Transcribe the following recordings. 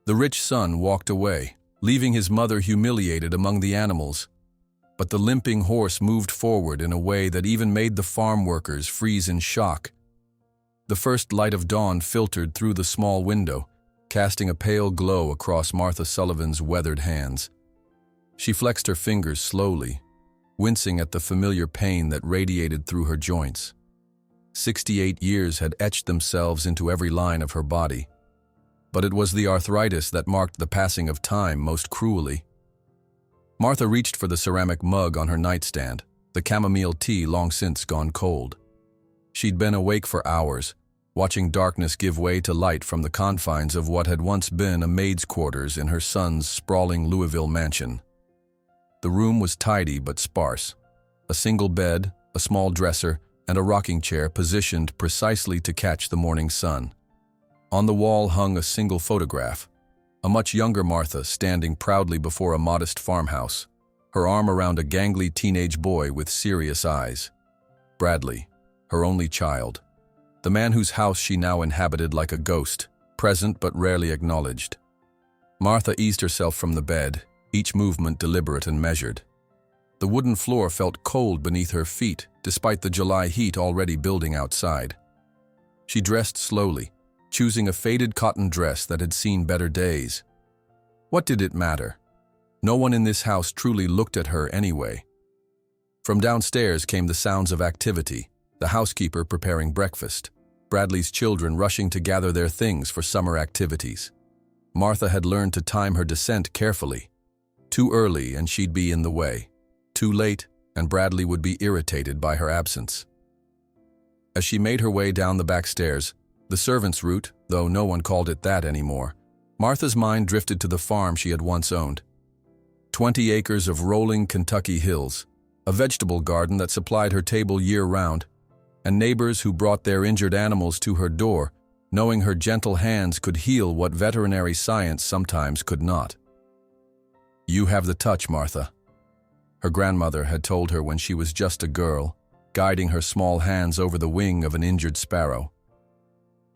The rich son walked away, leaving his mother humiliated among the animals. But the limping horse moved forward in a way that even made the farm workers freeze in shock. The first light of dawn filtered through the small window, casting a pale glow across Martha Sullivan's weathered hands. She flexed her fingers slowly, wincing at the familiar pain that radiated through her joints. 68 years had etched themselves into every line of her body. But it was the arthritis that marked the passing of time most cruelly. Martha reached for the ceramic mug on her nightstand, the chamomile tea long since gone cold. She'd been awake for hours, watching darkness give way to light from the confines of what had once been a maid's quarters in her son's sprawling Louisville mansion. The room was tidy but sparse. A single bed, a small dresser, and a rocking chair positioned precisely to catch the morning sun. On the wall hung a single photograph, a much younger Martha standing proudly before a modest farmhouse, her arm around a gangly teenage boy with serious eyes. Bradley, her only child, the man whose house she now inhabited like a ghost, present but rarely acknowledged. Martha eased herself from the bed, each movement deliberate and measured. The wooden floor felt cold beneath her feet, despite the July heat already building outside. She dressed slowly, choosing a faded cotton dress that had seen better days. What did it matter? No one in this house truly looked at her anyway. From downstairs came the sounds of activity, the housekeeper preparing breakfast, Bradley's children rushing to gather their things for summer activities. Martha had learned to time her descent carefully. Too early and she'd be in the way. Too late and Bradley would be irritated by her absence. As she made her way down the back stairs, the servant's route, though no one called it that anymore, Martha's mind drifted to the farm she had once owned. 20 acres of rolling Kentucky hills, a vegetable garden that supplied her table year-round, and neighbors who brought their injured animals to her door, knowing her gentle hands could heal what veterinary science sometimes could not. "You have the touch, Martha," her grandmother had told her when she was just a girl, guiding her small hands over the wing of an injured sparrow.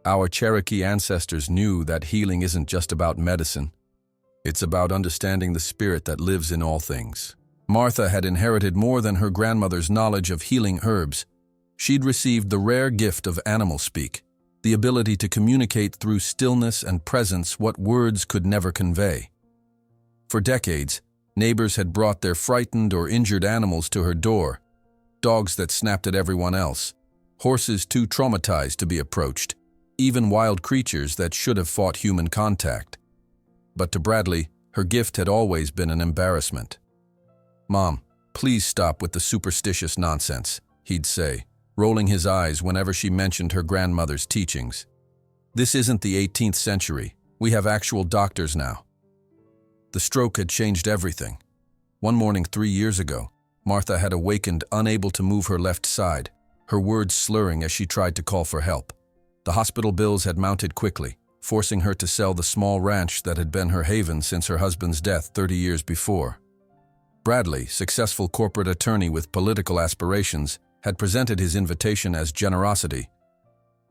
Our Cherokee ancestors knew that healing isn't just about medicine. It's about understanding the spirit that lives in all things. Martha had inherited more than her grandmother's knowledge of healing herbs. She'd received the rare gift of animal speak, the ability to communicate through stillness and presence what words could never convey. For decades, neighbors had brought their frightened or injured animals to her door, dogs that snapped at everyone else, horses too traumatized to be approached, even wild creatures that should have fought human contact. But to Bradley, her gift had always been an embarrassment. "Mom, please stop with the superstitious nonsense," he'd say, rolling his eyes whenever she mentioned her grandmother's teachings. "This isn't the 18th century. We have actual doctors now." The stroke had changed everything. One morning 3 years ago, Martha had awakened unable to move her left side, her words slurring as she tried to call for help. The hospital bills had mounted quickly, forcing her to sell the small ranch that had been her haven since her husband's death 30 years before. Bradley, successful corporate attorney with political aspirations, had presented his invitation as generosity.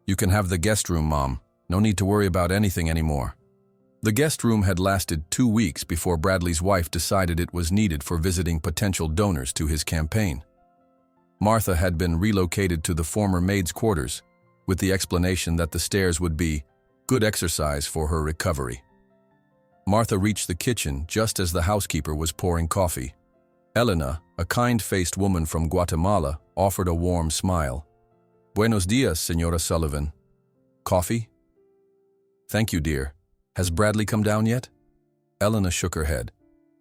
"You can have the guest room, Mom. No need to worry about anything anymore." The guest room had lasted 2 weeks before Bradley's wife decided it was needed for visiting potential donors to his campaign. Martha had been relocated to the former maid's quarters, with the explanation that the stairs would be good exercise for her recovery. Martha reached the kitchen just as the housekeeper was pouring coffee. Elena, a kind-faced woman from Guatemala, offered a warm smile. "Buenos dias, Señora Sullivan. Coffee?" "Thank you, dear. Has Bradley come down yet?" Elena shook her head.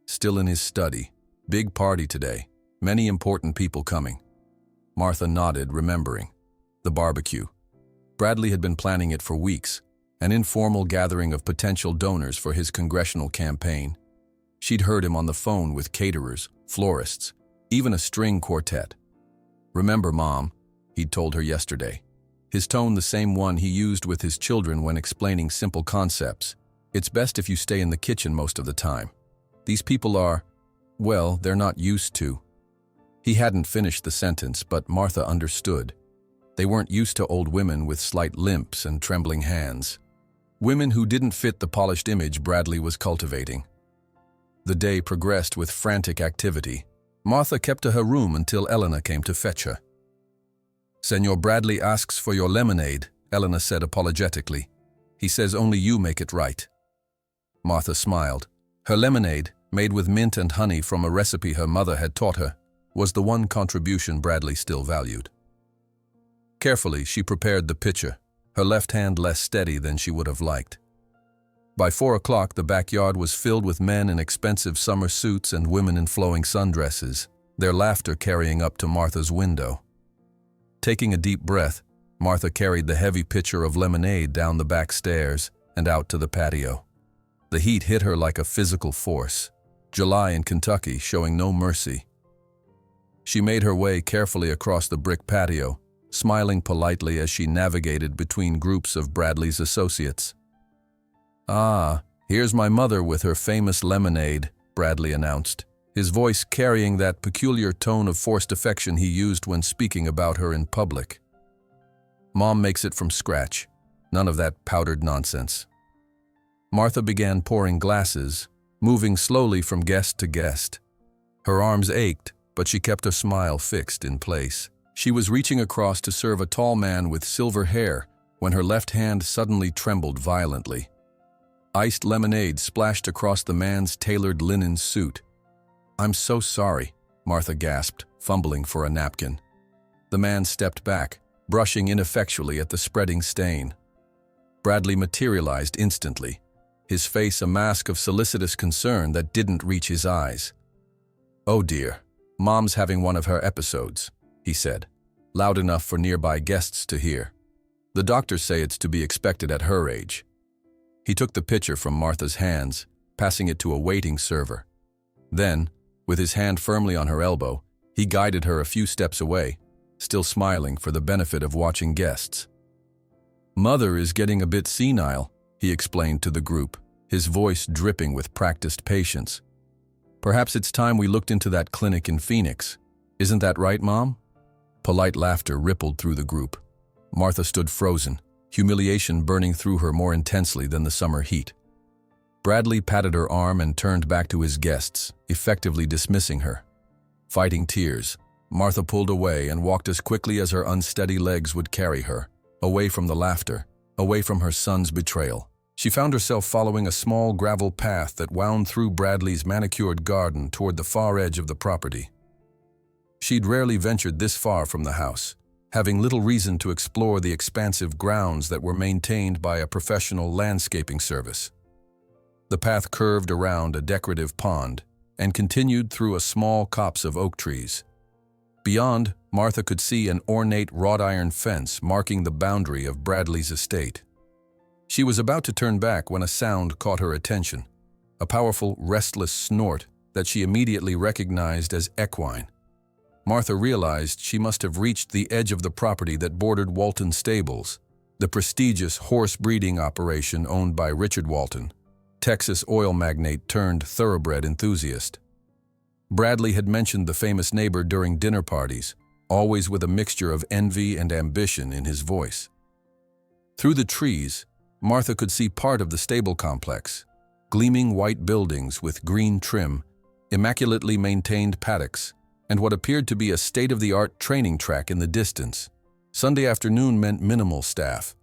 "Still in his study. Big party today. Many important people coming." Martha nodded, remembering. The barbecue. Bradley had been planning it for weeks, an informal gathering of potential donors for his congressional campaign. She'd heard him on the phone with caterers, florists, even a string quartet. "Remember, Mom," he'd told her yesterday, his tone the same one he used with his children when explaining simple concepts. "It's best if you stay in the kitchen most of the time. These people are, well, they're not used to." He hadn't finished the sentence, but Martha understood. They weren't used to old women with slight limps and trembling hands. Women who didn't fit the polished image Bradley was cultivating. The day progressed with frantic activity. Martha kept to her room until Elena came to fetch her. "Senor Bradley asks for your lemonade," Elena said apologetically. "He says only you make it right." Martha smiled. Her lemonade, made with mint and honey from a recipe her mother had taught her, was the one contribution Bradley still valued. Carefully, she prepared the pitcher, her left hand less steady than she would have liked. By 4 o'clock, the backyard was filled with men in expensive summer suits and women in flowing sundresses, their laughter carrying up to Martha's window. Taking a deep breath, Martha carried the heavy pitcher of lemonade down the back stairs and out to the patio. The heat hit her like a physical force, July in Kentucky showing no mercy. She made her way carefully across the brick patio, smiling politely as she navigated between groups of Bradley's associates. "Ah, here's my mother with her famous lemonade," Bradley announced, his voice carrying that peculiar tone of forced affection he used when speaking about her in public. "Mom makes it from scratch. None of that powdered nonsense." Martha began pouring glasses, moving slowly from guest to guest. Her arms ached, but she kept her smile fixed in place. She was reaching across to serve a tall man with silver hair when her left hand suddenly trembled violently. Iced lemonade splashed across the man's tailored linen suit. "I'm so sorry," Martha gasped, fumbling for a napkin. The man stepped back, brushing ineffectually at the spreading stain. Bradley materialized instantly, his face a mask of solicitous concern that didn't reach his eyes. "Oh dear, Mom's having one of her episodes," he said, loud enough for nearby guests to hear. "The doctors say it's to be expected at her age." He took the pitcher from Martha's hands, passing it to a waiting server. Then, with his hand firmly on her elbow, he guided her a few steps away, still smiling for the benefit of watching guests. "Mother is getting a bit senile," he explained to the group, his voice dripping with practiced patience. "Perhaps it's time we looked into that clinic in Phoenix. Isn't that right, Mom?" Polite laughter rippled through the group. Martha stood frozen, humiliation burning through her more intensely than the summer heat. Bradley patted her arm and turned back to his guests, effectively dismissing her. Fighting tears, Martha pulled away and walked as quickly as her unsteady legs would carry her, away from the laughter, away from her son's betrayal. She found herself following a small gravel path that wound through Bradley's manicured garden toward the far edge of the property. She'd rarely ventured this far from the house, having little reason to explore the expansive grounds that were maintained by a professional landscaping service. The path curved around a decorative pond and continued through a small copse of oak trees. Beyond, Martha could see an ornate wrought iron fence marking the boundary of Bradley's estate. She was about to turn back when a sound caught her attention, a powerful, restless snort that she immediately recognized as equine. Martha realized she must have reached the edge of the property that bordered Walton Stables, the prestigious horse breeding operation owned by Richard Walton, Texas oil magnate turned thoroughbred enthusiast. Bradley had mentioned the famous neighbor during dinner parties, always with a mixture of envy and ambition in his voice. Through the trees, Martha could see part of the stable complex, gleaming white buildings with green trim, immaculately maintained paddocks, and what appeared to be a state-of-the-art training track in the distance. Sunday afternoon meant minimal staff.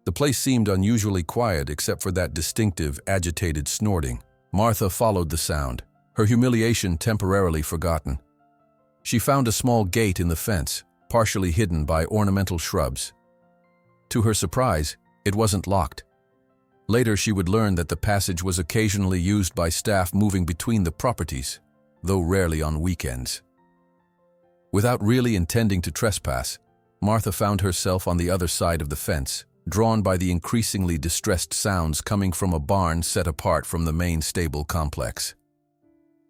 The place seemed unusually quiet except for that distinctive, agitated snorting. Martha followed the sound, her humiliation temporarily forgotten. She found a small gate in the fence, partially hidden by ornamental shrubs. To her surprise, it wasn't locked. Later she would learn that the passage was occasionally used by staff moving between the properties, though rarely on weekends. Without really intending to trespass, Martha found herself on the other side of the fence, drawn by the increasingly distressed sounds coming from a barn set apart from the main stable complex.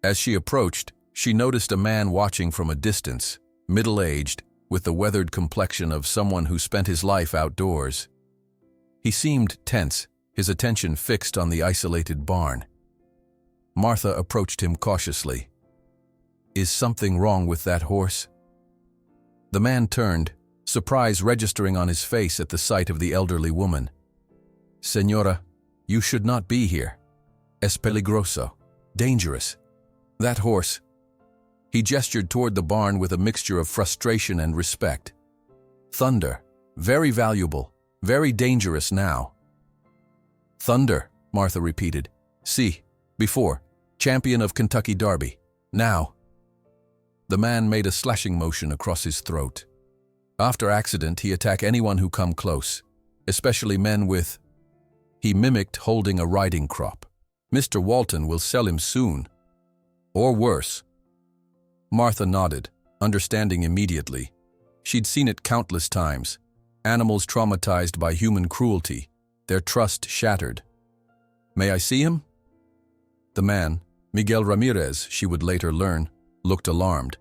As she approached, she noticed a man watching from a distance, middle-aged, with the weathered complexion of someone who spent his life outdoors. He seemed tense, his attention fixed on the isolated barn. Martha approached him cautiously. "Is something wrong with that horse?" The man turned, surprise registering on his face at the sight of the elderly woman. "Señora, You should not be here. Es peligroso. Dangerous. That horse. He gestured toward the barn with a mixture of frustration and respect. Thunder. Very valuable. Very dangerous now. Thunder, Martha repeated. See, before, champion of Kentucky Derby. Now. The man made a slashing motion across his throat. After accident, he attack anyone who come close, especially men with... He mimicked holding a riding crop. Mr. Walton will sell him soon. Or worse. Martha nodded, understanding immediately. She'd seen it countless times. Animals traumatized by human cruelty, their trust shattered. May I see him? The man, Miguel Ramirez, she would later learn, looked alarmed.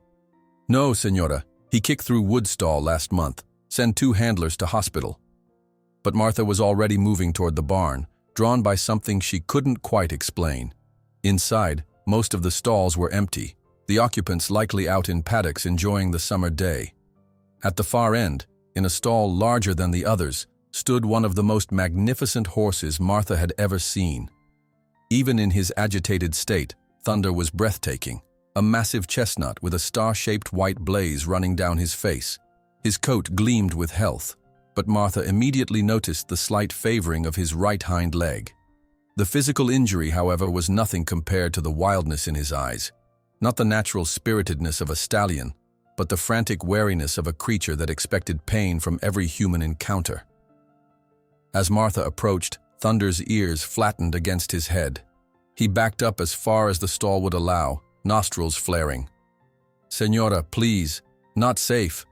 No, señora. He kicked through Woodstall last month. Send 2 handlers to hospital. But Martha was already moving toward the barn, drawn by something she couldn't quite explain. Inside, most of the stalls were empty, the occupants likely out in paddocks enjoying the summer day. At the far end, in a stall larger than the others, stood one of the most magnificent horses Martha had ever seen. Even in his agitated state, Thunder was breathtaking. A massive chestnut with a star-shaped white blaze running down his face. His coat gleamed with health, but Martha immediately noticed the slight favoring of his right hind leg. The physical injury, however, was nothing compared to the wildness in his eyes. Not the natural spiritedness of a stallion, but the frantic wariness of a creature that expected pain from every human encounter. As Martha approached, Thunder's ears flattened against his head. He backed up as far as the stall would allow, nostrils flaring. Señora, please, not safe,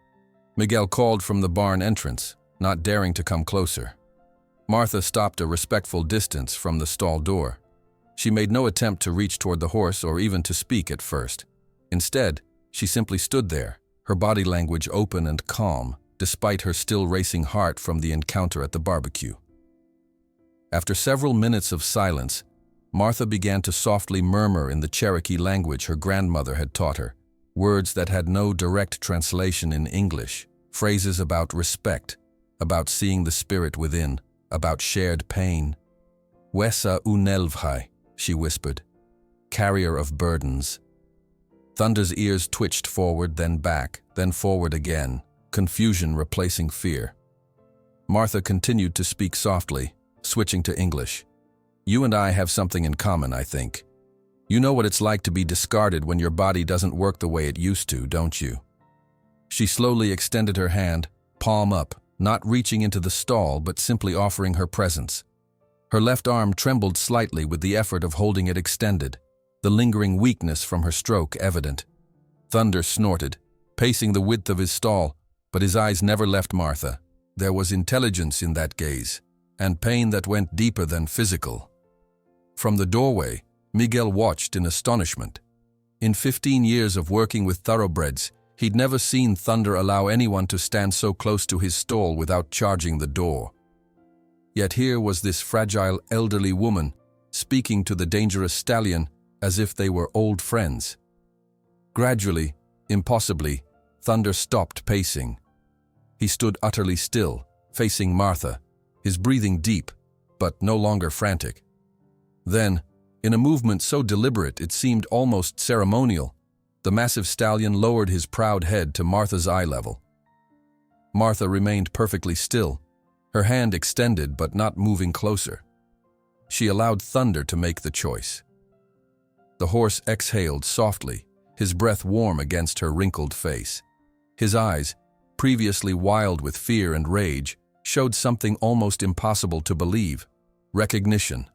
Miguel called from the barn entrance, not daring to come closer. Martha stopped a respectful distance from the stall door. She made no attempt to reach toward the horse or even to speak at first. Instead, she simply stood there, her body language open and calm, despite her still racing heart from the encounter at the barbecue. After several minutes of silence, Martha began to softly murmur in the Cherokee language her grandmother had taught her, words that had no direct translation in English, phrases about respect, about seeing the spirit within, about shared pain. Wesa unelvhai, she whispered, carrier of burdens. Thunder's ears twitched forward, then back, then forward again, confusion replacing fear. Martha continued to speak softly, switching to English. You and I have something in common, I think. You know what it's like to be discarded when your body doesn't work the way it used to, don't you? She slowly extended her hand, palm up, not reaching into the stall but simply offering her presence. Her left arm trembled slightly with the effort of holding it extended, the lingering weakness from her stroke evident. Thunder snorted, pacing the width of his stall, but his eyes never left Martha. There was intelligence in that gaze, and pain that went deeper than physical. From the doorway, Miguel watched in astonishment. In 15 years of working with thoroughbreds, he'd never seen Thunder allow anyone to stand so close to his stall without charging the door. Yet here was this fragile elderly woman, speaking to the dangerous stallion as if they were old friends. Gradually, impossibly, Thunder stopped pacing. He stood utterly still, facing Martha, his breathing deep, but no longer frantic. Then, in a movement so deliberate it seemed almost ceremonial, the massive stallion lowered his proud head to Martha's eye level. Martha remained perfectly still, her hand extended but not moving closer. She allowed Thunder to make the choice. The horse exhaled softly, his breath warm against her wrinkled face. His eyes, previously wild with fear and rage, showed something almost impossible to believe: recognition.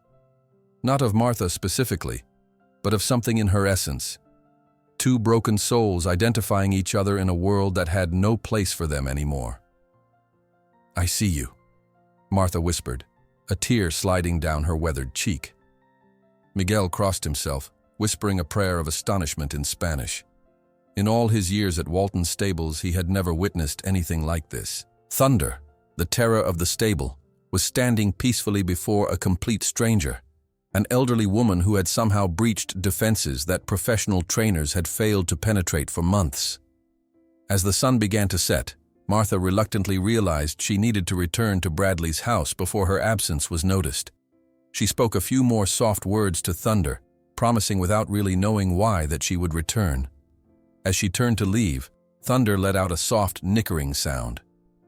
Not of Martha specifically, but of something in her essence. 2 broken souls identifying each other in a world that had no place for them anymore. I see you, Martha whispered, a tear sliding down her weathered cheek. Miguel crossed himself, whispering a prayer of astonishment in Spanish. In all his years at Walton's stables, he had never witnessed anything like this. Thunder, the terror of the stable, was standing peacefully before a complete stranger, an elderly woman who had somehow breached defenses that professional trainers had failed to penetrate for months. As the sun began to set, Martha reluctantly realized she needed to return to Bradley's house before her absence was noticed. She spoke a few more soft words to Thunder, promising without really knowing why that she would return. As she turned to leave, Thunder let out a soft, nickering sound.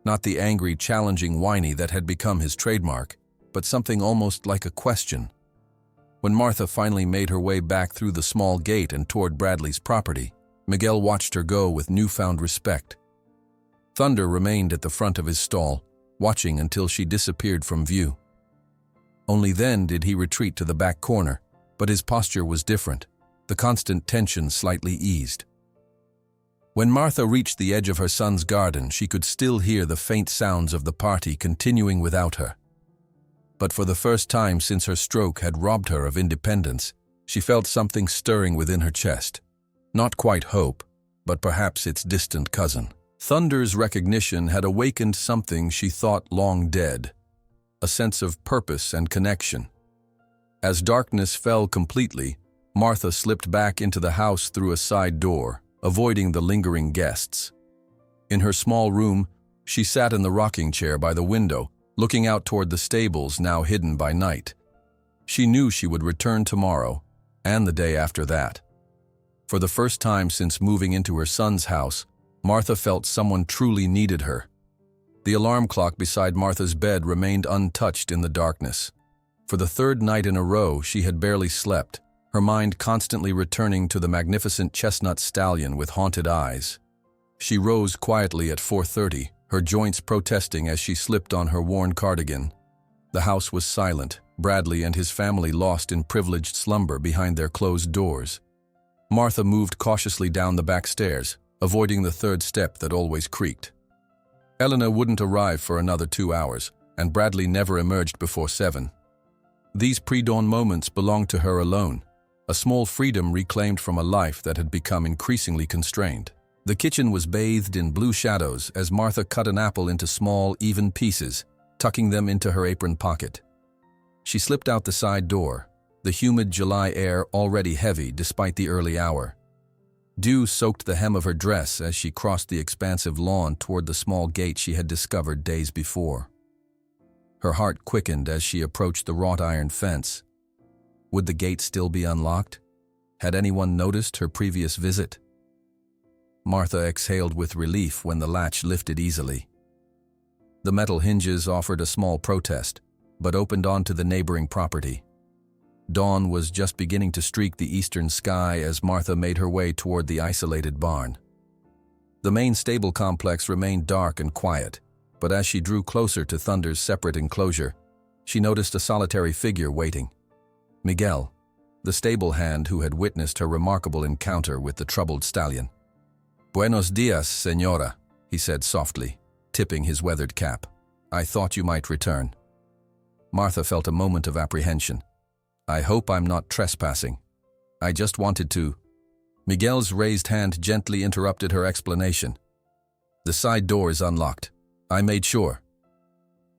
Not the angry, challenging whiny that had become his trademark, but something almost like a question. When Martha finally made her way back through the small gate and toward Bradley's property, Miguel watched her go with newfound respect. Thunder remained at the front of his stall, watching until she disappeared from view. Only then did he retreat to the back corner, but his posture was different, the constant tension slightly eased. When Martha reached the edge of her son's garden, she could still hear the faint sounds of the party continuing without her. But for the first time since her stroke had robbed her of independence, she felt something stirring within her chest. Not quite hope, but perhaps its distant cousin. Thunder's recognition had awakened something she thought long dead, a sense of purpose and connection. As darkness fell completely, Martha slipped back into the house through a side door, avoiding the lingering guests. In her small room, she sat in the rocking chair by the window, looking out toward the stables now hidden by night. She knew she would return tomorrow, and the day after that. For the first time since moving into her son's house, Martha felt someone truly needed her. The alarm clock beside Martha's bed remained untouched in the darkness. For the third night in a row, she had barely slept, her mind constantly returning to the magnificent chestnut stallion with haunted eyes. She rose quietly at 4:30, her joints protesting as she slipped on her worn cardigan. The house was silent, Bradley and his family lost in privileged slumber behind their closed doors. Martha moved cautiously down the back stairs, avoiding the third step that always creaked. Elena wouldn't arrive for another 2 hours, and Bradley never emerged before 7. These pre-dawn moments belonged to her alone, a small freedom reclaimed from a life that had become increasingly constrained. The kitchen was bathed in blue shadows as Martha cut an apple into small, even pieces, tucking them into her apron pocket. She slipped out the side door, the humid July air already heavy despite the early hour. Dew soaked the hem of her dress as she crossed the expansive lawn toward the small gate she had discovered days before. Her heart quickened as she approached the wrought iron fence. Would the gate still be unlocked? Had anyone noticed her previous visit? Martha exhaled with relief when the latch lifted easily. The metal hinges offered a small protest, but opened onto the neighboring property. Dawn was just beginning to streak the eastern sky as Martha made her way toward the isolated barn. The main stable complex remained dark and quiet, but as she drew closer to Thunder's separate enclosure, she noticed a solitary figure waiting. Miguel, the stable hand who had witnessed her remarkable encounter with the troubled stallion. "Buenos dias, señora," he said softly, tipping his weathered cap. "I thought you might return." Martha felt a moment of apprehension. "I hope I'm not trespassing. I just wanted to—" Miguel's raised hand gently interrupted her explanation. "The side door is unlocked. I made sure."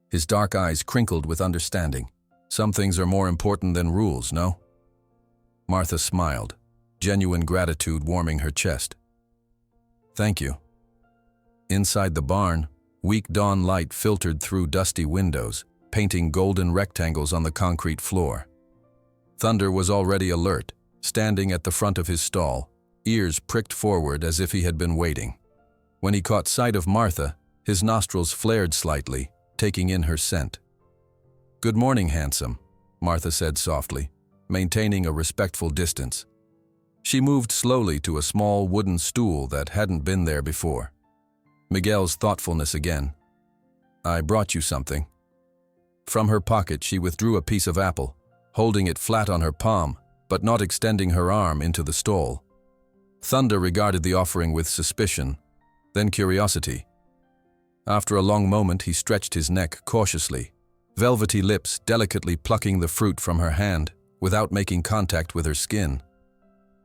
His dark eyes crinkled with understanding. "Some things are more important than rules, no?" Martha smiled, genuine gratitude warming her chest. "Thank you." Inside the barn, weak dawn light filtered through dusty windows, painting golden rectangles on the concrete floor. Thunder was already alert, standing at the front of his stall, ears pricked forward as if he had been waiting. When he caught sight of Martha, his nostrils flared slightly, taking in her scent. "Good morning, handsome," Martha said softly, maintaining a respectful distance. She moved slowly to a small wooden stool that hadn't been there before. Miguel's thoughtfulness again. "I brought you something." From her pocket she withdrew a piece of apple, holding it flat on her palm, but not extending her arm into the stall. Thunder regarded the offering with suspicion, then curiosity. After a long moment he stretched his neck cautiously, velvety lips delicately plucking the fruit from her hand without making contact with her skin.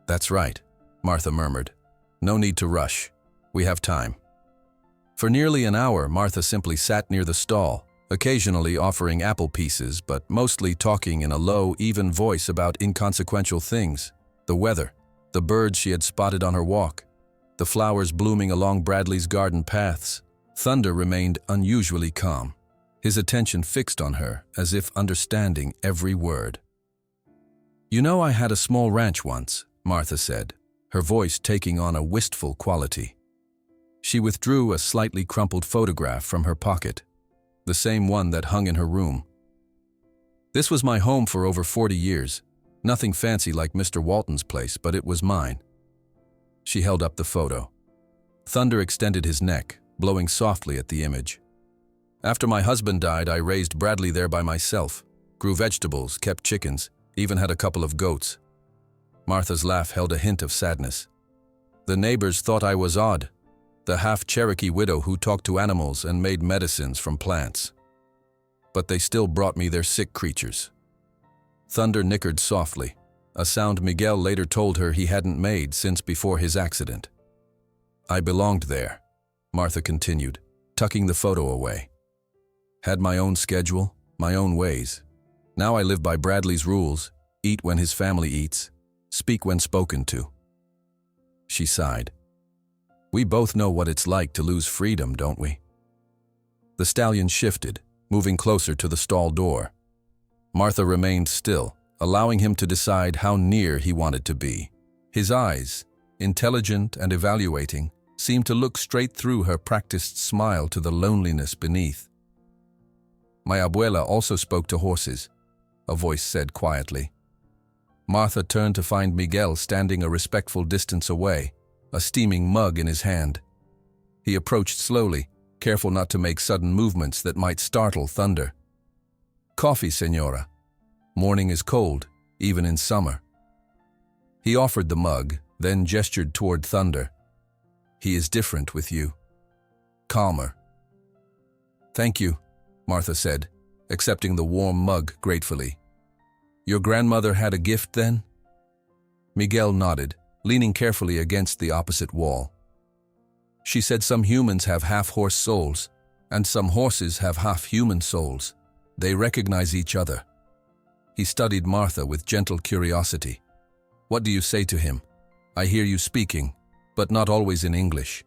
"That's right," Martha murmured. "No need to rush. We have time." For nearly an hour, Martha simply sat near the stall, occasionally offering apple pieces, but mostly talking in a low, even voice about inconsequential things: the weather, the birds she had spotted on her walk, the flowers blooming along Bradley's garden paths. Thunder remained unusually calm. his attention fixed on her as if understanding every word. "You know, I had a small ranch once," Martha said, her voice taking on a wistful quality. She withdrew a slightly crumpled photograph from her pocket, the same one that hung in her room. "This was my home for over 40 years. Nothing fancy like Mr. Walton's place, but it was mine." She held up the photo. Thunder extended his neck, blowing softly at the image. "After my husband died, I raised Bradley there by myself, grew vegetables, kept chickens, even had a couple of goats." Martha's laugh held a hint of sadness. "The neighbors thought I was odd, the half-Cherokee widow who talked to animals and made medicines from plants. But they still brought me their sick creatures." Thunder nickered softly, a sound Miguel later told her he hadn't made since before his accident. "I belonged there," Martha continued, tucking the photo away. "Had my own schedule, my own ways. Now I live by Bradley's rules, eat when his family eats, speak when spoken to." She sighed. "We both know what it's like to lose freedom, don't we?" The stallion shifted, moving closer to the stall door. Martha remained still, allowing him to decide how near he wanted to be. His eyes, intelligent and evaluating, seemed to look straight through her practiced smile to the loneliness beneath. "My abuela also spoke to horses," a voice said quietly. Martha turned to find Miguel standing a respectful distance away, a steaming mug in his hand. He approached slowly, careful not to make sudden movements that might startle Thunder. "Coffee, señora. Morning is cold, even in summer." He offered the mug, then gestured toward Thunder. "He is different with you. Calmer." "Thank you," Martha said, accepting the warm mug gratefully. "Your grandmother had a gift then?" Miguel nodded, leaning carefully against the opposite wall. "She said some humans have half-horse souls, and some horses have half-human souls. They recognize each other." He studied Martha with gentle curiosity. "What do you say to him? I hear you speaking, but not always in English."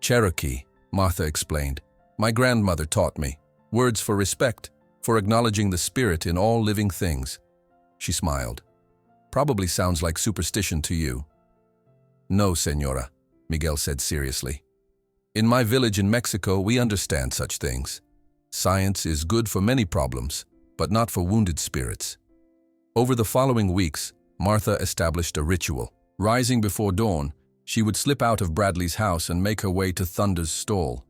"Cherokee," Martha explained. "My grandmother taught me. Words for respect, for acknowledging the spirit in all living things." She smiled. "Probably sounds like superstition to you." "No, señora," Miguel said seriously. "In my village in Mexico, we understand such things. Science is good for many problems, but not for wounded spirits." Over the following weeks, Martha established a ritual. Rising before dawn, she would slip out of Bradley's house and make her way to Thunder's stall.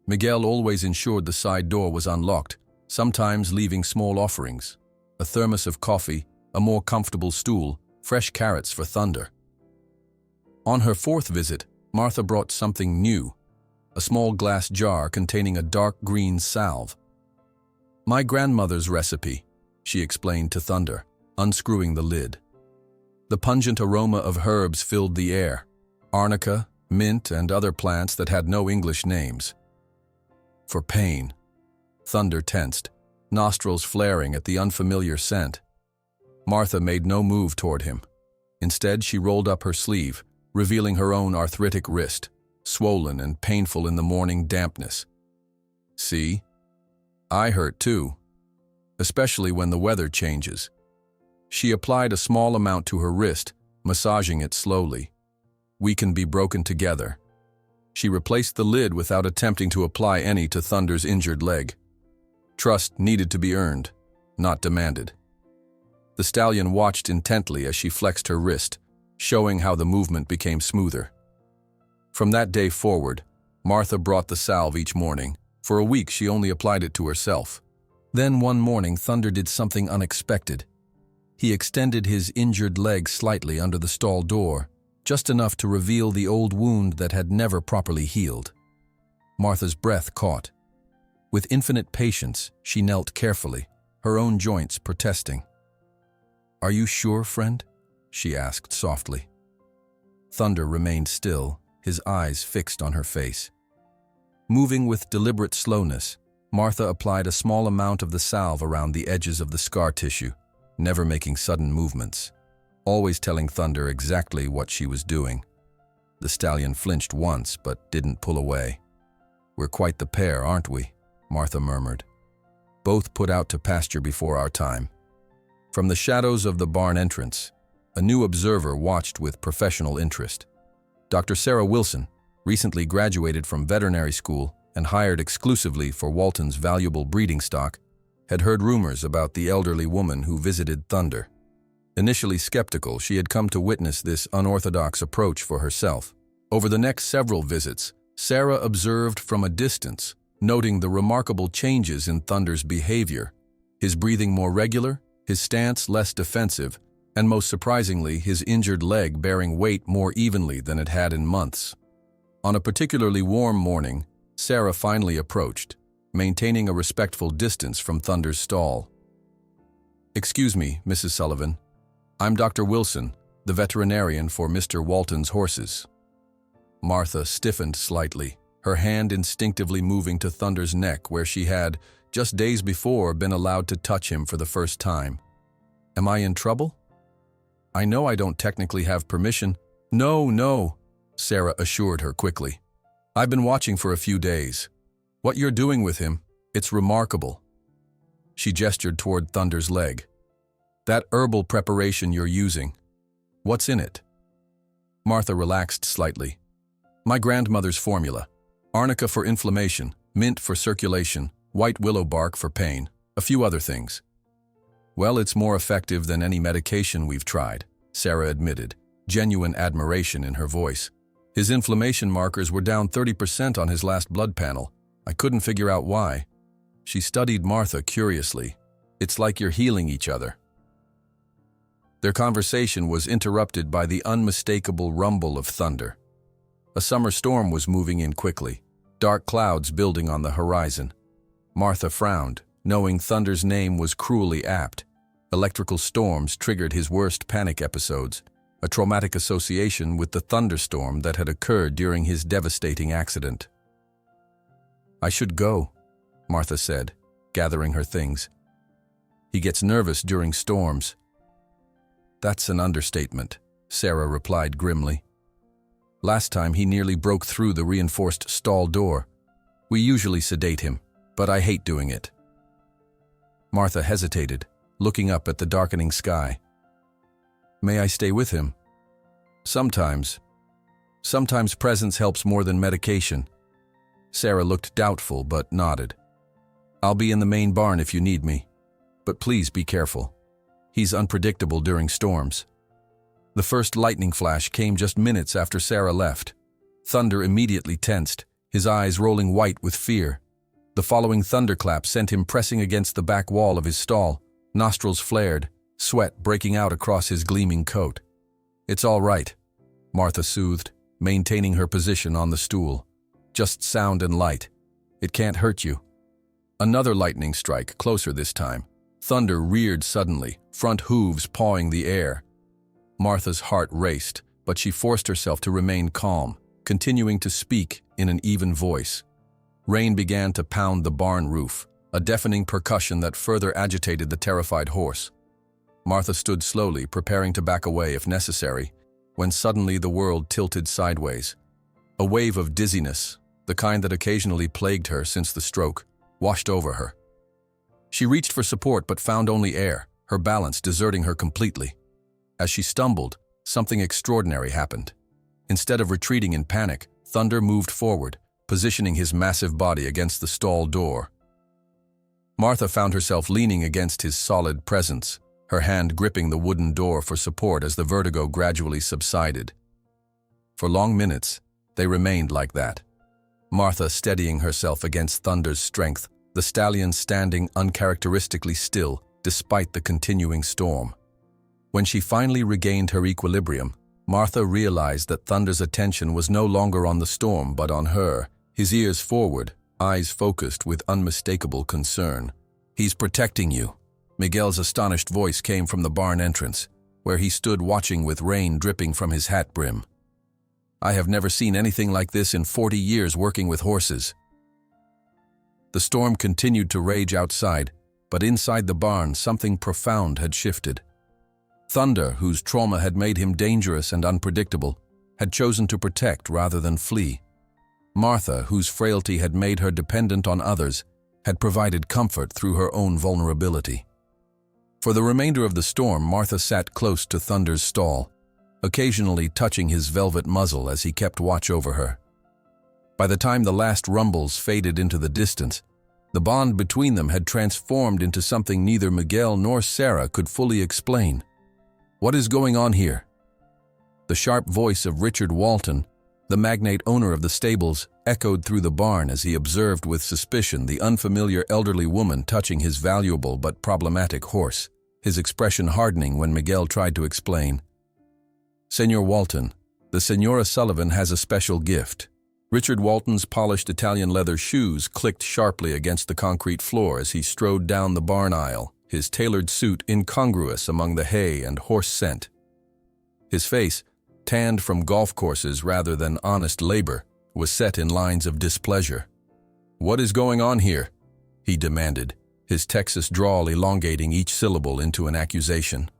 Miguel always ensured the side door was unlocked, sometimes leaving small offerings: a thermos of coffee, a more comfortable stool, fresh carrots for Thunder. On her fourth visit, Martha brought something new: a small glass jar containing a dark green salve. "My grandmother's recipe," she explained to Thunder, unscrewing the lid. The pungent aroma of herbs filled the air: arnica, mint, and other plants that had no English names. "For pain." Thunder tensed, nostrils flaring at the unfamiliar scent. Martha made no move toward him. Instead, she rolled up her sleeve, revealing her own arthritic wrist, swollen and painful in the morning dampness. "See? I hurt too, especially when the weather changes." She applied a small amount to her wrist, massaging it slowly. "We can be broken together." She replaced the lid without attempting to apply any to Thunder's injured leg. Trust needed to be earned, not demanded. The stallion watched intently as she flexed her wrist, showing how the movement became smoother. From that day forward, Martha brought the salve each morning. For a week, she only applied it to herself. Then one morning, Thunder did something unexpected. He extended his injured leg slightly under the stall door, just enough to reveal the old wound that had never properly healed. Martha's breath caught. With infinite patience, she knelt carefully, her own joints protesting. "Are you sure, friend?" she asked softly. Thunder remained still, his eyes fixed on her face. Moving with deliberate slowness, Martha applied a small amount of the salve around the edges of the scar tissue, never making sudden movements, always telling Thunder exactly what she was doing. The stallion flinched once, but didn't pull away. "We're quite the pair, aren't we?" Martha murmured. "Both put out to pasture before our time." From the shadows of the barn entrance, a new observer watched with professional interest. Dr. Sarah Wilson, recently graduated from veterinary school and hired exclusively for Walton's valuable breeding stock, had heard rumors about the elderly woman who visited Thunder. Initially skeptical, she had come to witness this unorthodox approach for herself. Over the next several visits, Sarah observed from a distance, noting the remarkable changes in Thunder's behavior, his breathing more regular, his stance less defensive, and most surprisingly, his injured leg bearing weight more evenly than it had in months. On a particularly warm morning, Sarah finally approached, maintaining a respectful distance from Thunder's stall. "Excuse me, Mrs. Sullivan. I'm Dr. Wilson, the veterinarian for Mr. Walton's horses." Martha stiffened slightly, her hand instinctively moving to Thunder's neck where she had, just days before, been allowed to touch him for the first time. "Am I in trouble? I know I don't technically have permission." No, Sarah assured her quickly. "I've been watching for a few days. What you're doing with him, it's remarkable." She gestured toward Thunder's leg. "That herbal preparation you're using, what's in it?" Martha relaxed slightly. "My grandmother's formula. Arnica for inflammation, mint for circulation, white willow bark for pain, a few other things." "Well, it's more effective than any medication we've tried," Sarah admitted, genuine admiration in her voice. "His inflammation markers were down 30% on his last blood panel. I couldn't figure out why." She studied Martha curiously. "It's like you're healing each other." Their conversation was interrupted by the unmistakable rumble of thunder. A summer storm was moving in quickly, dark clouds building on the horizon. Martha frowned, knowing Thunder's name was cruelly apt. Electrical storms triggered his worst panic episodes, a traumatic association with the thunderstorm that had occurred during his devastating accident. "I should go," Martha said, gathering her things. "He gets nervous during storms." "That's an understatement," Sarah replied grimly. "Last time he nearly broke through the reinforced stall door. We usually sedate him, but I hate doing it." Martha hesitated, looking up at the darkening sky. "May I stay with him?" Sometimes presence helps more than medication." Sarah looked doubtful but nodded. "I'll be in the main barn if you need me, but please be careful. He's unpredictable during storms." The first lightning flash came just minutes after Sarah left. Thunder immediately tensed, his eyes rolling white with fear. The following thunderclap sent him pressing against the back wall of his stall, nostrils flared, sweat breaking out across his gleaming coat. "It's all right," Martha soothed, maintaining her position on the stool. "Just sound and light. It can't hurt you." Another lightning strike, closer this time. Thunder reared suddenly, front hooves pawing the air. Martha's heart raced, but she forced herself to remain calm, continuing to speak in an even voice. Rain began to pound the barn roof, a deafening percussion that further agitated the terrified horse. Martha stood slowly, preparing to back away if necessary, when suddenly the world tilted sideways. A wave of dizziness, the kind that occasionally plagued her since the stroke, washed over her. She reached for support but found only air, her balance deserting her completely. As she stumbled, something extraordinary happened. Instead of retreating in panic, Thunder moved forward, positioning his massive body against the stall door. Martha found herself leaning against his solid presence, her hand gripping the wooden door for support as the vertigo gradually subsided. For long minutes, they remained like that. Martha steadying herself against Thunder's strength, the stallion standing uncharacteristically still despite the continuing storm. When she finally regained her equilibrium, Martha realized that Thunder's attention was no longer on the storm but on her, his ears forward, eyes focused with unmistakable concern. "He's protecting you." Miguel's astonished voice came from the barn entrance, where he stood watching with rain dripping from his hat brim. "I have never seen anything like this in 40 years working with horses." The storm continued to rage outside, but inside the barn something profound had shifted. Thunder, whose trauma had made him dangerous and unpredictable, had chosen to protect rather than flee. Martha, whose frailty had made her dependent on others, had provided comfort through her own vulnerability. For the remainder of the storm, Martha sat close to Thunder's stall, occasionally touching his velvet muzzle as he kept watch over her. By the time the last rumbles faded into the distance, the bond between them had transformed into something neither Miguel nor Sarah could fully explain. "What is going on here?" The sharp voice of Richard Walton, the magnate owner of the stables, echoed through the barn as he observed with suspicion the unfamiliar elderly woman touching his valuable but problematic horse, his expression hardening when Miguel tried to explain. "Senor Walton, the Senora Sullivan has a special gift." Richard Walton's polished Italian leather shoes clicked sharply against the concrete floor as he strode down the barn aisle, his tailored suit incongruous among the hay and horse scent. His face, tanned from golf courses rather than honest labor, was set in lines of displeasure. "What is going on here?" he demanded, his Texas drawl elongating each syllable into an accusation.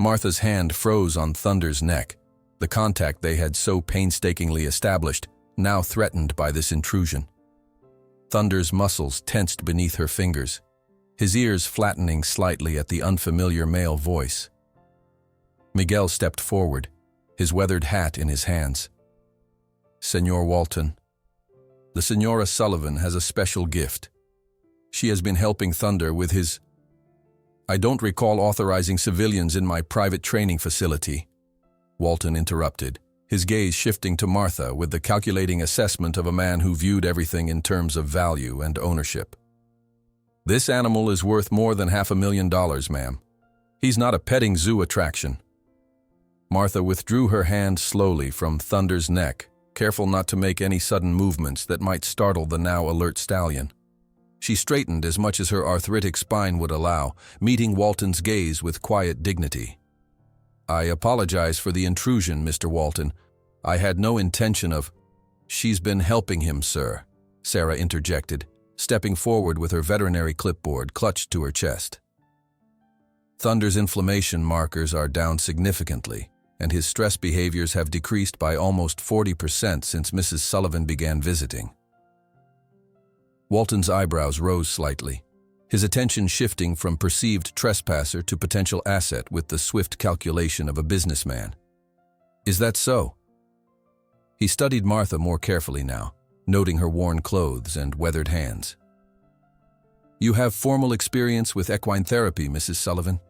Martha's hand froze on Thunder's neck, the contact they had so painstakingly established, now threatened by this intrusion. Thunder's muscles tensed beneath her fingers, his ears flattening slightly at the unfamiliar male voice. Miguel stepped forward, his weathered hat in his hands. "Senor Walton, the Senora Sullivan has a special gift. She has been helping Thunder with his... I don't recall authorizing civilians in my private training facility," Walton interrupted, his gaze shifting to Martha with the calculating assessment of a man who viewed everything in terms of value and ownership. "This animal is worth more than $500,000, ma'am. He's not a petting zoo attraction." Martha withdrew her hand slowly from Thunder's neck, careful not to make any sudden movements that might startle the now alert stallion. She straightened as much as her arthritic spine would allow, meeting Walton's gaze with quiet dignity. "I apologize for the intrusion, Mr. Walton. I had no intention of—" "She's been helping him, sir," Sarah interjected, stepping forward with her veterinary clipboard clutched to her chest. "Thunder's inflammation markers are down significantly, and his stress behaviors have decreased by almost 40% since Mrs. Sullivan began visiting." Walton's eyebrows rose slightly, his attention shifting from perceived trespasser to potential asset with the swift calculation of a businessman. "Is that so?" He studied Martha more carefully now, noting her worn clothes and weathered hands. "You have formal experience with equine therapy, Mrs. Sullivan?"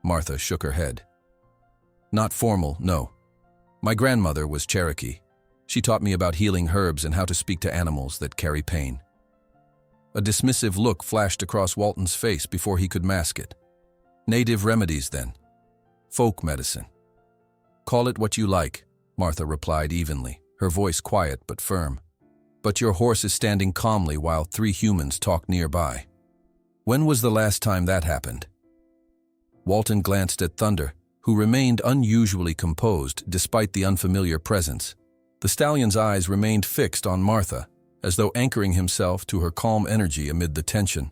Martha shook her head. "Not formal, no. My grandmother was Cherokee. She taught me about healing herbs and how to speak to animals that carry pain." A dismissive look flashed across Walton's face before he could mask it. "Native remedies, then. Folk medicine." "Call it what you like," Martha replied evenly, her voice quiet but firm. "But your horse is standing calmly while 3 humans talk nearby. When was the last time that happened?" Walton glanced at Thunder, who remained unusually composed despite the unfamiliar presence. The stallion's eyes remained fixed on Martha, as though anchoring himself to her calm energy amid the tension.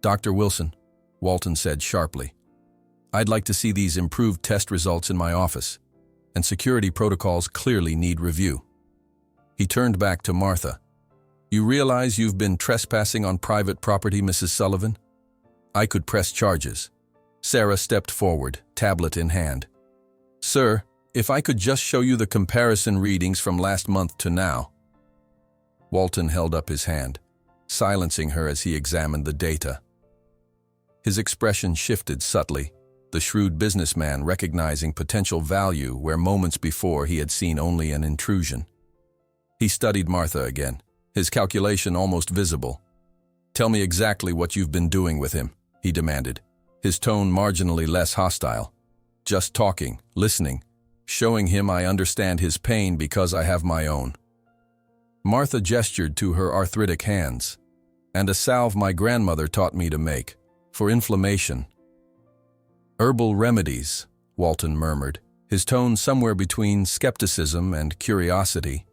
"Dr. Wilson," Walton said sharply, "I'd like to see these improved test results in my office, and security protocols clearly need review." He turned back to Martha. "You realize you've been trespassing on private property, Mrs. Sullivan? I could press charges." Sarah stepped forward, tablet in hand. "Sir, if I could just show you the comparison readings from last month to now." Walton held up his hand, silencing her as he examined the data. His expression shifted subtly, the shrewd businessman recognizing potential value where moments before he had seen only an intrusion. He studied Martha again, his calculation almost visible. "Tell me exactly what you've been doing with him," he demanded, his tone marginally less hostile. "Just talking, listening, showing him I understand his pain because I have my own." Martha gestured to her arthritic hands. "And a salve my grandmother taught me to make, for inflammation." "Herbal remedies," Walton murmured, his tone somewhere between skepticism and curiosity.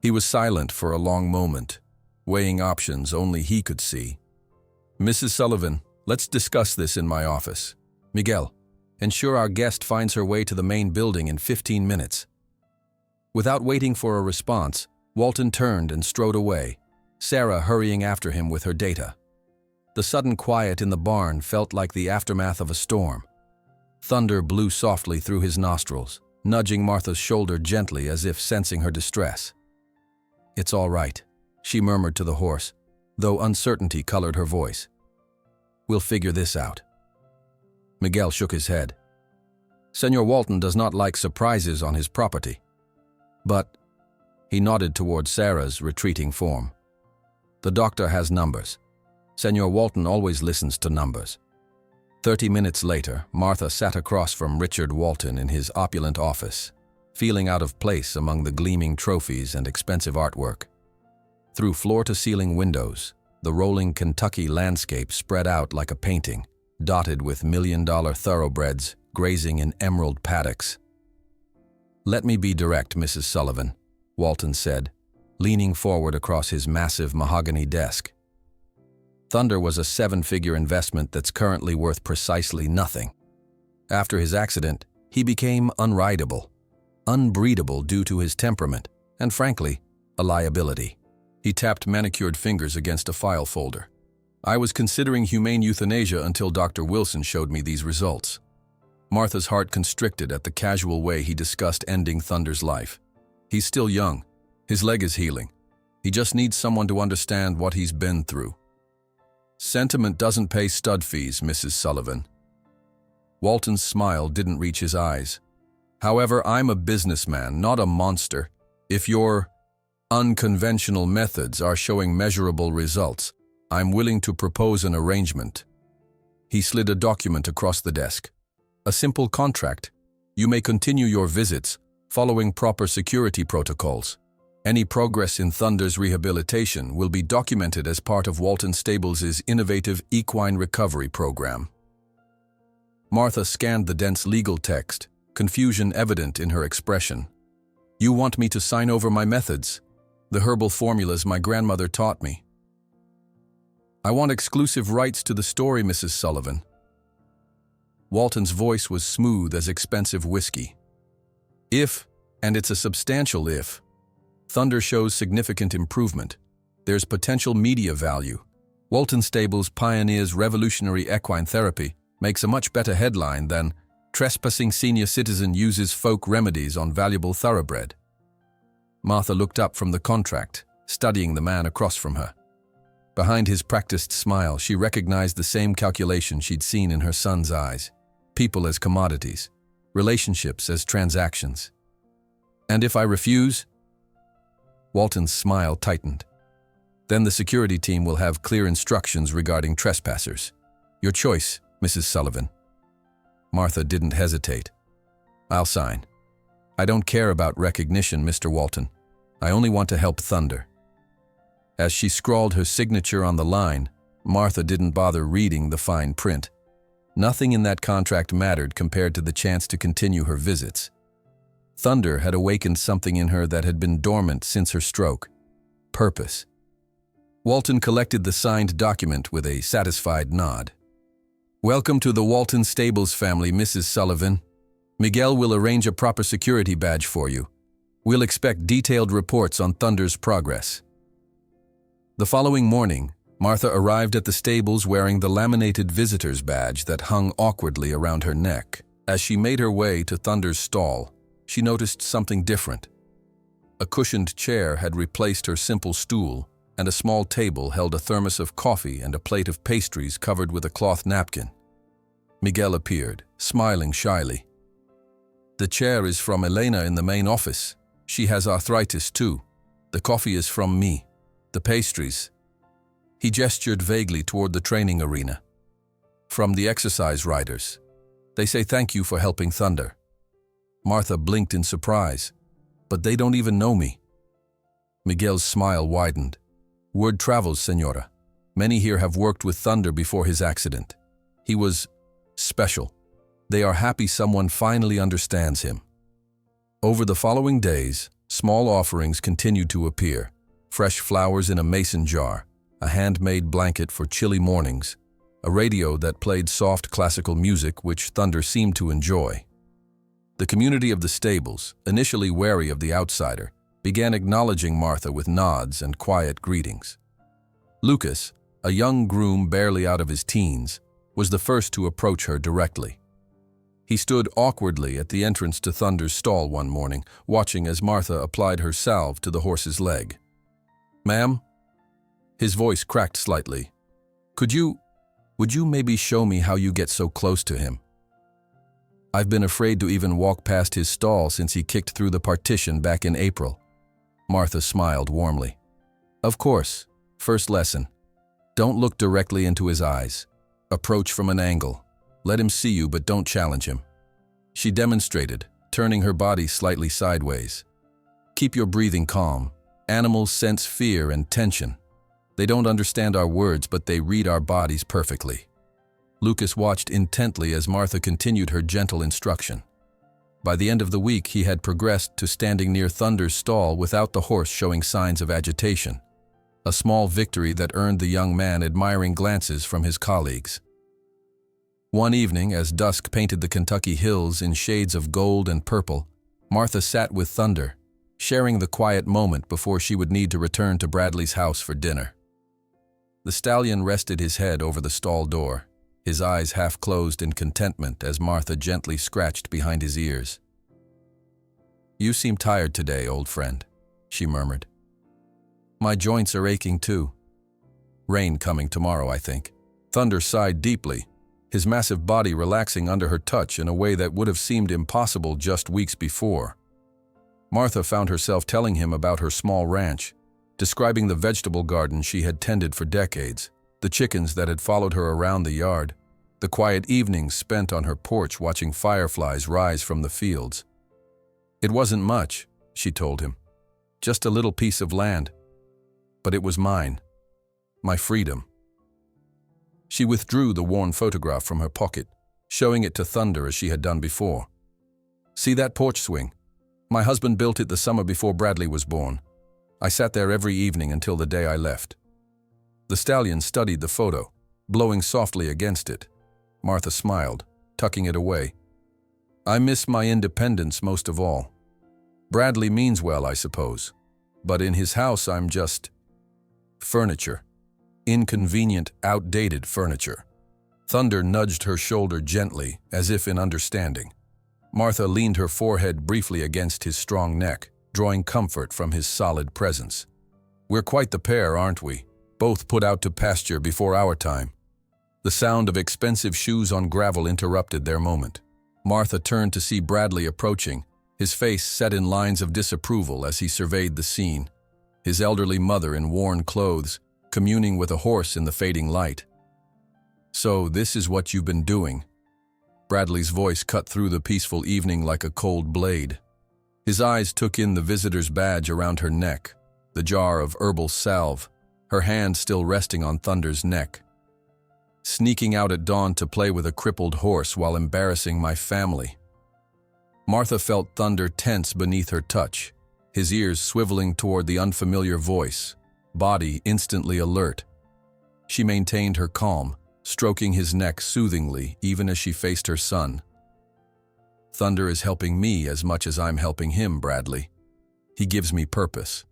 He was silent for a long moment, weighing options only he could see. "Mrs. Sullivan, let's discuss this in my office. Miguel, ensure our guest finds her way to the main building in 15 minutes." Without waiting for a response, Walton turned and strode away, Sarah hurrying after him with her data. The sudden quiet in the barn felt like the aftermath of a storm. Thunder blew softly through his nostrils, nudging Martha's shoulder gently as if sensing her distress. "It's all right," she murmured to the horse, though uncertainty colored her voice. "We'll figure this out." Miguel shook his head. "Senor Walton does not like surprises on his property." "But," he nodded toward Sarah's retreating form, "the doctor has numbers. Senor Walton always listens to numbers." 30 minutes later, Martha sat across from Richard Walton in his opulent office, feeling out of place among the gleaming trophies and expensive artwork. Through floor-to-ceiling windows, the rolling Kentucky landscape spread out like a painting, dotted with million-dollar thoroughbreds grazing in emerald paddocks. "Let me be direct, Mrs. Sullivan," Walton said, leaning forward across his massive mahogany desk. Thunder was a 7-figure investment that's currently worth precisely nothing. After his accident, he became unrideable, unbreedable due to his temperament, and frankly, a liability. He tapped manicured fingers against a file folder. "I was considering humane euthanasia until Dr. Wilson showed me these results." Martha's heart constricted at the casual way he discussed ending Thunder's life. "He's still young. His leg is healing. He just needs someone to understand what he's been through." "Sentiment doesn't pay stud fees, Mrs. Sullivan." Walton's smile didn't reach his eyes. "However, I'm a businessman, not a monster. If your unconventional methods are showing measurable results, I'm willing to propose an arrangement." He slid a document across the desk. "A simple contract. You may continue your visits, following proper security protocols. Any progress in Thunder's rehabilitation will be documented as part of Walton Stables' innovative equine recovery program." Martha scanned the dense legal text, confusion evident in her expression. "You want me to sign over my methods? The herbal formulas my grandmother taught me." "I want exclusive rights to the story, Mrs. Sullivan." Walton's voice was smooth as expensive whiskey. "If, and it's a substantial if, Thunder shows significant improvement, there's potential media value. Walton Stables pioneers revolutionary equine therapy, makes a much better headline than trespassing senior citizen uses folk remedies on valuable thoroughbred." Martha looked up from the contract, studying the man across from her. Behind his practiced smile, she recognized the same calculation she'd seen in her son's eyes. People as commodities, relationships as transactions. "And if I refuse?" Walton's smile tightened. "Then the security team will have clear instructions regarding trespassers. Your choice, Mrs. Sullivan." Martha didn't hesitate. "I'll sign. I don't care about recognition, Mr. Walton. I only want to help Thunder." As she scrawled her signature on the line, Martha didn't bother reading the fine print. Nothing in that contract mattered compared to the chance to continue her visits. Thunder had awakened something in her that had been dormant since her stroke. Purpose. Walton collected the signed document with a satisfied nod. "Welcome to the Walton Stables family, Mrs. Sullivan. Miguel will arrange a proper security badge for you. We'll expect detailed reports on Thunder's progress." The following morning, Martha arrived at the stables wearing the laminated visitor's badge that hung awkwardly around her neck. As she made her way to Thunder's stall, she noticed something different. A cushioned chair had replaced her simple stool, and a small table held a thermos of coffee and a plate of pastries covered with a cloth napkin. Miguel appeared, smiling shyly. "The chair is from Elena in the main office. She has arthritis too. The coffee is from me. The pastries." He gestured vaguely toward the training arena. "From the exercise riders. They say thank you for helping Thunder." Martha blinked in surprise. "But they don't even know me." Miguel's smile widened. "Word travels, Senora. Many here have worked with Thunder before his accident. He was special. They are happy someone finally understands him." Over the following days, small offerings continued to appear. Fresh flowers in a mason jar, a handmade blanket for chilly mornings, a radio that played soft classical music which Thunder seemed to enjoy. The community of the stables, initially wary of the outsider, began acknowledging Martha with nods and quiet greetings. Lucas, a young groom barely out of his teens, was the first to approach her directly. He stood awkwardly at the entrance to Thunder's stall one morning, watching as Martha applied her salve to the horse's leg. "Ma'am?" His voice cracked slightly. Would you maybe show me how you get so close to him? I've been afraid to even walk past his stall since he kicked through the partition back in April." Martha smiled warmly. "Of course. First lesson. Don't look directly into his eyes. Approach from an angle. Let him see you, but don't challenge him." She demonstrated, turning her body slightly sideways. "Keep your breathing calm. Animals sense fear and tension. They don't understand our words, but they read our bodies perfectly." Lucas watched intently as Martha continued her gentle instruction. By the end of the week, he had progressed to standing near Thunder's stall without the horse showing signs of agitation, a small victory that earned the young man admiring glances from his colleagues. One evening, as dusk painted the Kentucky hills in shades of gold and purple, Martha sat with Thunder, sharing the quiet moment before she would need to return to Bradley's house for dinner. The stallion rested his head over the stall door, his eyes half closed in contentment as Martha gently scratched behind his ears. "You seem tired today, old friend," she murmured. "My joints are aching too. Rain coming tomorrow, I think." Thunder sighed deeply, his massive body relaxing under her touch in a way that would have seemed impossible just weeks before. Martha found herself telling him about her small ranch, describing the vegetable garden she had tended for decades, the chickens that had followed her around the yard, the quiet evenings spent on her porch watching fireflies rise from the fields. "It wasn't much," she told him, "just a little piece of land. But it was mine, my freedom." She withdrew the worn photograph from her pocket, showing it to Thunder as she had done before. "See that porch swing? My husband built it the summer before Bradley was born. I sat there every evening until the day I left." The stallion studied the photo, blowing softly against it. Martha smiled, tucking it away. "I miss my independence most of all. Bradley means well, I suppose, but in his house I'm just furniture. Inconvenient, outdated furniture." Thunder nudged her shoulder gently, as if in understanding. Martha leaned her forehead briefly against his strong neck, drawing comfort from his solid presence. "We're quite the pair, aren't we? Both put out to pasture before our time." The sound of expensive shoes on gravel interrupted their moment. Martha turned to see Bradley approaching, his face set in lines of disapproval as he surveyed the scene, his elderly mother in worn clothes, communing with a horse in the fading light. "So this is what you've been doing." Bradley's voice cut through the peaceful evening like a cold blade. His eyes took in the visitor's badge around her neck, the jar of herbal salve, her hand still resting on Thunder's neck. "Sneaking out at dawn to play with a crippled horse while embarrassing my family." Martha felt Thunder tense beneath her touch, his ears swiveling toward the unfamiliar voice, body instantly alert. She maintained her calm, stroking his neck soothingly even as she faced her son. "Thunder is helping me as much as I'm helping him, Bradley. He gives me purpose."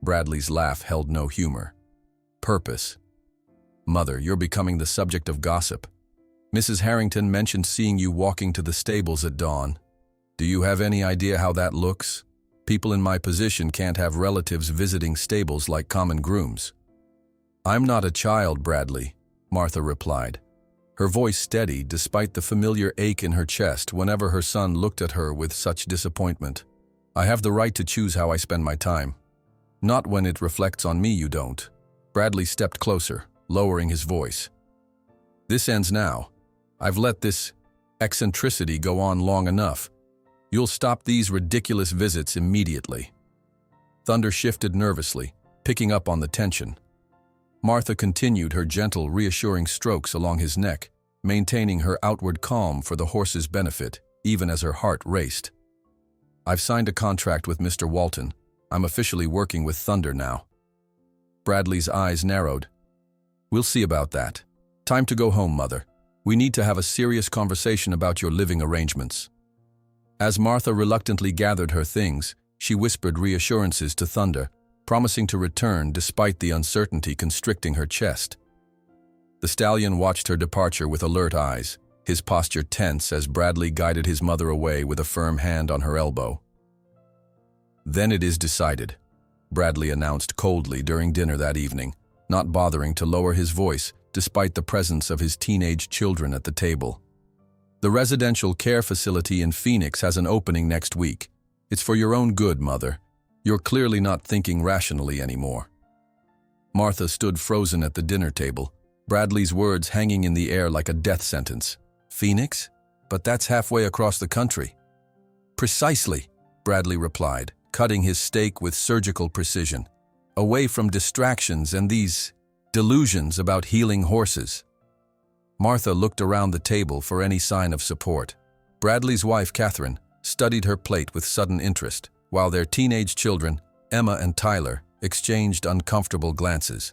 Bradley's laugh held no humor. "Purpose? Mother, you're becoming the subject of gossip. Mrs. Harrington mentioned seeing you walking to the stables at dawn. Do you have any idea how that looks? People in my position can't have relatives visiting stables like common grooms." "I'm not a child, Bradley," Martha replied, her voice steady despite the familiar ache in her chest whenever her son looked at her with such disappointment. "I have the right to choose how I spend my time. Not when it reflects on me, you don't." Bradley stepped closer, lowering his voice. "This ends now. I've let this eccentricity go on long enough. You'll stop these ridiculous visits immediately." Thunder shifted nervously, picking up on the tension. Martha continued her gentle, reassuring strokes along his neck, maintaining her outward calm for the horse's benefit, even as her heart raced. "I've signed a contract with Mr. Walton. I'm officially working with Thunder now." Bradley's eyes narrowed. "We'll see about that. Time to go home, Mother. We need to have a serious conversation about your living arrangements." As Martha reluctantly gathered her things, she whispered reassurances to Thunder, promising to return despite the uncertainty constricting her chest. The stallion watched her departure with alert eyes, his posture tense as Bradley guided his mother away with a firm hand on her elbow. "Then it is decided," Bradley announced coldly during dinner that evening, not bothering to lower his voice despite the presence of his teenage children at the table. "The residential care facility in Phoenix has an opening next week. It's for your own good, Mother. You're clearly not thinking rationally anymore." Martha stood frozen at the dinner table, Bradley's words hanging in the air like a death sentence. "Phoenix? But that's halfway across the country." "Precisely," Bradley replied, cutting his steak with surgical precision. "Away from distractions and these delusions about healing horses." Martha looked around the table for any sign of support. Bradley's wife, Catherine, studied her plate with sudden interest, while their teenage children, Emma and Tyler, exchanged uncomfortable glances.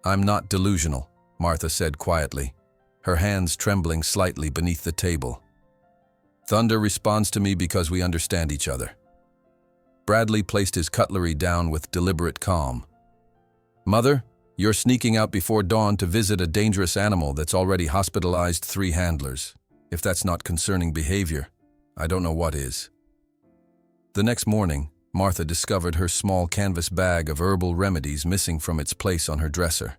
"I'm not delusional," Martha said quietly, her hands trembling slightly beneath the table. "Thunder responds to me because we understand each other." Bradley placed his cutlery down with deliberate calm. "Mother, you're sneaking out before dawn to visit a dangerous animal that's already hospitalized 3 handlers. If that's not concerning behavior, I don't know what is." The next morning, Martha discovered her small canvas bag of herbal remedies missing from its place on her dresser.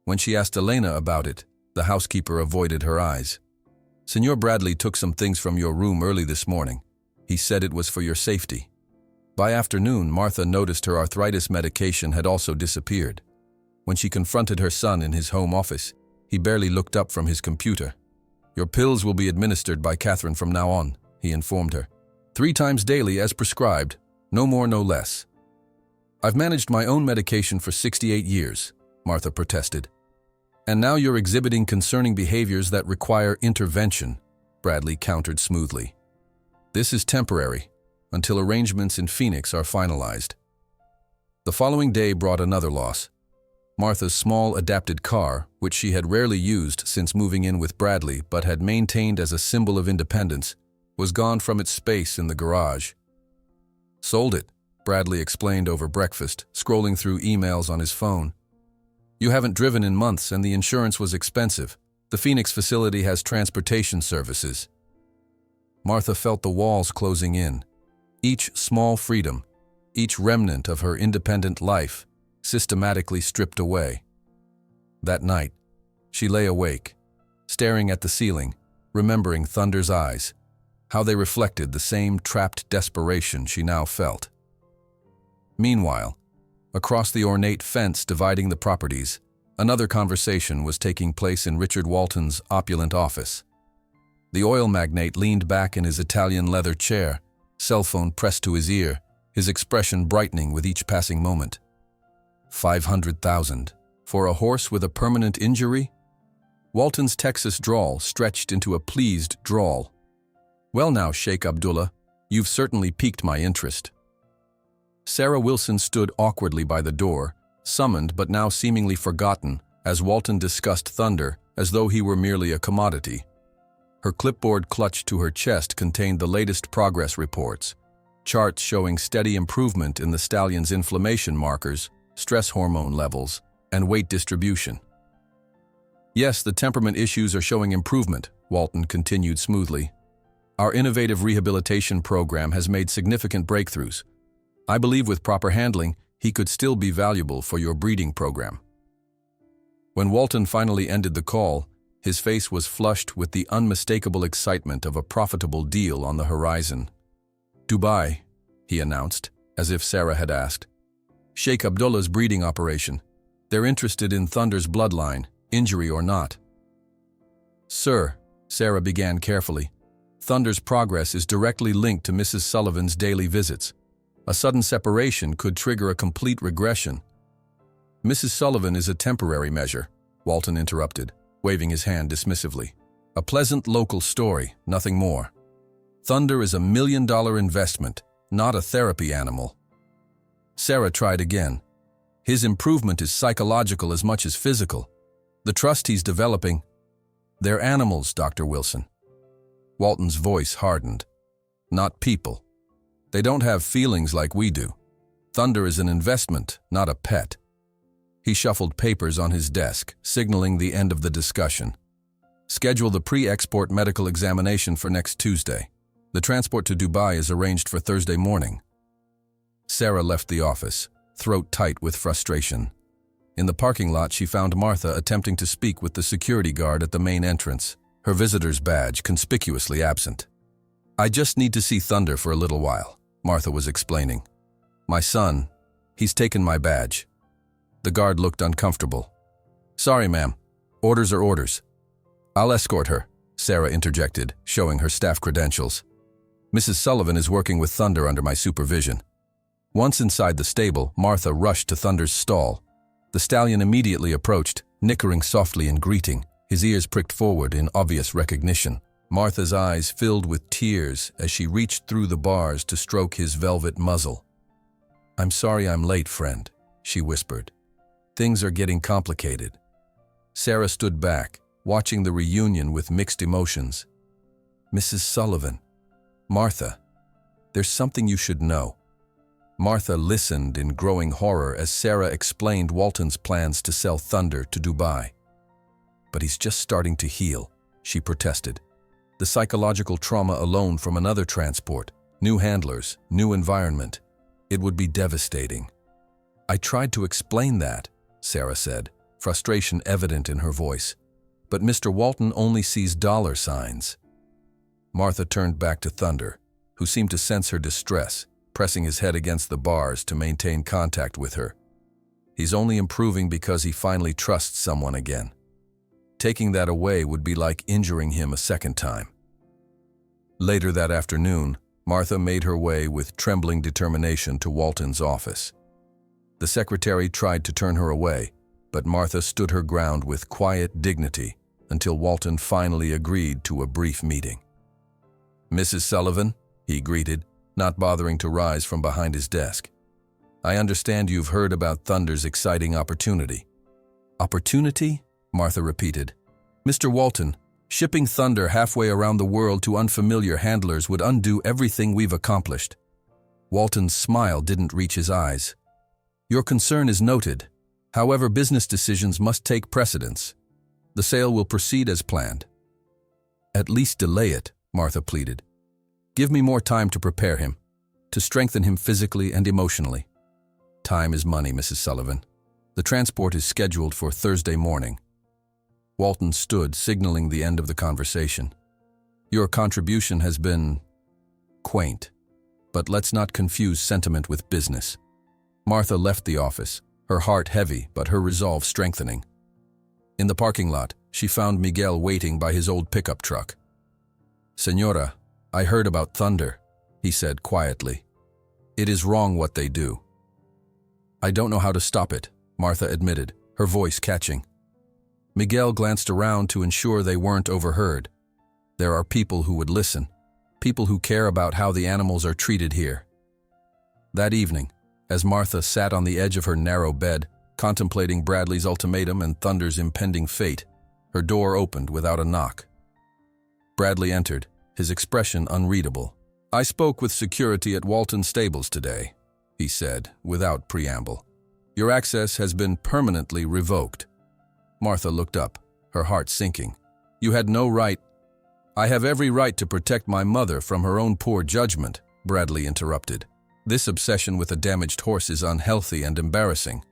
When she asked Elena about it, the housekeeper avoided her eyes. "Senor Bradley took some things from your room early this morning. He said it was for your safety." By afternoon, Martha noticed her arthritis medication had also disappeared. When she confronted her son in his home office, he barely looked up from his computer. "Your pills will be administered by Catherine from now on," he informed her. 3 times daily as prescribed, no more, no less." "I've managed my own medication for 68 years, Martha protested. "And now you're exhibiting concerning behaviors that require intervention," Bradley countered smoothly. "This is temporary, until arrangements in Phoenix are finalized." The following day brought another loss. Martha's small adapted car, which she had rarely used since moving in with Bradley but had maintained as a symbol of independence, was gone from its space in the garage. "Sold it," Bradley explained over breakfast, scrolling through emails on his phone. "You haven't driven in months and the insurance was expensive. The Phoenix facility has transportation services." Martha felt the walls closing in. Each small freedom, each remnant of her independent life, systematically stripped away. That night, she lay awake, staring at the ceiling, remembering Thunder's eyes, how they reflected the same trapped desperation she now felt. Meanwhile, across the ornate fence dividing the properties, another conversation was taking place in Richard Walton's opulent office. The oil magnate leaned back in his Italian leather chair, cell phone pressed to his ear, his expression brightening with each passing moment. 500,000 for a horse with a permanent injury? Walton's Texas drawl stretched into a pleased drawl. "Well now, Sheikh Abdullah, you've certainly piqued my interest." Sarah Wilson stood awkwardly by the door, summoned but now seemingly forgotten, as Walton discussed Thunder as though he were merely a commodity. Her clipboard clutched to her chest contained the latest progress reports, charts showing steady improvement in the stallion's inflammation markers, stress hormone levels, and weight distribution. "Yes, the temperament issues are showing improvement," Walton continued smoothly. "Our innovative rehabilitation program has made significant breakthroughs. I believe with proper handling, he could still be valuable for your breeding program." When Walton finally ended the call, his face was flushed with the unmistakable excitement of a profitable deal on the horizon. "Dubai," he announced, as if Sarah had asked. "Sheikh Abdullah's breeding operation. They're interested in Thunder's bloodline, injury or not." "Sir," Sarah began carefully, "Thunder's progress is directly linked to Mrs. Sullivan's daily visits. A sudden separation could trigger a complete regression." "Mrs. Sullivan is a temporary measure," Walton interrupted, waving his hand dismissively. "A pleasant local story, nothing more. Thunder is a $1 million investment, not a therapy animal." Sarah tried again. "His improvement is psychological as much as physical. The trust he's developing—" "They're animals, Dr. Wilson." Walton's voice hardened. "Not people. They don't have feelings like we do. Thunder is an investment, not a pet. He shuffled papers on his desk, signaling the end of the discussion. Schedule the pre-export medical examination for next Tuesday. The transport to Dubai is arranged for Thursday morning. Sarah left the office, throat tight with frustration. In the parking lot, she found Martha attempting to speak with the security guard at the main entrance, her visitor's badge conspicuously absent. "I just need to see Thunder for a little while," Martha was explaining. "My son, he's taken my badge." The guard looked uncomfortable. "Sorry, ma'am. Orders are orders." "I'll escort her," Sarah interjected, showing her staff credentials. "Mrs. Sullivan is working with Thunder under my supervision." Once inside the stable, Martha rushed to Thunder's stall. The stallion immediately approached, nickering softly in greeting, his ears pricked forward in obvious recognition. Martha's eyes filled with tears as she reached through the bars to stroke his velvet muzzle. "I'm sorry I'm late, friend," she whispered. "Things are getting complicated." Sarah stood back, watching the reunion with mixed emotions. "Mrs. Sullivan, Martha, there's something you should know." Martha listened in growing horror as Sarah explained Walton's plans to sell Thunder to Dubai. "But he's just starting to heal," she protested. "The psychological trauma alone from another transport, new handlers, new environment, it would be devastating." "I tried to explain that," Sarah said, frustration evident in her voice. "But Mr. Walton only sees dollar signs." Martha turned back to Thunder, who seemed to sense her distress, pressing his head against the bars to maintain contact with her. "He's only improving because he finally trusts someone again. Taking that away would be like injuring him a second time." Later that afternoon, Martha made her way with trembling determination to Walton's office. The secretary tried to turn her away, but Martha stood her ground with quiet dignity until Walton finally agreed to a brief meeting. "Mrs. Sullivan," he greeted, not bothering to rise from behind his desk. "I understand you've heard about Thunder's exciting opportunity." "Opportunity?" Martha repeated. "Mr. Walton, shipping Thunder halfway around the world to unfamiliar handlers would undo everything we've accomplished." Walton's smile didn't reach his eyes. "Your concern is noted. However, business decisions must take precedence. The sale will proceed as planned." "At least delay it," Martha pleaded. "Give me more time to prepare him, to strengthen him physically and emotionally." "Time is money, Mrs. Sullivan. The transport is scheduled for Thursday morning." Walton stood, signaling the end of the conversation. "Your contribution has been quaint, but let's not confuse sentiment with business." Martha left the office, her heart heavy but her resolve strengthening. In the parking lot, she found Miguel waiting by his old pickup truck. "Señora, I heard about Thunder," he said quietly. "It is wrong what they do." "I don't know how to stop it," Martha admitted, her voice catching. Miguel glanced around to ensure they weren't overheard. "There are people who would listen, people who care about how the animals are treated here." That evening, as Martha sat on the edge of her narrow bed, contemplating Bradley's ultimatum and Thunder's impending fate, her door opened without a knock. Bradley entered, his expression unreadable. "I spoke with security at Walton Stables today," he said, without preamble. "Your access has been permanently revoked." Martha looked up, her heart sinking. "You had no right—" "I have every right to protect my mother from her own poor judgment," Bradley interrupted. "This obsession with a damaged horse is unhealthy and embarrassing."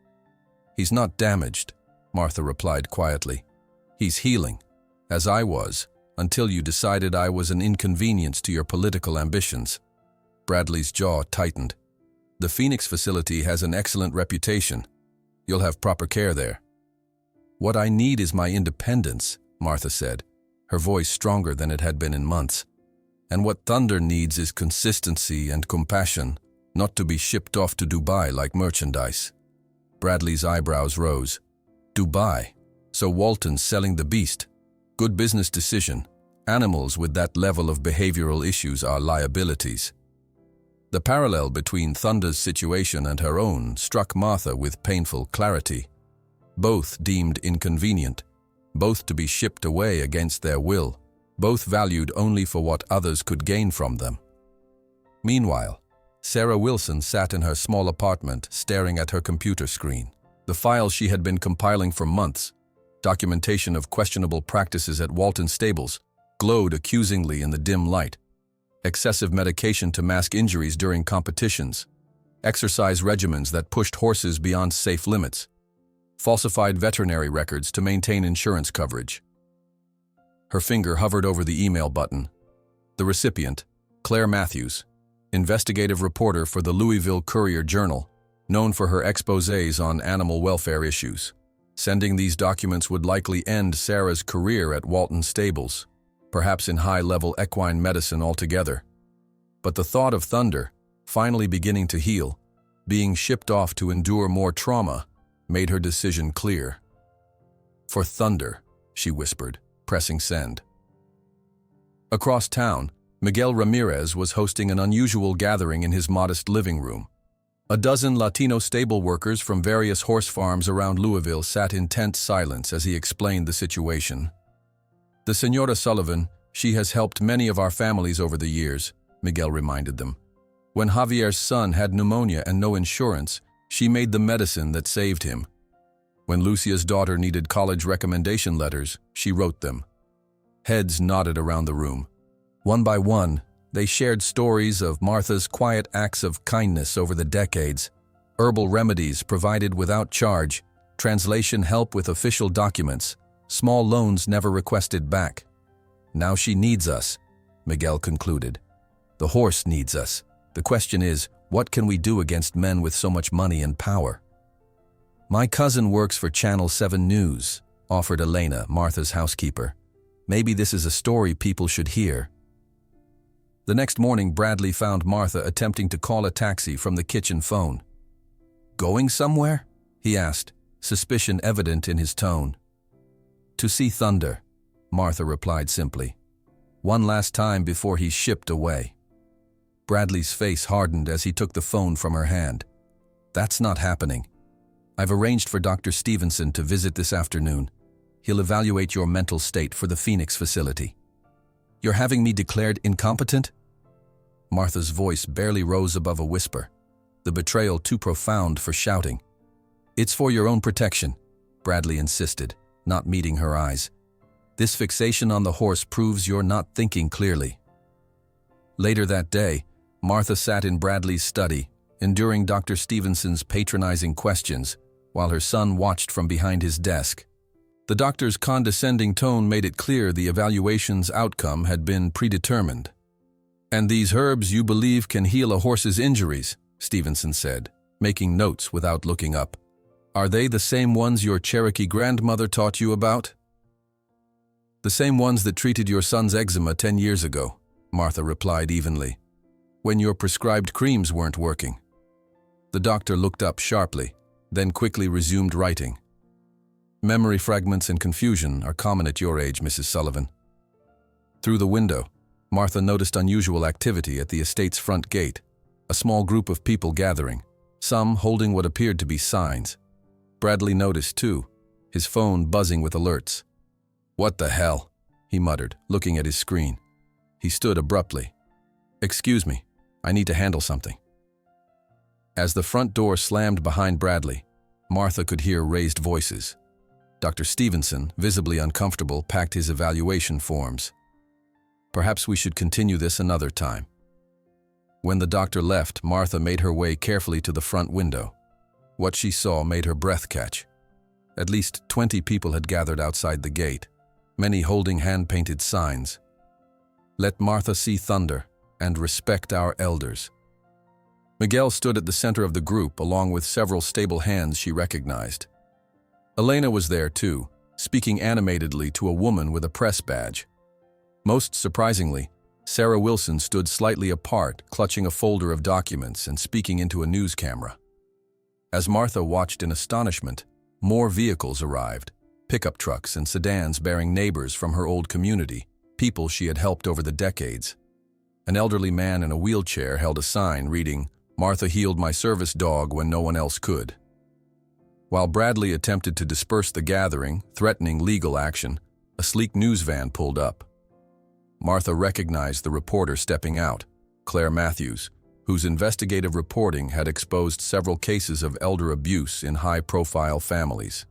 "He's not damaged," Martha replied quietly. "He's healing, as I was, until you decided I was an inconvenience to your political ambitions." Bradley's jaw tightened. "The Phoenix facility has an excellent reputation. You'll have proper care there." "What I need is my independence," Martha said, her voice stronger than it had been in months. "And what Thunder needs is consistency and compassion, not to be shipped off to Dubai like merchandise." Bradley's eyebrows rose. "Dubai? So Walton's selling the beast? Good business decision. Animals with that level of behavioral issues are liabilities." The parallel between Thunder's situation and her own struck Martha with painful clarity. Both deemed inconvenient, both to be shipped away against their will, both valued only for what others could gain from them. Meanwhile, Sarah Wilson sat in her small apartment, staring at her computer screen. The files she had been compiling for months, documentation of questionable practices at Walton Stables, glowed accusingly in the dim light. Excessive medication to mask injuries during competitions, exercise regimens that pushed horses beyond safe limits, falsified veterinary records to maintain insurance coverage. Her finger hovered over the email button. The recipient, Claire Matthews, investigative reporter for the Louisville Courier-Journal, known for her exposés on animal welfare issues. Sending these documents would likely end Sarah's career at Walton Stables, perhaps in high-level equine medicine altogether. But the thought of Thunder, finally beginning to heal, being shipped off to endure more trauma, made her decision clear. "For Thunder," she whispered, pressing send. Across town, Miguel Ramirez was hosting an unusual gathering in his modest living room. A dozen Latino stable workers from various horse farms around Louisville sat in tense silence as he explained the situation. "The Señora Sullivan, she has helped many of our families over the years," Miguel reminded them. "When Javier's son had pneumonia and no insurance, she made the medicine that saved him. When Lucia's daughter needed college recommendation letters, she wrote them." Heads nodded around the room. One by one, they shared stories of Martha's quiet acts of kindness over the decades, herbal remedies provided without charge, translation help with official documents, small loans never requested back. "Now she needs us," Miguel concluded. "The horse needs us. The question is, what can we do against men with so much money and power?" "My cousin works for Channel 7 News," offered Elena, Martha's housekeeper. "Maybe this is a story people should hear." The next morning, Bradley found Martha attempting to call a taxi from the kitchen phone. "Going somewhere?" he asked, suspicion evident in his tone. "To see Thunder," Martha replied simply. "One last time before he's shipped away." Bradley's face hardened as he took the phone from her hand. "That's not happening. I've arranged for Dr. Stevenson to visit this afternoon. He'll evaluate your mental state for the Phoenix facility." "You're having me declared incompetent?" Martha's voice barely rose above a whisper, the betrayal too profound for shouting. "It's for your own protection," Bradley insisted, not meeting her eyes. "This fixation on the horse proves you're not thinking clearly." Later that day, Martha sat in Bradley's study, enduring Dr. Stevenson's patronizing questions, while her son watched from behind his desk. The doctor's condescending tone made it clear the evaluation's outcome had been predetermined. "And these herbs you believe can heal a horse's injuries," Stevenson said, making notes without looking up. "Are they the same ones your Cherokee grandmother taught you about?" "The same ones that treated your son's eczema 10 years ago," Martha replied evenly, "when your prescribed creams weren't working." The doctor looked up sharply, then quickly resumed writing. "Memory fragments and confusion are common at your age, Mrs. Sullivan." Through the window, Martha noticed unusual activity at the estate's front gate, a small group of people gathering, some holding what appeared to be signs. Bradley noticed too, his phone buzzing with alerts. "What the hell?" he muttered, looking at his screen. He stood abruptly. "Excuse me, I need to handle something." As the front door slammed behind Bradley, Martha could hear raised voices. Dr. Stevenson, visibly uncomfortable, packed his evaluation forms. "Perhaps we should continue this another time." When the doctor left, Martha made her way carefully to the front window. What she saw made her breath catch. At least 20 people had gathered outside the gate, many holding hand-painted signs. "Let Martha see Thunder and respect our elders." Miguel stood at the center of the group along with several stable hands she recognized. Elena was there too, speaking animatedly to a woman with a press badge. Most surprisingly, Sarah Wilson stood slightly apart, clutching a folder of documents and speaking into a news camera. As Martha watched in astonishment, more vehicles arrived, pickup trucks and sedans bearing neighbors from her old community, people she had helped over the decades. An elderly man in a wheelchair held a sign reading, "Martha healed my service dog when no one else could." While Bradley attempted to disperse the gathering, threatening legal action, a sleek news van pulled up. Martha recognized the reporter stepping out, Claire Matthews, whose investigative reporting had exposed several cases of elder abuse in high-profile families.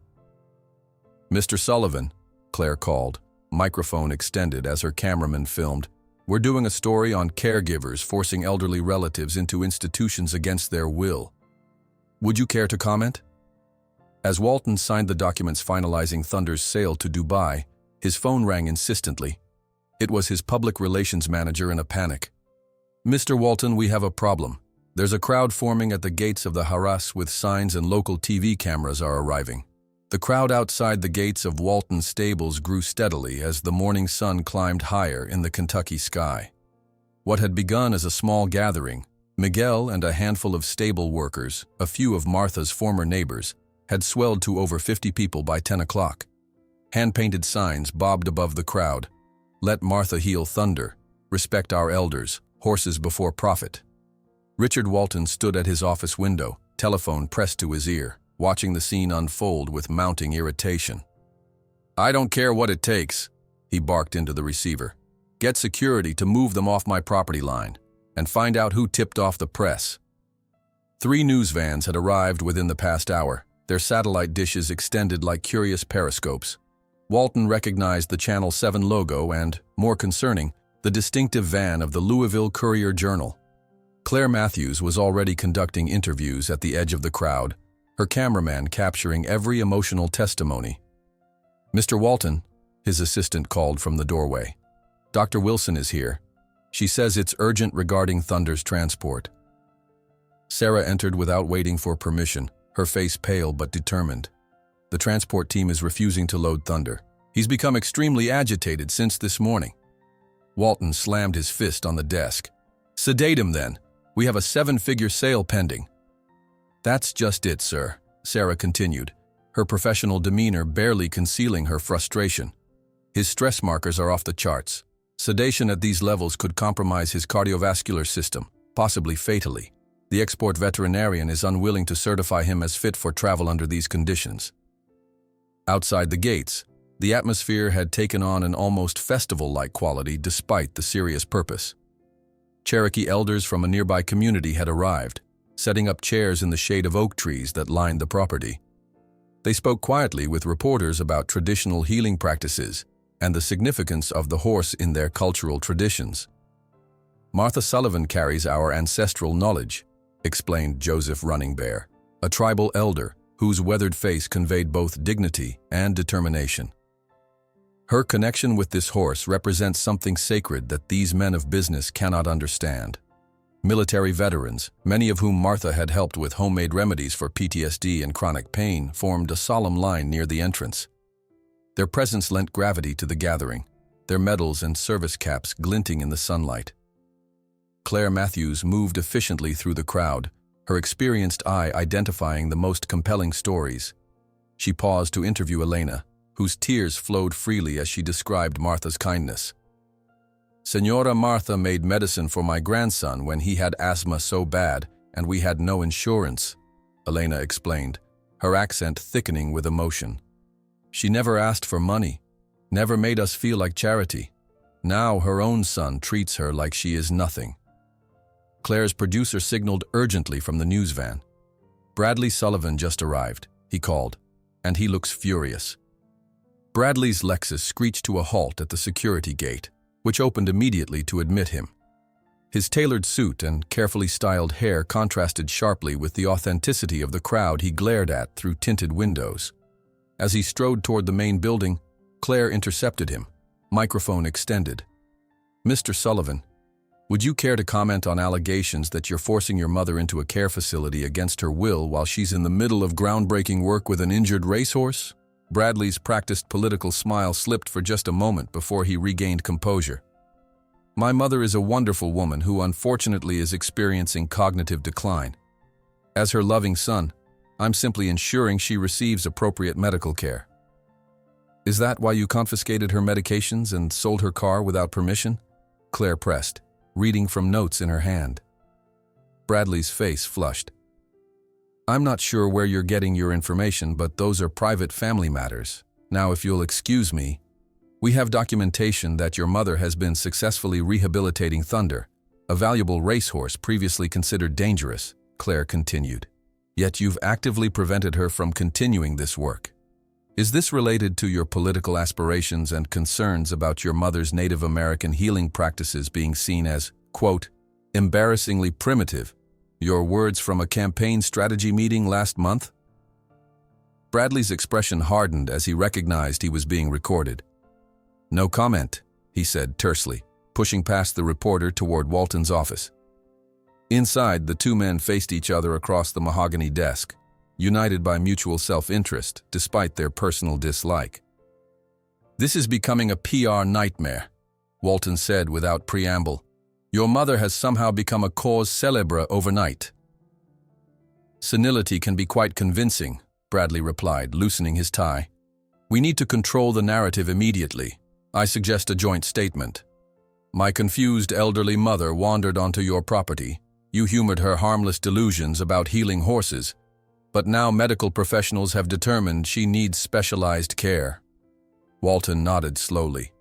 "Mr. Sullivan," Claire called, microphone extended as her cameraman filmed, "we're doing a story on caregivers forcing elderly relatives into institutions against their will. Would you care to comment?" As Walton signed the documents finalizing Thunder's sale to Dubai, his phone rang insistently. It was his public relations manager in a panic. "Mr. Walton, we have a problem. There's a crowd forming at the gates of the Haras with signs, and local TV cameras are arriving." The crowd outside the gates of Walton's stables grew steadily as the morning sun climbed higher in the Kentucky sky. What had begun as a small gathering, Miguel and a handful of stable workers, a few of Martha's former neighbors, had swelled to over 50 people by 10 o'clock. Hand-painted signs bobbed above the crowd. "Let Martha heal Thunder. Respect our elders. Horses before profit." Richard Walton stood at his office window, telephone pressed to his ear, watching the scene unfold with mounting irritation. "I don't care what it takes," he barked into the receiver. "Get security to move them off my property line, and find out who tipped off the press." 3 news vans had arrived within the past hour, their satellite dishes extended like curious periscopes. Walton recognized the Channel 7 logo and, more concerning, the distinctive van of the Louisville Courier-Journal. Claire Matthews was already conducting interviews at the edge of the crowd, her cameraman capturing every emotional testimony. "Mr. Walton," his assistant called from the doorway. "Dr. Wilson is here. She says it's urgent regarding Thunder's transport." Sarah entered without waiting for permission, her face pale but determined. "The transport team is refusing to load Thunder. He's become extremely agitated since this morning." Walton slammed his fist on the desk. "Sedate him then. We have a 7-figure sale pending." "That's just it, sir," Sarah continued, her professional demeanor barely concealing her frustration. "His stress markers are off the charts. Sedation at these levels could compromise his cardiovascular system, possibly fatally. The export veterinarian is unwilling to certify him as fit for travel under these conditions." Outside the gates, the atmosphere had taken on an almost festival-like quality despite the serious purpose. Cherokee elders from a nearby community had arrived, setting up chairs in the shade of oak trees that lined the property. They spoke quietly with reporters about traditional healing practices and the significance of the horse in their cultural traditions. "Martha Sullivan carries our ancestral knowledge," explained Joseph Running Bear, a tribal elder whose weathered face conveyed both dignity and determination. "Her connection with this horse represents something sacred that these men of business cannot understand." Military veterans, many of whom Martha had helped with homemade remedies for PTSD and chronic pain, formed a solemn line near the entrance. Their presence lent gravity to the gathering, their medals and service caps glinting in the sunlight. Claire Matthews moved efficiently through the crowd, her experienced eye identifying the most compelling stories. She paused to interview Elena, whose tears flowed freely as she described Martha's kindness. "Senora Martha made medicine for my grandson when he had asthma so bad, and we had no insurance," Elena explained, her accent thickening with emotion. "She never asked for money, never made us feel like charity. Now her own son treats her like she is nothing." Claire's producer signaled urgently from the news van. "Bradley Sullivan just arrived," he called, "and he looks furious." Bradley's Lexus screeched to a halt at the security gate, which opened immediately to admit him. His tailored suit and carefully styled hair contrasted sharply with the authenticity of the crowd he glared at through tinted windows. As he strode toward the main building, Claire intercepted him, microphone extended. "Mr. Sullivan, would you care to comment on allegations that you're forcing your mother into a care facility against her will while she's in the middle of groundbreaking work with an injured racehorse?" Bradley's practiced political smile slipped for just a moment before he regained composure. "My mother is a wonderful woman who unfortunately is experiencing cognitive decline. As her loving son, I'm simply ensuring she receives appropriate medical care." "Is that why you confiscated her medications and sold her car without permission?" Claire pressed, reading from notes in her hand. Bradley's face flushed. "I'm not sure where you're getting your information, but those are private family matters. Now, if you'll excuse me, we have documentation that your mother has been successfully rehabilitating Thunder, A valuable racehorse previously considered dangerous, Claire continued. Yet you've actively prevented her from continuing this work. Is this related to your political aspirations and concerns about your mother's Native American healing practices being seen as, quote, embarrassingly primitive? Your words from a campaign strategy meeting last month? Bradley's expression hardened as he recognized he was being recorded. No comment, he said tersely, pushing past the reporter toward Walton's office. Inside, the two men faced each other across the mahogany desk, united by mutual self-interest despite their personal dislike. This is becoming a PR nightmare, Walton said without preamble. Your mother has somehow become a cause célèbre overnight. Senility can be quite convincing, Bradley replied, loosening his tie. We need to control the narrative immediately. I suggest a joint statement. My confused elderly mother wandered onto your property. You humored her harmless delusions about healing horses, but now medical professionals have determined she needs specialized care. Walton nodded slowly.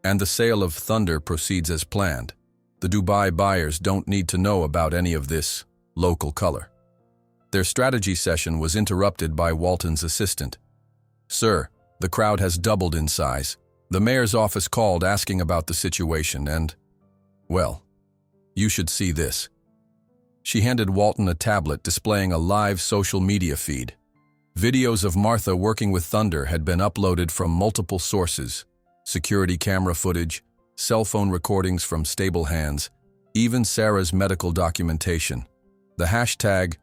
And the sale of Thunder proceeds as planned. The Dubai buyers don't need to know about any of this local color. Their strategy session was interrupted by Walton's assistant. Sir, the crowd has doubled in size. The mayor's office called asking about the situation and, well, you should see this. She handed Walton a tablet displaying a live social media feed. Videos of Martha working with Thunder had been uploaded from multiple sources: security camera footage, cell phone recordings from stable hands, even Sarah's medical documentation. The hashtag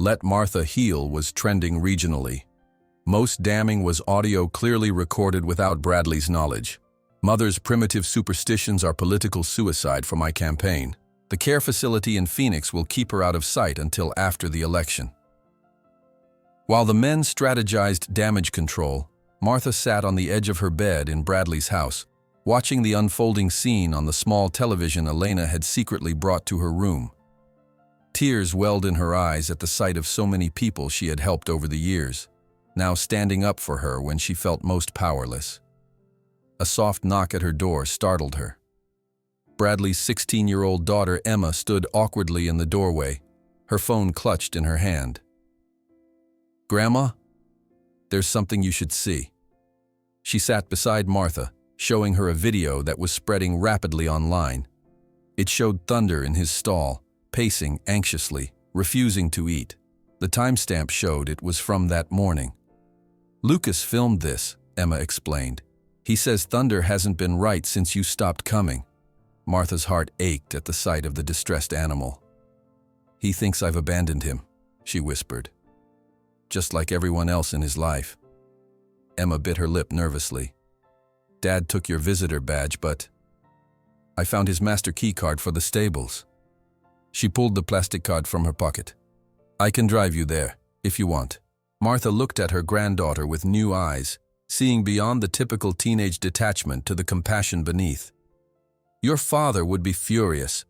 #LetMarthaHeal was trending regionally. Most damning was audio clearly recorded without Bradley's knowledge. Mother's primitive superstitions are political suicide for my campaign. The care facility in Phoenix will keep her out of sight until after the election. While the men strategized damage control, Martha sat on the edge of her bed in Bradley's house, watching the unfolding scene on the small television Elena had secretly brought to her room. Tears welled in her eyes at the sight of so many people she had helped over the years, now standing up for her when she felt most powerless. A soft knock at her door startled her. Bradley's 16-year-old daughter Emma stood awkwardly in the doorway, her phone clutched in her hand. Grandma? There's something you should see. She sat beside Martha, showing her a video that was spreading rapidly online. It showed Thunder in his stall, pacing anxiously, refusing to eat. The timestamp showed it was from that morning. Lucas filmed this, Emma explained. He says Thunder hasn't been right since you stopped coming. Martha's heart ached at the sight of the distressed animal. He thinks I've abandoned him, she whispered. Just like everyone else in his life. Emma bit her lip nervously. Dad took your visitor badge, but I found his master key card for the stables. She pulled the plastic card from her pocket. I can drive you there, if you want. Martha looked at her granddaughter with new eyes, seeing beyond the typical teenage detachment to the compassion beneath. Your father would be furious.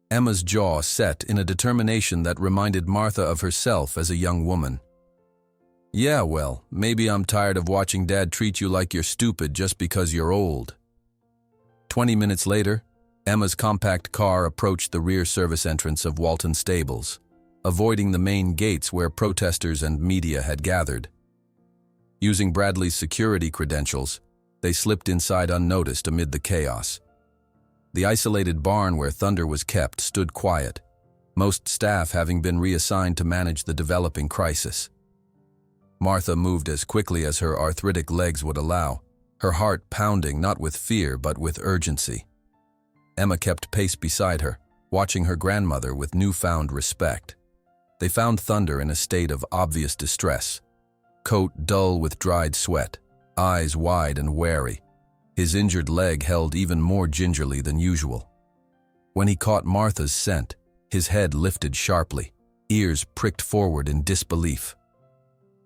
Emma's jaw set in a determination that reminded Martha of herself as a young woman. Yeah, well, maybe I'm tired of watching Dad treat you like you're stupid just because you're old. 20 minutes later, Emma's compact car approached the rear service entrance of Walton Stables, avoiding the main gates where protesters and media had gathered. Using Bradley's security credentials, they slipped inside unnoticed amid the chaos. The isolated barn where Thunder was kept stood quiet, most staff having been reassigned to manage the developing crisis. Martha moved as quickly as her arthritic legs would allow, her heart pounding not with fear but with urgency. Emma kept pace beside her, watching her grandmother with newfound respect. They found Thunder in a state of obvious distress, coat dull with dried sweat, eyes wide and wary. His injured leg held even more gingerly than usual. When he caught Martha's scent, his head lifted sharply, ears pricked forward in disbelief.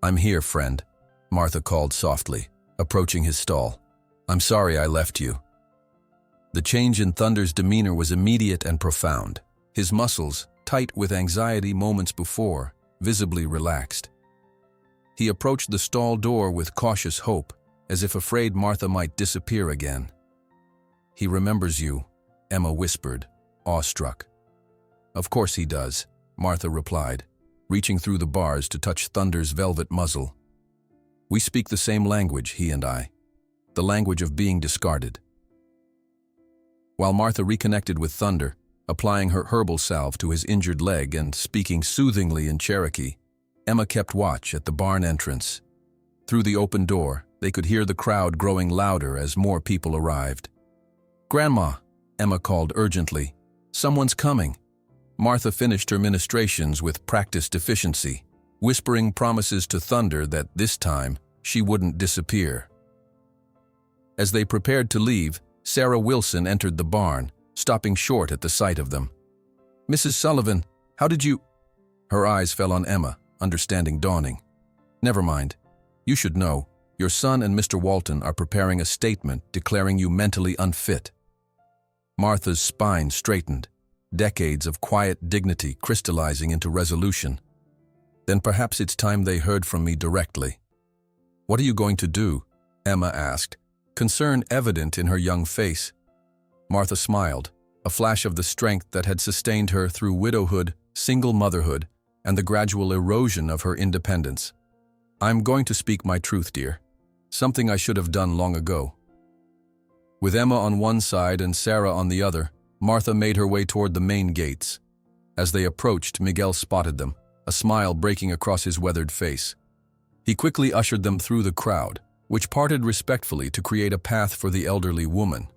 I'm here, friend, Martha called softly, approaching his stall. I'm sorry I left you. The change in Thunder's demeanor was immediate and profound. His muscles, tight with anxiety moments before, visibly relaxed. He approached the stall door with cautious hope, as if afraid Martha might disappear again. He remembers you, Emma whispered, awestruck. Of course he does, Martha replied, reaching through the bars to touch Thunder's velvet muzzle. We speak the same language, he and I, the language of being discarded. While Martha reconnected with Thunder, applying her herbal salve to his injured leg and speaking soothingly in Cherokee, Emma kept watch at the barn entrance. Through the open door, they could hear the crowd growing louder as more people arrived. "Grandma," Emma called urgently, "someone's coming." Martha finished her ministrations with practiced efficiency, whispering promises to Thunder that this time she wouldn't disappear. As they prepared to leave, Sarah Wilson entered the barn, stopping short at the sight of them. "Mrs. Sullivan, how did you—" Her eyes fell on Emma, understanding dawning. "Never mind. You should know. Your son and Mr. Walton are preparing a statement declaring you mentally unfit." Martha's spine straightened, decades of quiet dignity crystallizing into resolution. "Then perhaps it's time they heard from me directly." "What are you going to do?" Emma asked, concern evident in her young face. Martha smiled, a flash of the strength that had sustained her through widowhood, single motherhood, and the gradual erosion of her independence. "I'm going to speak my truth, dear. Something I should have done long ago." With Emma on one side and Sarah on the other, Martha made her way toward the main gates. As they approached, Miguel spotted them, a smile breaking across his weathered face. He quickly ushered them through the crowd, which parted respectfully to create a path for the elderly woman.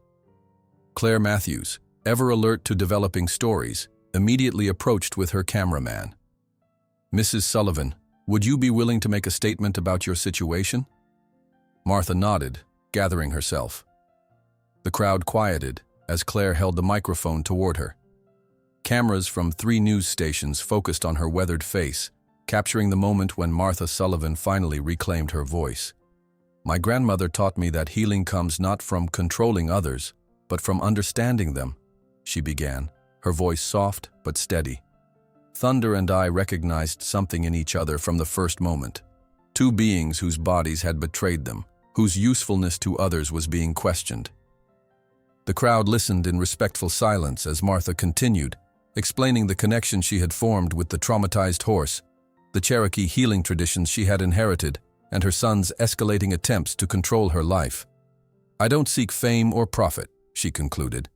Claire Matthews, ever alert to developing stories, immediately approached with her cameraman. "Mrs. Sullivan, would you be willing to make a statement about your situation?" Martha nodded, gathering herself. The crowd quieted as Claire held the microphone toward her. Cameras from 3 news stations focused on her weathered face, capturing the moment when Martha Sullivan finally reclaimed her voice. "My grandmother taught me that healing comes not from controlling others, but from understanding them," she began, her voice soft but steady. "Thunder and I recognized something in each other from the first moment. 2 beings whose bodies had betrayed them, whose usefulness to others was being questioned." The crowd listened in respectful silence as Martha continued, explaining the connection she had formed with the traumatized horse, the Cherokee healing traditions she had inherited, and her son's escalating attempts to control her life. "I don't seek fame or profit," she concluded.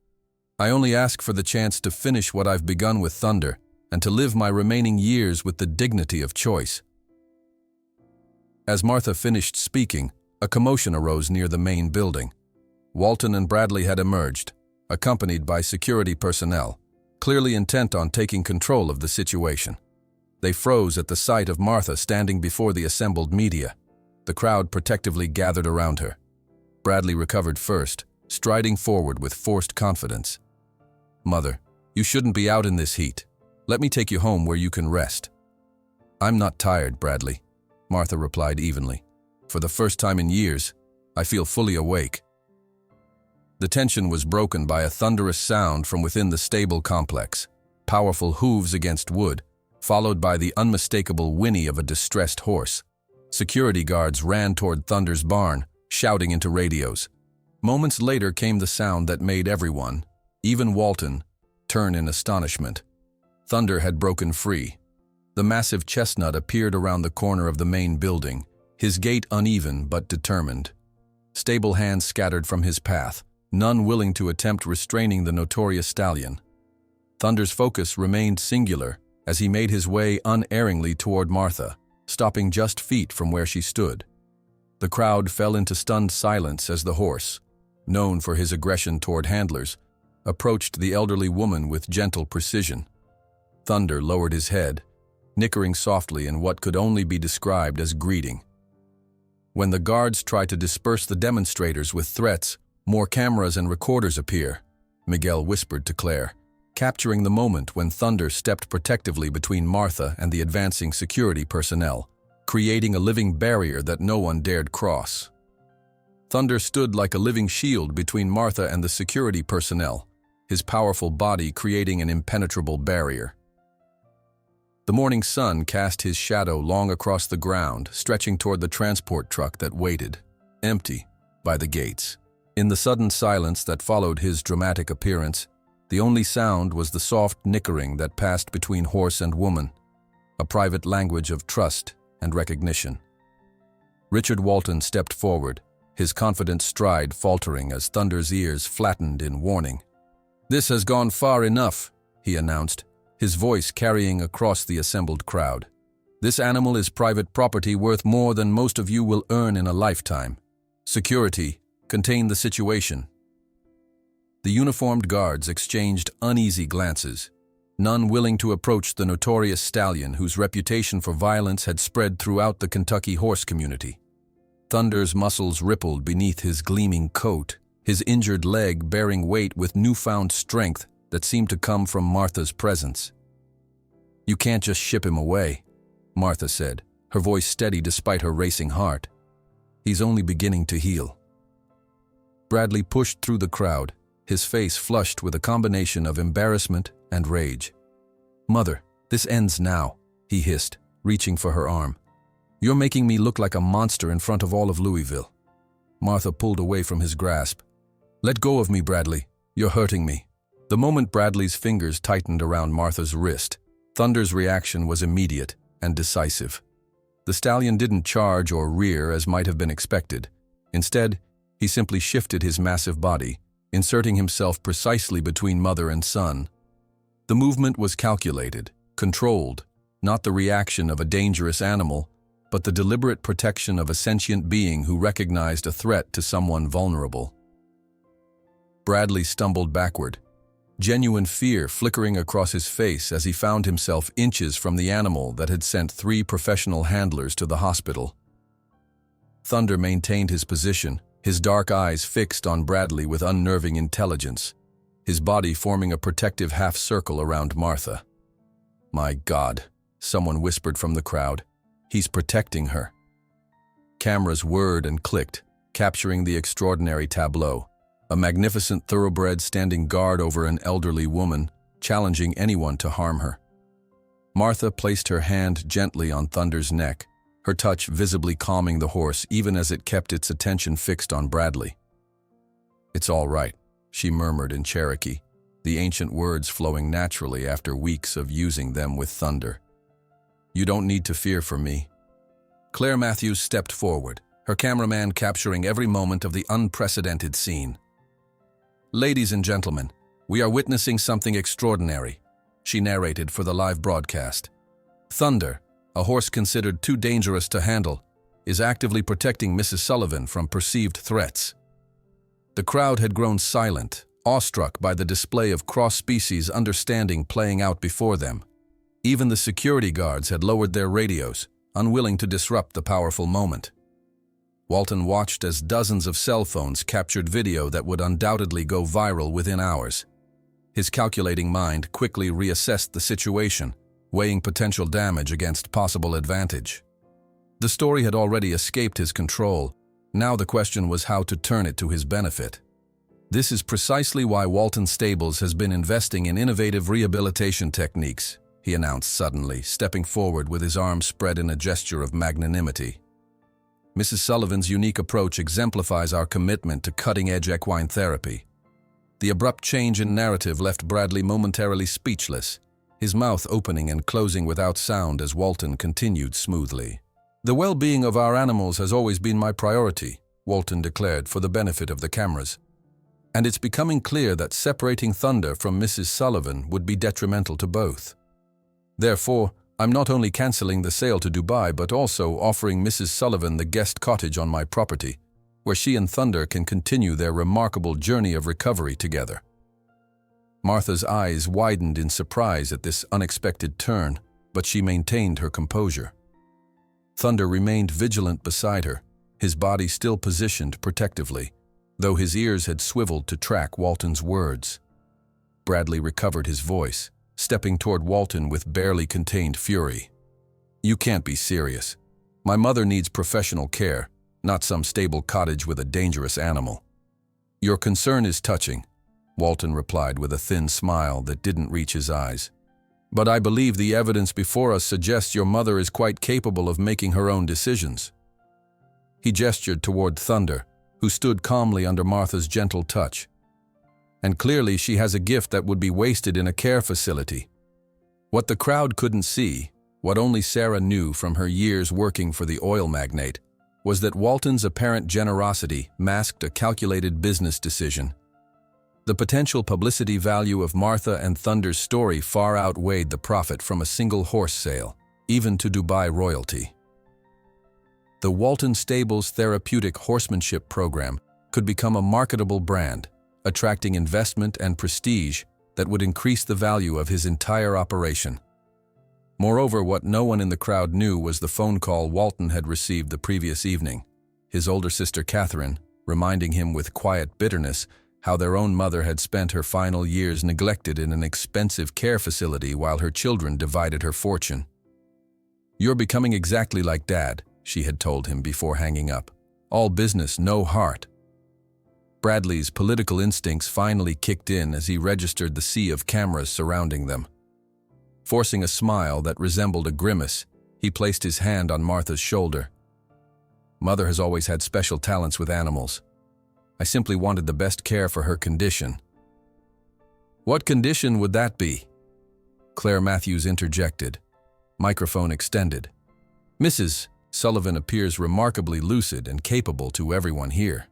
"I only ask for the chance to finish what I've begun with Thunder and to live my remaining years with the dignity of choice." As Martha finished speaking, a commotion arose near the main building. Walton and Bradley had emerged, accompanied by security personnel, clearly intent on taking control of the situation. They froze at the sight of Martha standing before the assembled media. The crowd protectively gathered around her. Bradley recovered first, striding forward with forced confidence. "Mother, you shouldn't be out in this heat. Let me take you home where you can rest." "I'm not tired, Bradley," Martha replied evenly. "For the first time in years, I feel fully awake." The tension was broken by a thunderous sound from within the stable complex, powerful hooves against wood, followed by the unmistakable whinny of a distressed horse. Security guards ran toward Thunder's barn, shouting into radios. Moments later came the sound that made everyone, even Walton, turn in astonishment. Thunder had broken free. The massive chestnut appeared around the corner of the main building, his gait uneven but determined. Stable hands scattered from his path, none willing to attempt restraining the notorious stallion. Thunder's focus remained singular as he made his way unerringly toward Martha, stopping just feet from where she stood. The crowd fell into stunned silence as the horse, known for his aggression toward handlers, approached the elderly woman with gentle precision. Thunder lowered his head, nickering softly in what could only be described as greeting. When the guards try to disperse the demonstrators with threats, "More cameras and recorders appear," Miguel whispered to Claire, capturing the moment when Thunder stepped protectively between Martha and the advancing security personnel, creating a living barrier that no one dared cross. Thunder stood like a living shield between Martha and the security personnel, his powerful body creating an impenetrable barrier. The morning sun cast his shadow long across the ground, stretching toward the transport truck that waited, empty, by the gates. In the sudden silence that followed his dramatic appearance, The only sound was the soft nickering that passed between horse and woman, a private language of trust and recognition. Richard Walton stepped forward, his confident stride faltering as Thunder's ears flattened in warning. "This has gone far enough," he announced, his voice carrying across the assembled crowd. "This animal is private property worth more than most of you will earn in a lifetime. Security, contain the situation." The uniformed guards exchanged uneasy glances, none willing to approach the notorious stallion whose reputation for violence had spread throughout the Kentucky horse community. Thunder's muscles rippled beneath his gleaming coat, his injured leg bearing weight with newfound strength that seemed to come from Martha's presence. "You can't just ship him away," Martha said, her voice steady despite her racing heart. "He's only beginning to heal." Bradley pushed through the crowd, his face flushed with a combination of embarrassment and rage. "Mother, this ends now," he hissed, reaching for her arm. "You're making me look like a monster in front of all of Louisville." Martha pulled away from his grasp. "Let go of me, Bradley. You're hurting me." The moment Bradley's fingers tightened around Martha's wrist, Thunder's reaction was immediate and decisive. The stallion didn't charge or rear as might have been expected. Instead, he simply shifted his massive body, inserting himself precisely between mother and son. The movement was calculated, controlled, not the reaction of a dangerous animal, but the deliberate protection of a sentient being who recognized a threat to someone vulnerable. Bradley stumbled backward, genuine fear flickering across his face as he found himself inches from the animal that had sent 3 professional handlers to the hospital. Thunder maintained his position, his dark eyes fixed on Bradley with unnerving intelligence, his body forming a protective half-circle around Martha. "My God," someone whispered from the crowd. "He's protecting her." Cameras whirred and clicked, capturing the extraordinary tableau. A magnificent thoroughbred standing guard over an elderly woman, challenging anyone to harm her. Martha placed her hand gently on Thunder's neck, her touch visibly calming the horse even as it kept its attention fixed on Bradley. "It's all right," she murmured in Cherokee, the ancient words flowing naturally after weeks of using them with Thunder. "You don't need to fear for me." Claire Matthews stepped forward, her cameraman capturing every moment of the unprecedented scene. "Ladies and gentlemen, we are witnessing something extraordinary," she narrated for the live broadcast. "Thunder, a horse considered too dangerous to handle, is actively protecting Mrs. Sullivan from perceived threats." The crowd had grown silent, awestruck by the display of cross-species understanding playing out before them. Even the security guards had lowered their radios, unwilling to disrupt the powerful moment. Walton watched as dozens of cell phones captured video that would undoubtedly go viral within hours. His calculating mind quickly reassessed the situation, weighing potential damage against possible advantage. The story had already escaped his control. Now the question was how to turn it to his benefit. This is precisely why Walton Stables has been investing in innovative rehabilitation techniques, he announced suddenly, stepping forward with his arms spread in a gesture of magnanimity. Mrs. Sullivan's unique approach exemplifies our commitment to cutting-edge equine therapy. The abrupt change in narrative left Bradley momentarily speechless, his mouth opening and closing without sound as Walton continued smoothly. "The well-being of our animals has always been my priority," Walton declared for the benefit of the cameras. "And it's becoming clear that separating Thunder from Mrs. Sullivan would be detrimental to both. Therefore, I'm not only canceling the sale to Dubai but also offering Mrs. Sullivan the guest cottage on my property, where she and Thunder can continue their remarkable journey of recovery together." Martha's eyes widened in surprise at this unexpected turn, but she maintained her composure. Thunder remained vigilant beside her, his body still positioned protectively, though his ears had swiveled to track Walton's words. Bradley recovered his voice, stepping toward Walton with barely contained fury. "You can't be serious. My mother needs professional care, not some stable cottage with a dangerous animal." "Your concern is touching," Walton replied with a thin smile that didn't reach his eyes. "But I believe the evidence before us suggests your mother is quite capable of making her own decisions." He gestured toward Thunder, who stood calmly under Martha's gentle touch. And clearly she has a gift that would be wasted in a care facility. What the crowd couldn't see, what only Sarah knew from her years working for the oil magnate, was that Walton's apparent generosity masked a calculated business decision. The potential publicity value of Martha and Thunder's story far outweighed the profit from a single horse sale, even to Dubai royalty. The Walton Stables Therapeutic Horsemanship Program could become a marketable brand, attracting investment and prestige that would increase the value of his entire operation. Moreover, what no one in the crowd knew was the phone call Walton had received the previous evening, his older sister Catherine reminding him with quiet bitterness how their own mother had spent her final years neglected in an expensive care facility while her children divided her fortune. "You're becoming exactly like Dad," she had told him before hanging up. "All business, no heart." Bradley's political instincts finally kicked in as he registered the sea of cameras surrounding them. Forcing a smile that resembled a grimace, he placed his hand on Martha's shoulder. "Mother has always had special talents with animals. I simply wanted the best care for her condition." "What condition would that be?" Claire Matthews interjected. Microphone extended. "Mrs. Sullivan appears remarkably lucid and capable to everyone here."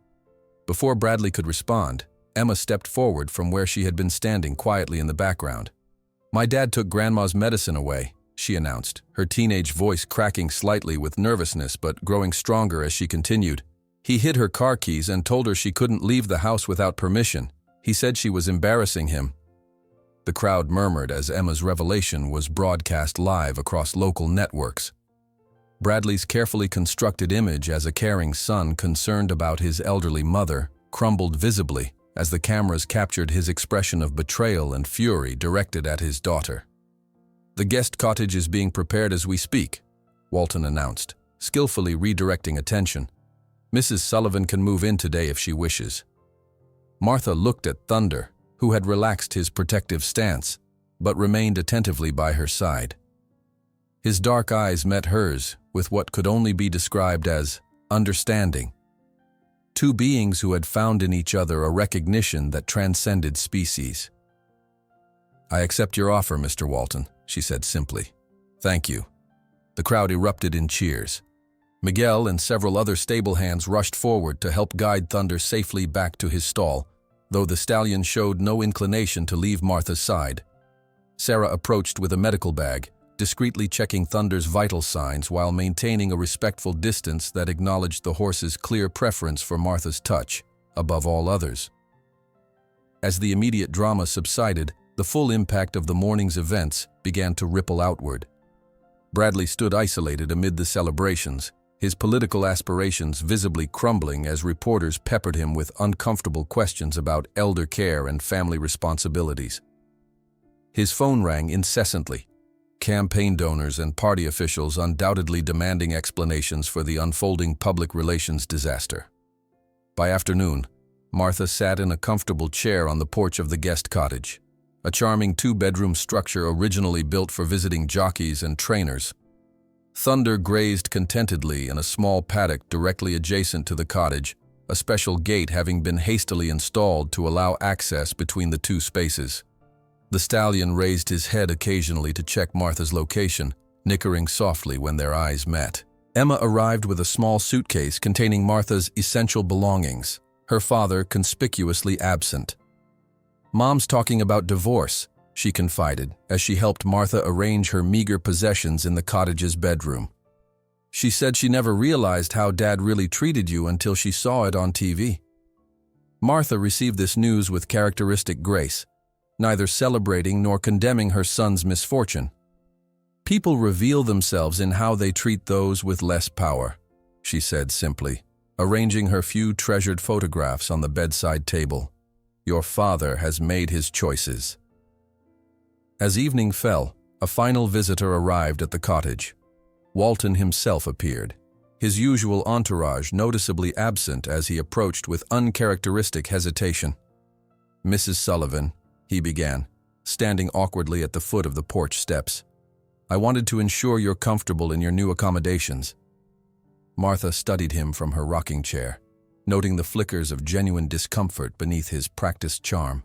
Before Bradley could respond, Emma stepped forward from where she had been standing quietly in the background. "My dad took Grandma's medicine away," she announced, her teenage voice cracking slightly with nervousness but growing stronger as she continued. "He hid her car keys and told her she couldn't leave the house without permission. He said she was embarrassing him." The crowd murmured as Emma's revelation was broadcast live across local networks. Bradley's carefully constructed image as a caring son concerned about his elderly mother crumbled visibly as the cameras captured his expression of betrayal and fury directed at his daughter. "The guest cottage is being prepared as we speak," Walton announced, skillfully redirecting attention. "Mrs. Sullivan can move in today if she wishes." Martha looked at Thunder, who had relaxed his protective stance, but remained attentively by her side. His dark eyes met hers with what could only be described as understanding. Two beings who had found in each other a recognition that transcended species. "I accept your offer, Mr. Walton," she said simply. "Thank you." The crowd erupted in cheers. Miguel and several other stable hands rushed forward to help guide Thunder safely back to his stall, though the stallion showed no inclination to leave Martha's side. Sarah approached with a medical bag, discreetly checking Thunder's vital signs while maintaining a respectful distance that acknowledged the horse's clear preference for Martha's touch, above all others. As the immediate drama subsided, the full impact of the morning's events began to ripple outward. Bradley stood isolated amid the celebrations, his political aspirations visibly crumbling as reporters peppered him with uncomfortable questions about elder care and family responsibilities. His phone rang incessantly, campaign donors and party officials undoubtedly demanding explanations for the unfolding public relations disaster. By afternoon, Martha sat in a comfortable chair on the porch of the guest cottage, a charming two-bedroom structure originally built for visiting jockeys and trainers. Thunder grazed contentedly in a small paddock directly adjacent to the cottage, a special gate having been hastily installed to allow access between the two spaces. The stallion raised his head occasionally to check Martha's location, nickering softly when their eyes met. Emma arrived with a small suitcase containing Martha's essential belongings, her father conspicuously absent. "Mom's talking about divorce," she confided as she helped Martha arrange her meager possessions in the cottage's bedroom. "She said she never realized how Dad really treated you until she saw it on TV." Martha received this news with characteristic grace, neither celebrating nor condemning her son's misfortune. "People reveal themselves in how they treat those with less power," she said simply, arranging her few treasured photographs on the bedside table. "Your father has made his choices." As evening fell, a final visitor arrived at the cottage. Walton himself appeared, his usual entourage noticeably absent as he approached with uncharacteristic hesitation. "Mrs. Sullivan," he began, standing awkwardly at the foot of the porch steps. "I wanted to ensure you're comfortable in your new accommodations." Martha studied him from her rocking chair, noting the flickers of genuine discomfort beneath his practiced charm.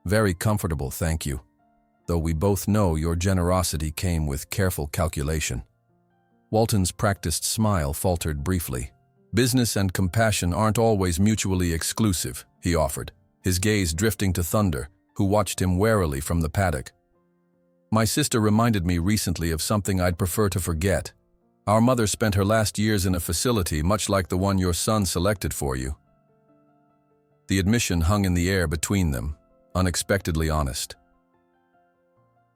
Very comfortable, thank you. Though we both know your generosity came with careful calculation. Walton's practiced smile faltered briefly. Business and compassion aren't always mutually exclusive, he offered, his gaze drifting to Thunder, who watched him warily from the paddock. My sister reminded me recently of something I'd prefer to forget. Our mother spent her last years in a facility much like the one your son selected for you. The admission hung in the air between them, unexpectedly honest.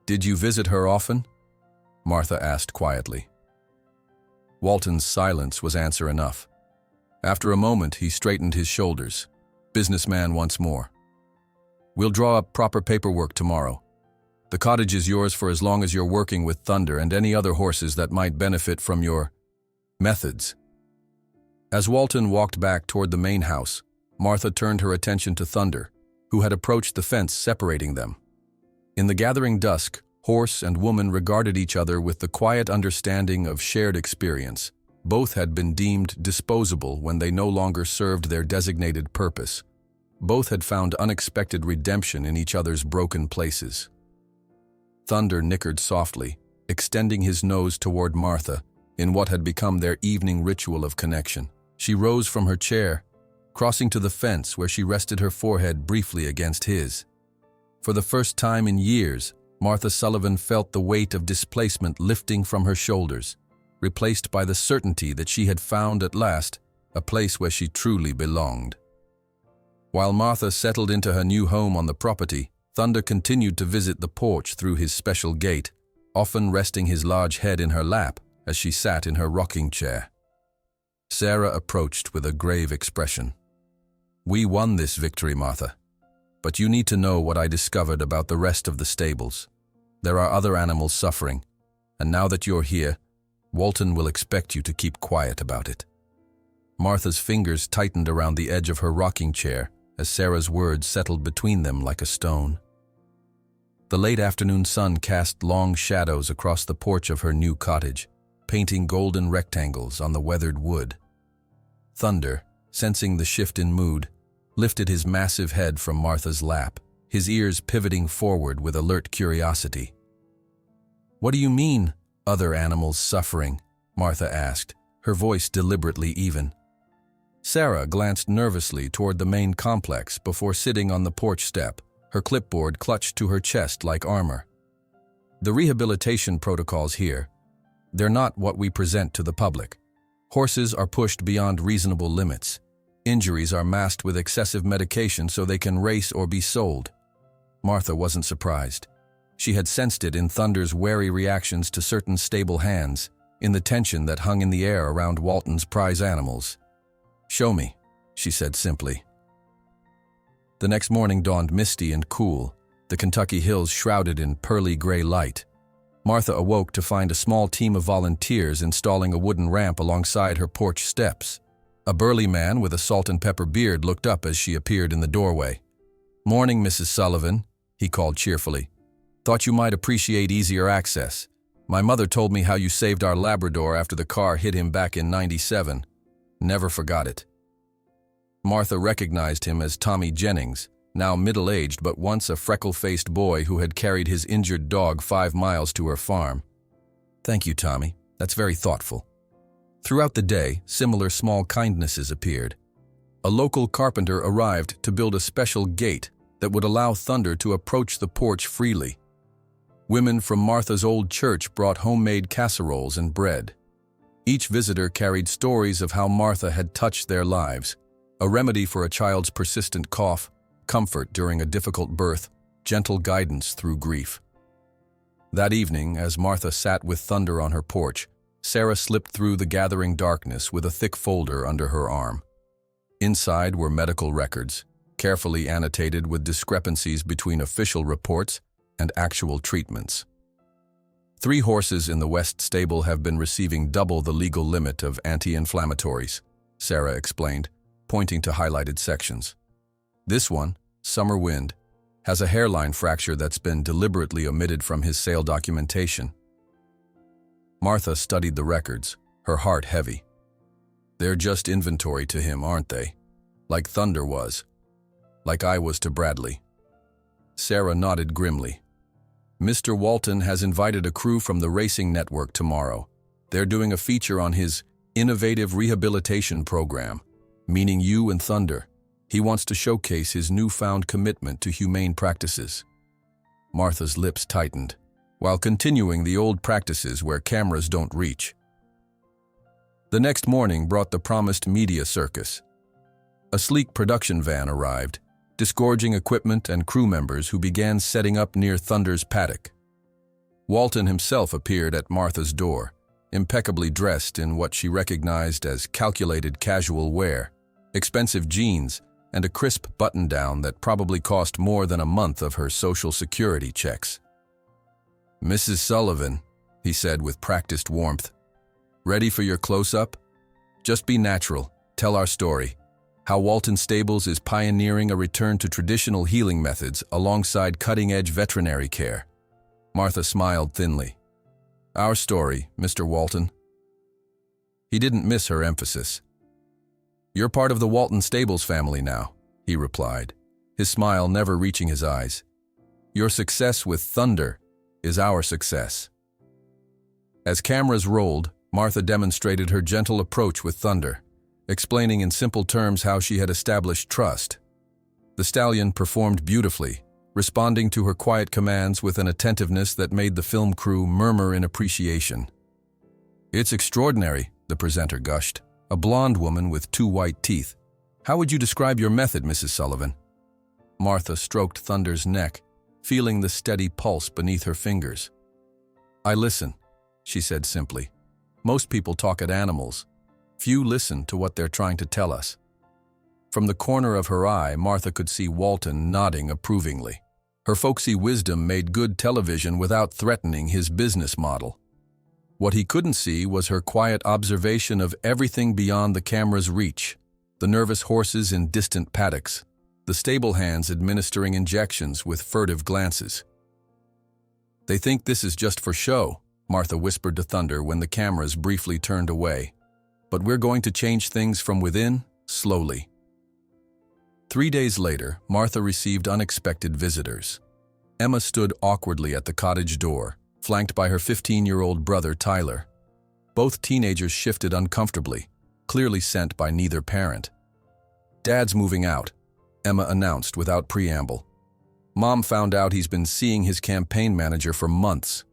Did you visit her often? Martha asked quietly. Walton's silence was answer enough. After a moment, he straightened his shoulders. Businessman once more. We'll draw up proper paperwork tomorrow. The cottage is yours for as long as you're working with Thunder and any other horses that might benefit from your methods. As Walton walked back toward the main house, Martha turned her attention to Thunder, who had approached the fence separating them. In the gathering dusk, horse and woman regarded each other with the quiet understanding of shared experience. Both had been deemed disposable when they no longer served their designated purpose. Both had found unexpected redemption in each other's broken places. Thunder nickered softly, extending his nose toward Martha in what had become their evening ritual of connection. She rose from her chair, crossing to the fence where she rested her forehead briefly against his. For the first time in years, Martha Sullivan felt the weight of displacement lifting from her shoulders, replaced by the certainty that she had found at last a place where she truly belonged. While Martha settled into her new home on the property, Thunder continued to visit the porch through his special gate, often resting his large head in her lap as she sat in her rocking chair. Sarah approached with a grave expression. We won this victory, Martha. But you need to know what I discovered about the rest of the stables. There are other animals suffering, and now that you're here, Walton will expect you to keep quiet about it. Martha's fingers tightened around the edge of her rocking chair as Sarah's words settled between them like a stone. The late afternoon sun cast long shadows across the porch of her new cottage, painting golden rectangles on the weathered wood. Thunder, sensing the shift in mood, lifted his massive head from Martha's lap, his ears pivoting forward with alert curiosity. What do you mean, other animals suffering? Martha asked, her voice deliberately even. Sarah glanced nervously toward the main complex before sitting on the porch step, her clipboard clutched to her chest like armor. The rehabilitation protocols here, they're not what we present to the public. Horses are pushed beyond reasonable limits. Injuries are masked with excessive medication so they can race or be sold. Martha wasn't surprised. She had sensed it in Thunder's wary reactions to certain stable hands, in the tension that hung in the air around Walton's prize animals. Show me, she said simply. The next morning dawned misty and cool, the Kentucky hills shrouded in pearly gray light. Martha awoke to find a small team of volunteers installing a wooden ramp alongside her porch steps. A burly man with a salt and pepper beard looked up as she appeared in the doorway. Morning, Mrs. Sullivan, he called cheerfully. Thought you might appreciate easier access. My mother told me how you saved our Labrador after the car hit him back in '97. Never forgot it. Martha recognized him as Tommy Jennings, now middle-aged but once a freckle-faced boy who had carried his injured dog 5 miles to her farm. Thank you, Tommy. That's very thoughtful. Throughout the day, similar small kindnesses appeared. A local carpenter arrived to build a special gate that would allow Thunder to approach the porch freely. Women from Martha's old church brought homemade casseroles and bread. Each visitor carried stories of how Martha had touched their lives, a remedy for a child's persistent cough, comfort during a difficult birth, gentle guidance through grief. That evening, as Martha sat with Thunder on her porch, Sarah slipped through the gathering darkness with a thick folder under her arm. Inside were medical records, carefully annotated with discrepancies between official reports and actual treatments. 3 horses in the West stable have been receiving double the legal limit of anti-inflammatories, Sarah explained, pointing to highlighted sections. This one, Summer Wind, has a hairline fracture that's been deliberately omitted from his sale documentation. Martha studied the records, her heart heavy. They're just inventory to him, aren't they? Like Thunder was. Like I was to Bradley. Sarah nodded grimly. Mr. Walton has invited a crew from the racing network tomorrow. They're doing a feature on his innovative rehabilitation program, meaning you and Thunder. He wants to showcase his newfound commitment to humane practices. Martha's lips tightened, while continuing the old practices where cameras don't reach. The next morning brought the promised media circus. A sleek production van arrived, disgorging equipment and crew members who began setting up near Thunder's paddock. Walton himself appeared at Martha's door, impeccably dressed in what she recognized as calculated casual wear, expensive jeans, and a crisp button-down that probably cost more than a month of her Social Security checks. "Mrs. Sullivan," he said with practiced warmth, "ready for your close-up? Just be natural, tell our story. How Walton Stables is pioneering a return to traditional healing methods alongside cutting-edge veterinary care." Martha smiled thinly. "Our story, Mr. Walton." He didn't miss her emphasis. "You're part of the Walton Stables family now," he replied, his smile never reaching his eyes. "Your success with Thunder is our success." As cameras rolled, Martha demonstrated her gentle approach with Thunder, explaining in simple terms how she had established trust. The stallion performed beautifully, responding to her quiet commands with an attentiveness that made the film crew murmur in appreciation. "It's extraordinary," the presenter gushed, a blonde woman with 2 white teeth. "How would you describe your method, Mrs. Sullivan?" Martha stroked Thunder's neck, feeling the steady pulse beneath her fingers. "I listen," she said simply. "Most people talk at animals. Few listen to what they're trying to tell us." From the corner of her eye, Martha could see Walton nodding approvingly. Her folksy wisdom made good television without threatening his business model. What he couldn't see was her quiet observation of everything beyond the camera's reach: the nervous horses in distant paddocks, the stable hands administering injections with furtive glances. "They think this is just for show," Martha whispered to Thunder when the cameras briefly turned away. "But we're going to change things from within, slowly." 3 days later, Martha received unexpected visitors. Emma stood awkwardly at the cottage door, flanked by her 15-year-old brother Tyler. Both teenagers shifted uncomfortably, clearly sent by neither parent. "Dad's moving out," Emma announced without preamble. "Mom found out he's been seeing his campaign manager for months."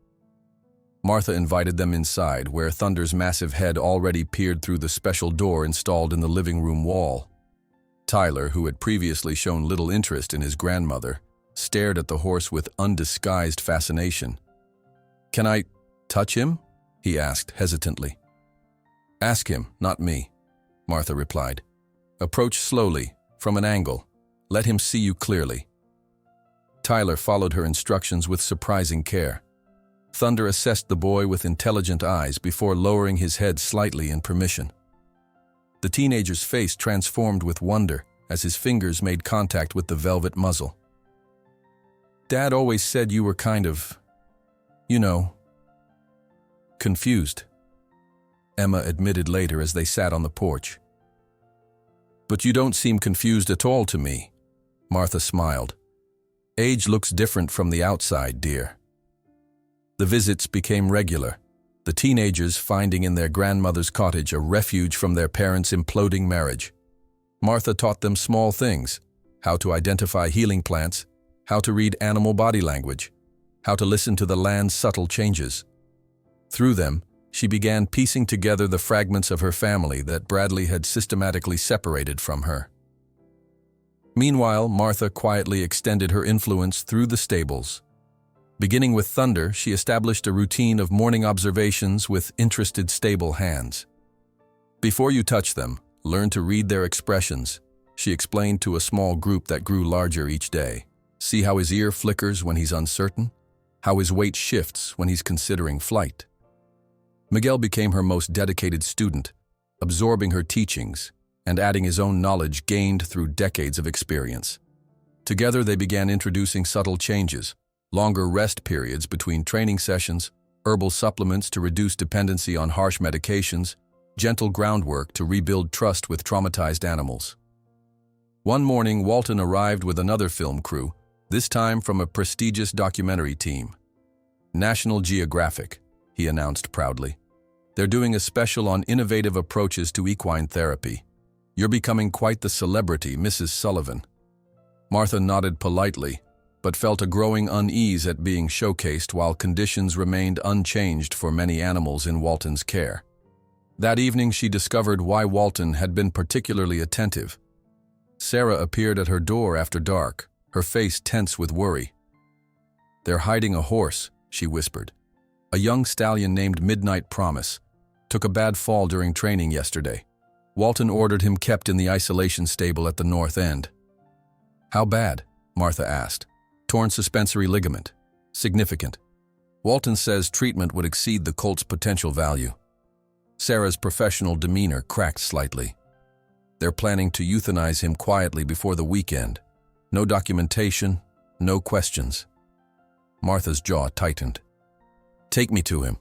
Martha invited them inside, where Thunder's massive head already peered through the special door installed in the living room wall. Tyler, who had previously shown little interest in his grandmother, stared at the horse with undisguised fascination. "Can I touch him?" he asked hesitantly. "Ask him, not me," Martha replied. "Approach slowly, from an angle. Let him see you clearly." Tyler followed her instructions with surprising care. Thunder assessed the boy with intelligent eyes before lowering his head slightly in permission. The teenager's face transformed with wonder as his fingers made contact with the velvet muzzle. "Dad always said you were kind of, confused," Emma admitted later as they sat on the porch. "But you don't seem confused at all to me," Martha smiled. "Age looks different from the outside, dear." The visits became regular, the teenagers finding in their grandmother's cottage a refuge from their parents' imploding marriage. Martha taught them small things: how to identify healing plants, how to read animal body language, how to listen to the land's subtle changes. Through them, she began piecing together the fragments of her family that Bradley had systematically separated from her. Meanwhile, Martha quietly extended her influence through the stables. Beginning with Thunder, she established a routine of morning observations with interested stable hands. "Before you touch them, learn to read their expressions," she explained to a small group that grew larger each day. "See how his ear flickers when he's uncertain? How his weight shifts when he's considering flight?" Miguel became her most dedicated student, absorbing her teachings and adding his own knowledge gained through decades of experience. Together they began introducing subtle changes: longer rest periods between training sessions, herbal supplements to reduce dependency on harsh medications, gentle groundwork to rebuild trust with traumatized animals. One morning, Walton arrived with another film crew, this time from a prestigious documentary team. National Geographic, he announced proudly. They're doing a special on innovative approaches to equine therapy. You're becoming quite the celebrity, Mrs. Sullivan. Martha nodded politely, but felt a growing unease at being showcased while conditions remained unchanged for many animals in Walton's care. That evening she discovered why Walton had been particularly attentive. Sarah appeared at her door after dark, her face tense with worry. "They're hiding a horse," she whispered. "A young stallion named Midnight Promise. Took a bad fall during training yesterday. Walton ordered him kept in the isolation stable at the north end." "How bad?" Martha asked. "Torn suspensory ligament. Significant. Walton says treatment would exceed the colt's potential value." Sarah's professional demeanor cracked slightly. "They're planning to euthanize him quietly before the weekend. No documentation, no questions." Martha's jaw tightened. "Take me to him."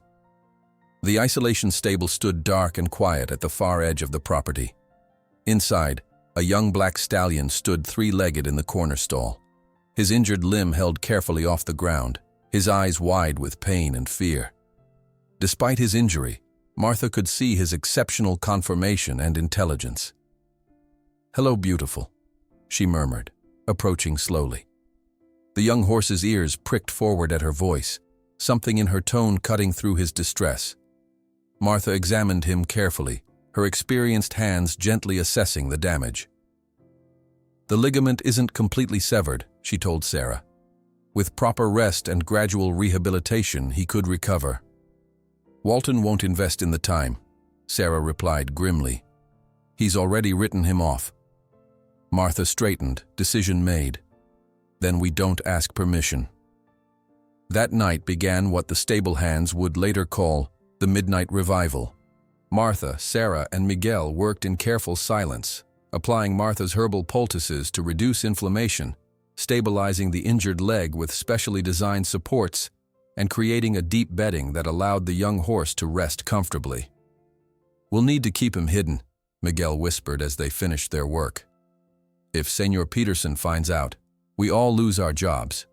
The isolation stable stood dark and quiet at the far edge of the property. Inside, a young black stallion stood three-legged in the corner stall. His injured limb held carefully off the ground, his eyes wide with pain and fear. Despite his injury, Martha could see his exceptional conformation and intelligence. "Hello, beautiful," she murmured, approaching slowly. The young horse's ears pricked forward at her voice, something in her tone cutting through his distress. Martha examined him carefully, her experienced hands gently assessing the damage. "The ligament isn't completely severed," she told Sarah. "With proper rest and gradual rehabilitation, he could recover." "Walton won't invest in the time," Sarah replied grimly. "He's already written him off." Martha straightened, decision made. "Then we don't ask permission." That night began what the stable hands would later call the Midnight Revival. Martha, Sarah, and Miguel worked in careful silence, applying Martha's herbal poultices to reduce inflammation, stabilizing the injured leg with specially designed supports, and creating a deep bedding that allowed the young horse to rest comfortably. "We'll need to keep him hidden," Miguel whispered as they finished their work. "If Senor Peterson finds out, we all lose our jobs."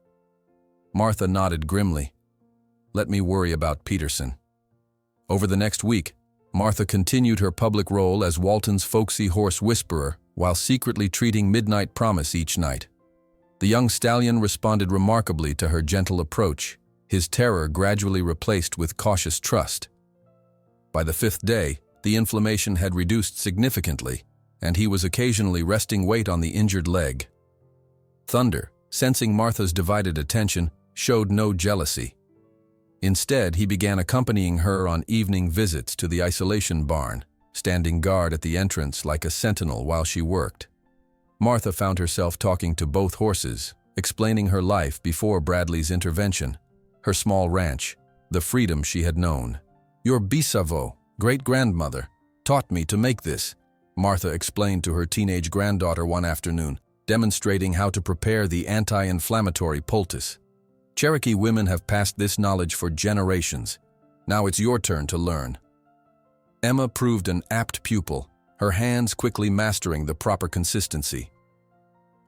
Martha nodded grimly. "Let me worry about Peterson." Over the next week, Martha continued her public role as Walton's folksy horse whisperer while secretly treating Midnight Promise each night. The young stallion responded remarkably to her gentle approach, his terror gradually replaced with cautious trust. By the fifth day, the inflammation had reduced significantly, and he was occasionally resting weight on the injured leg. Thunder, sensing Martha's divided attention, showed no jealousy. Instead, he began accompanying her on evening visits to the isolation barn, standing guard at the entrance like a sentinel while she worked. Martha found herself talking to both horses, explaining her life before Bradley's intervention, her small ranch, the freedom she had known. "Your bisavo, great-grandmother, taught me to make this," Martha explained to her teenage granddaughter one afternoon, demonstrating how to prepare the anti-inflammatory poultice. "Cherokee women have passed this knowledge for generations. Now it's your turn to learn." Emma proved an apt pupil, her hands quickly mastering the proper consistency.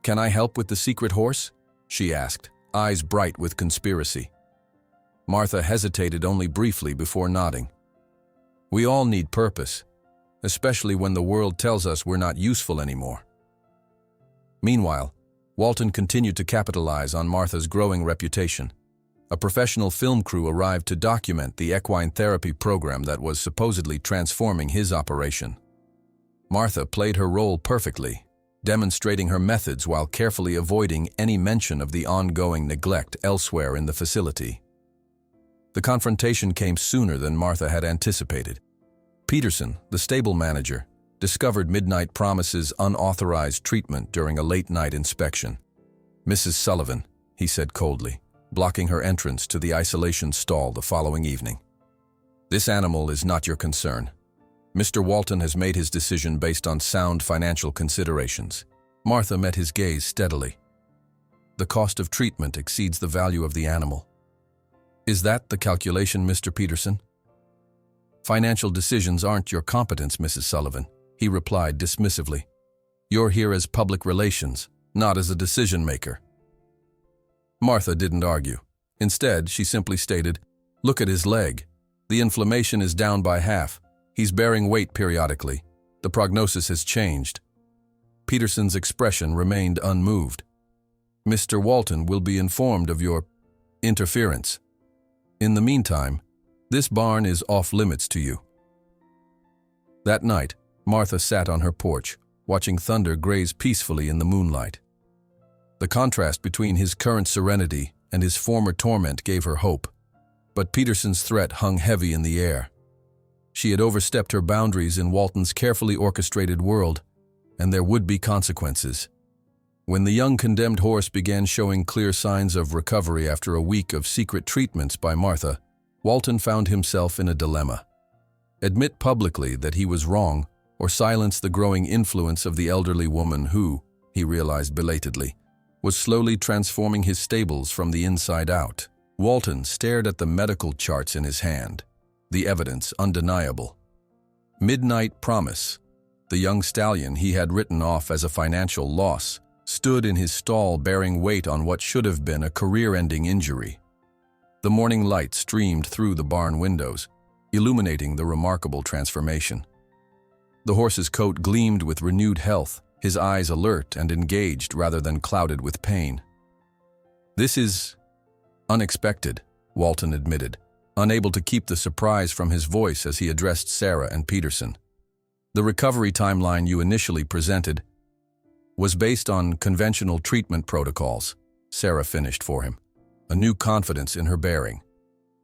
"Can I help with the secret horse?" she asked, eyes bright with conspiracy. Martha hesitated only briefly before nodding. "We all need purpose, especially when the world tells us we're not useful anymore." Meanwhile, Walton continued to capitalize on Martha's growing reputation. A professional film crew arrived to document the equine therapy program that was supposedly transforming his operation. Martha played her role perfectly, demonstrating her methods while carefully avoiding any mention of the ongoing neglect elsewhere in the facility. The confrontation came sooner than Martha had anticipated. Peterson, the stable manager, discovered Midnight Promise's unauthorized treatment during a late-night inspection. "Mrs. Sullivan," he said coldly, blocking her entrance to the isolation stall the following evening. "This animal is not your concern. Mr. Walton has made his decision based on sound financial considerations." Martha met his gaze steadily. "The cost of treatment exceeds the value of the animal." "Is that the calculation, Mr. Peterson?" "Financial decisions aren't your competence, Mrs. Sullivan," he replied dismissively. "You're here as public relations, not as a decision-maker." Martha didn't argue. Instead, she simply stated, "Look at his leg. The inflammation is down by half. He's bearing weight periodically. The prognosis has changed." Peterson's expression remained unmoved. "Mr. Walton will be informed of your interference. In the meantime, this barn is off limits to you." That night, Martha sat on her porch, watching thunder graze peacefully in the moonlight. The contrast between his current serenity and his former torment gave her hope, but Peterson's threat hung heavy in the air. She had overstepped her boundaries in Walton's carefully orchestrated world, and there would be consequences. When the young condemned horse began showing clear signs of recovery after a week of secret treatments by Martha, Walton found himself in a dilemma. Admit publicly that he was wrong, or silence the growing influence of the elderly woman who, he realized belatedly, was slowly transforming his stables from the inside out. Walton stared at the medical charts in his hand, the evidence undeniable. Midnight Promise, the young stallion he had written off as a financial loss, stood in his stall bearing weight on what should have been a career-ending injury. The morning light streamed through the barn windows, illuminating the remarkable transformation. The horse's coat gleamed with renewed health, his eyes alert and engaged rather than clouded with pain. "This is unexpected," Walton admitted, unable to keep the surprise from his voice as he addressed Sarah and Peterson. "The recovery timeline you initially presented was based on conventional treatment protocols," Sarah finished for him, a new confidence in her bearing.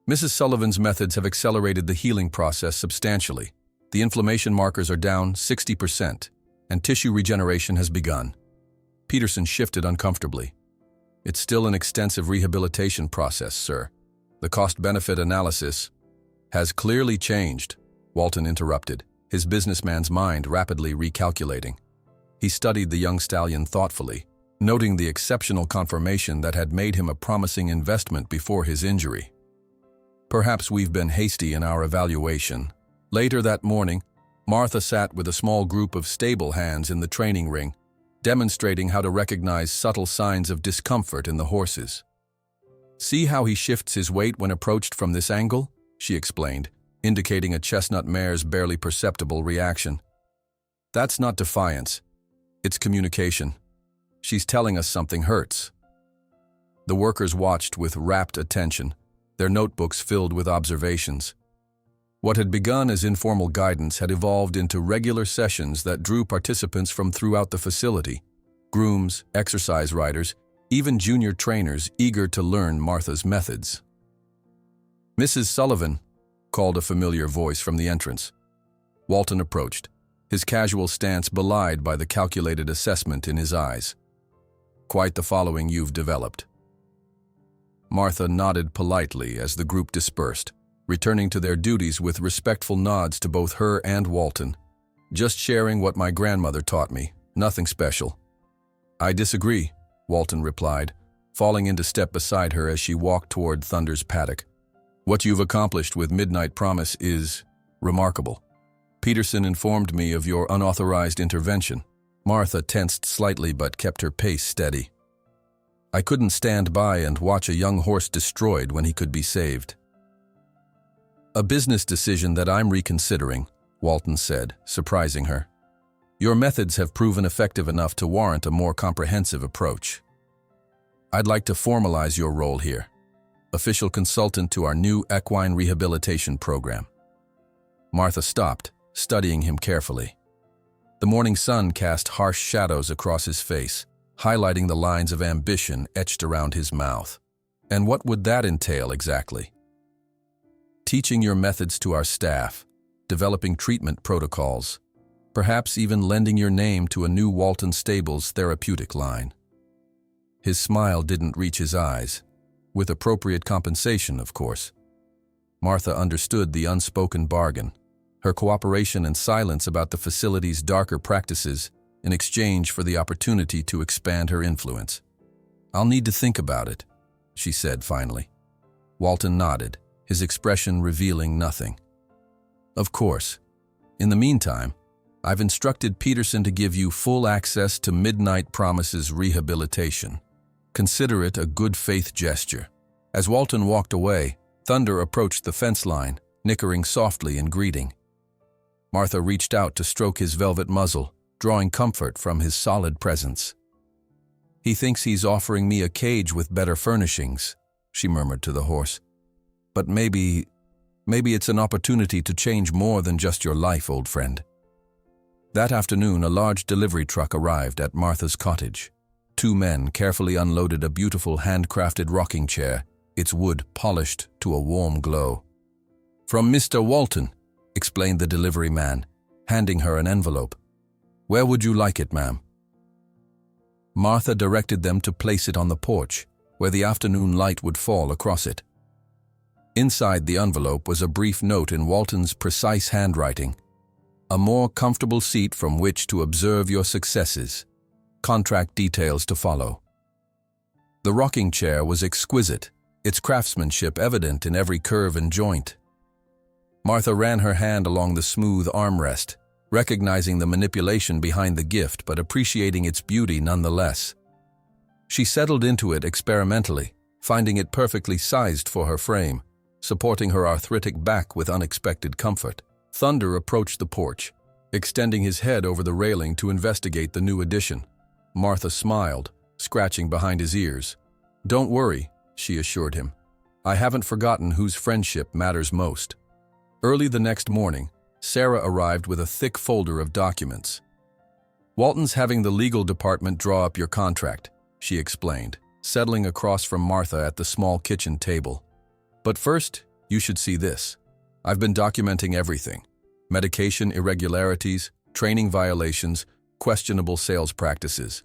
"Mrs. Sullivan's methods have accelerated the healing process substantially. The inflammation markers are down 60%, and tissue regeneration has begun." Peterson shifted uncomfortably. "It's still an extensive rehabilitation process, sir. The cost-benefit analysis has clearly changed," Walton interrupted, his businessman's mind rapidly recalculating. He studied the young stallion thoughtfully, noting the exceptional conformation that had made him a promising investment before his injury. "Perhaps we've been hasty in our evaluation." Later that morning, Martha sat with a small group of stable hands in the training ring, demonstrating how to recognize subtle signs of discomfort in the horses. "See how he shifts his weight when approached from this angle?" she explained, indicating a chestnut mare's barely perceptible reaction. "That's not defiance. It's communication. She's telling us something hurts." The workers watched with rapt attention, their notebooks filled with observations. What had begun as informal guidance had evolved into regular sessions that drew participants from throughout the facility: grooms, exercise riders, even junior trainers eager to learn Martha's methods. "Mrs. Sullivan," called a familiar voice from the entrance. Walton approached, his casual stance belied by the calculated assessment in his eyes. "Quite the following you've developed." Martha nodded politely as the group dispersed, returning to their duties with respectful nods to both her and Walton. "Just sharing what my grandmother taught me, nothing special." "I disagree," Walton replied, falling into step beside her as she walked toward Thunder's paddock. "What you've accomplished with Midnight Promise is remarkable. Peterson informed me of your unauthorized intervention." Martha tensed slightly but kept her pace steady. "I couldn't stand by and watch a young horse destroyed when he could be saved." "A business decision that I'm reconsidering," Walton said, surprising her. "Your methods have proven effective enough to warrant a more comprehensive approach. I'd like to formalize your role here, official consultant to our new equine rehabilitation program." Martha stopped, studying him carefully. The morning sun cast harsh shadows across his face, highlighting the lines of ambition etched around his mouth. "And what would that entail exactly?" "Teaching your methods to our staff, developing treatment protocols, perhaps even lending your name to a new Walton Stables therapeutic line." His smile didn't reach his eyes, with appropriate compensation, of course. Martha understood the unspoken bargain, her cooperation and silence about the facility's darker practices in exchange for the opportunity to expand her influence. "I'll need to think about it," she said finally. Walton nodded, his expression revealing nothing. "Of course. In the meantime, I've instructed Peterson to give you full access to Midnight Promise's rehabilitation." Consider it a good faith gesture. As Walton walked away, Thunder approached the fence line, nickering softly in greeting. Martha reached out to stroke his velvet muzzle, drawing comfort from his solid presence. "He thinks he's offering me a cage with better furnishings," she murmured to the horse. "But maybe it's an opportunity to change more than just your life, old friend." That afternoon, a large delivery truck arrived at Martha's cottage. 2 men carefully unloaded a beautiful handcrafted rocking chair, its wood polished to a warm glow. "From Mr. Walton," explained the delivery man, handing her an envelope. "Where would you like it, ma'am?" Martha directed them to place it on the porch, where the afternoon light would fall across it. Inside the envelope was a brief note in Walton's precise handwriting. "A more comfortable seat from which to observe your successes. Contract details to follow." The rocking chair was exquisite, its craftsmanship evident in every curve and joint. Martha ran her hand along the smooth armrest, recognizing the manipulation behind the gift but appreciating its beauty nonetheless. She settled into it experimentally, finding it perfectly sized for her frame, supporting her arthritic back with unexpected comfort. Thunder approached the porch, extending his head over the railing to investigate the new addition. Martha smiled, scratching behind his ears. "Don't worry," she assured him. "I haven't forgotten whose friendship matters most." Early the next morning, Sarah arrived with a thick folder of documents. "Walton's having the legal department draw up your contract," she explained, settling across from Martha at the small kitchen table. "But first, you should see this. I've been documenting everything. Medication irregularities, training violations, questionable sales practices."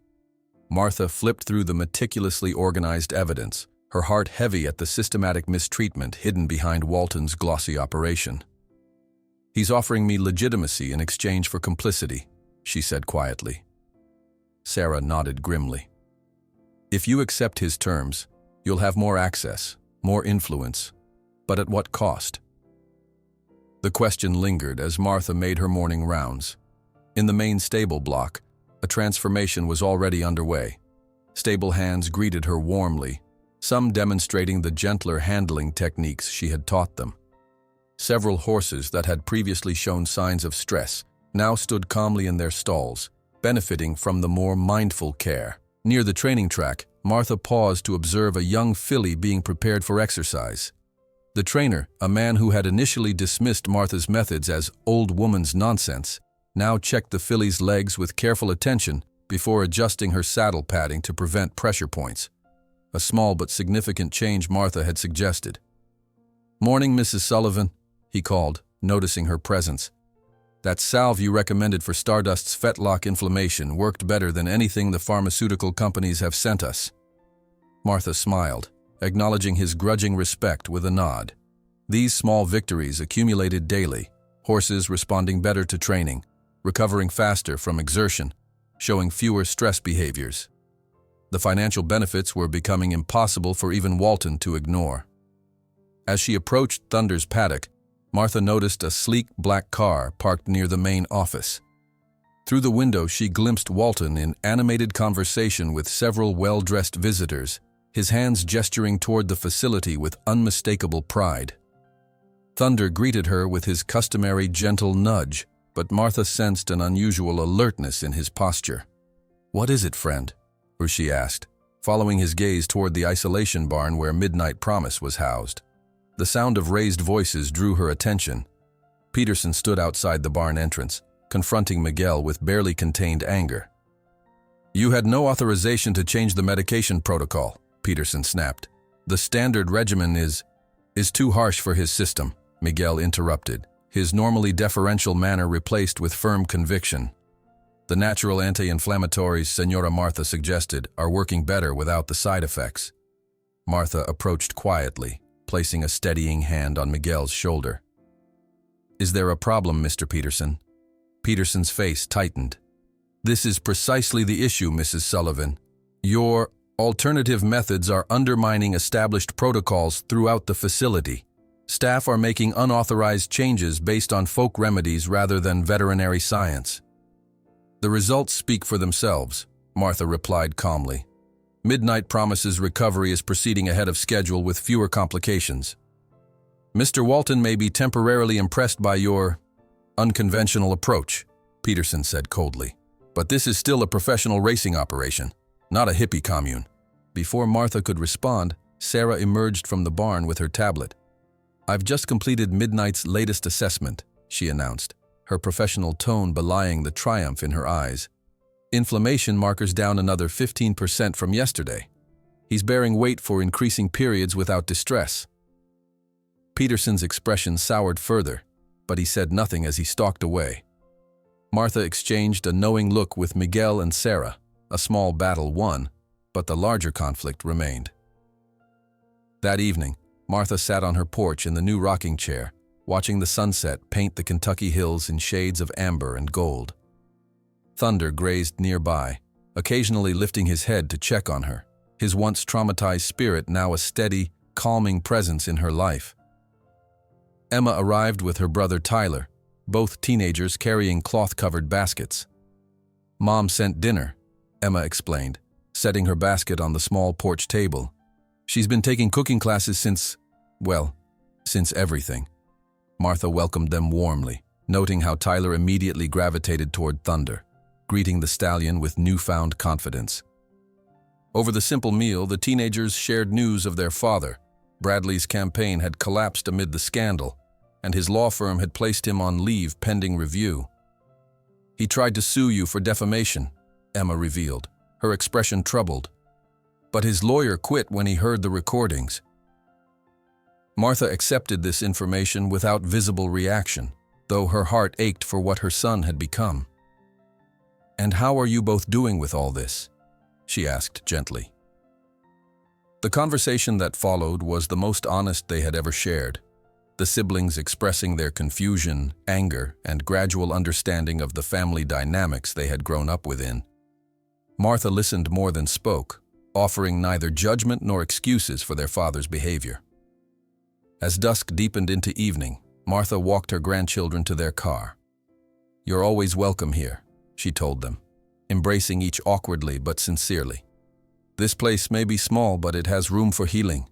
Martha flipped through the meticulously organized evidence, her heart heavy at the systematic mistreatment hidden behind Walton's glossy operation. "He's offering me legitimacy in exchange for complicity," she said quietly. Sarah nodded grimly. "If you accept his terms, you'll have more access, more influence, but at what cost?" The question lingered as Martha made her morning rounds. In the main stable block, a transformation was already underway. Stable hands greeted her warmly, some demonstrating the gentler handling techniques she had taught them. Several horses that had previously shown signs of stress now stood calmly in their stalls, benefiting from the more mindful care. Near the training track, Martha paused to observe a young filly being prepared for exercise. The trainer, a man who had initially dismissed Martha's methods as old woman's nonsense, now checked the filly's legs with careful attention before adjusting her saddle padding to prevent pressure points. A small but significant change Martha had suggested. "Morning, Mrs. Sullivan," he called, noticing her presence. "That salve you recommended for Stardust's fetlock inflammation worked better than anything the pharmaceutical companies have sent us." Martha smiled, acknowledging his grudging respect with a nod. These small victories accumulated daily, horses responding better to training, recovering faster from exertion, showing fewer stress behaviors. The financial benefits were becoming impossible for even Walton to ignore. As she approached Thunder's paddock, Martha noticed a sleek black car parked near the main office. Through the window, she glimpsed Walton in animated conversation with several well-dressed visitors, his hands gesturing toward the facility with unmistakable pride. Thunder greeted her with his customary gentle nudge, but Martha sensed an unusual alertness in his posture. "What is it, friend?" she asked, following his gaze toward the isolation barn where Midnight Promise was housed. The sound of raised voices drew her attention. Peterson stood outside the barn entrance, confronting Miguel with barely contained anger. "You had no authorization to change the medication protocol," Peterson snapped. "The standard regimen is too harsh for his system," Miguel interrupted, his normally deferential manner replaced with firm conviction. "The natural anti-inflammatories Senora Martha suggested are working better without the side effects." Martha approached quietly, placing a steadying hand on Miguel's shoulder. "Is there a problem, Mr. Peterson?" Peterson's face tightened. "This is precisely the issue, Mrs. Sullivan. Your alternative methods are undermining established protocols throughout the facility. Staff are making unauthorized changes based on folk remedies rather than veterinary science." "The results speak for themselves," Martha replied calmly. Midnight promises recovery is proceeding ahead of schedule with fewer complications. Mr. Walton may be temporarily impressed by your unconventional approach, Peterson said coldly. But this is still a professional racing operation, not a hippie commune. Before Martha could respond, Sarah emerged from the barn with her tablet. I've just completed Midnight's latest assessment, she announced, her professional tone belying the triumph in her eyes. Inflammation markers down another 15% from yesterday. He's bearing weight for increasing periods without distress. Peterson's expression soured further, but he said nothing as he stalked away. Martha exchanged a knowing look with Miguel and Sarah. A small battle won, but the larger conflict remained. That evening, Martha sat on her porch in the new rocking chair, watching the sunset paint the Kentucky hills in shades of amber and gold. Thunder grazed nearby, occasionally lifting his head to check on her, his once traumatized spirit now a steady, calming presence in her life. Emma arrived with her brother Tyler, both teenagers carrying cloth-covered baskets. Mom sent dinner, Emma explained, setting her basket on the small porch table. She's been taking cooking classes since everything. Martha welcomed them warmly, noting how Tyler immediately gravitated toward Thunder, greeting the stallion with newfound confidence. Over the simple meal, the teenagers shared news of their father. Bradley's campaign had collapsed amid the scandal, and his law firm had placed him on leave pending review. He tried to sue you for defamation, Emma revealed, her expression troubled. But his lawyer quit when he heard the recordings. Martha accepted this information without visible reaction, though her heart ached for what her son had become. "And how are you both doing with all this?" she asked gently. The conversation that followed was the most honest they had ever shared, the siblings expressing their confusion, anger, and gradual understanding of the family dynamics they had grown up within. Martha listened more than spoke, offering neither judgment nor excuses for their father's behavior. As dusk deepened into evening, Martha walked her grandchildren to their car. "You're always welcome here," she told them, embracing each awkwardly but sincerely. "This place may be small, but it has room for healing."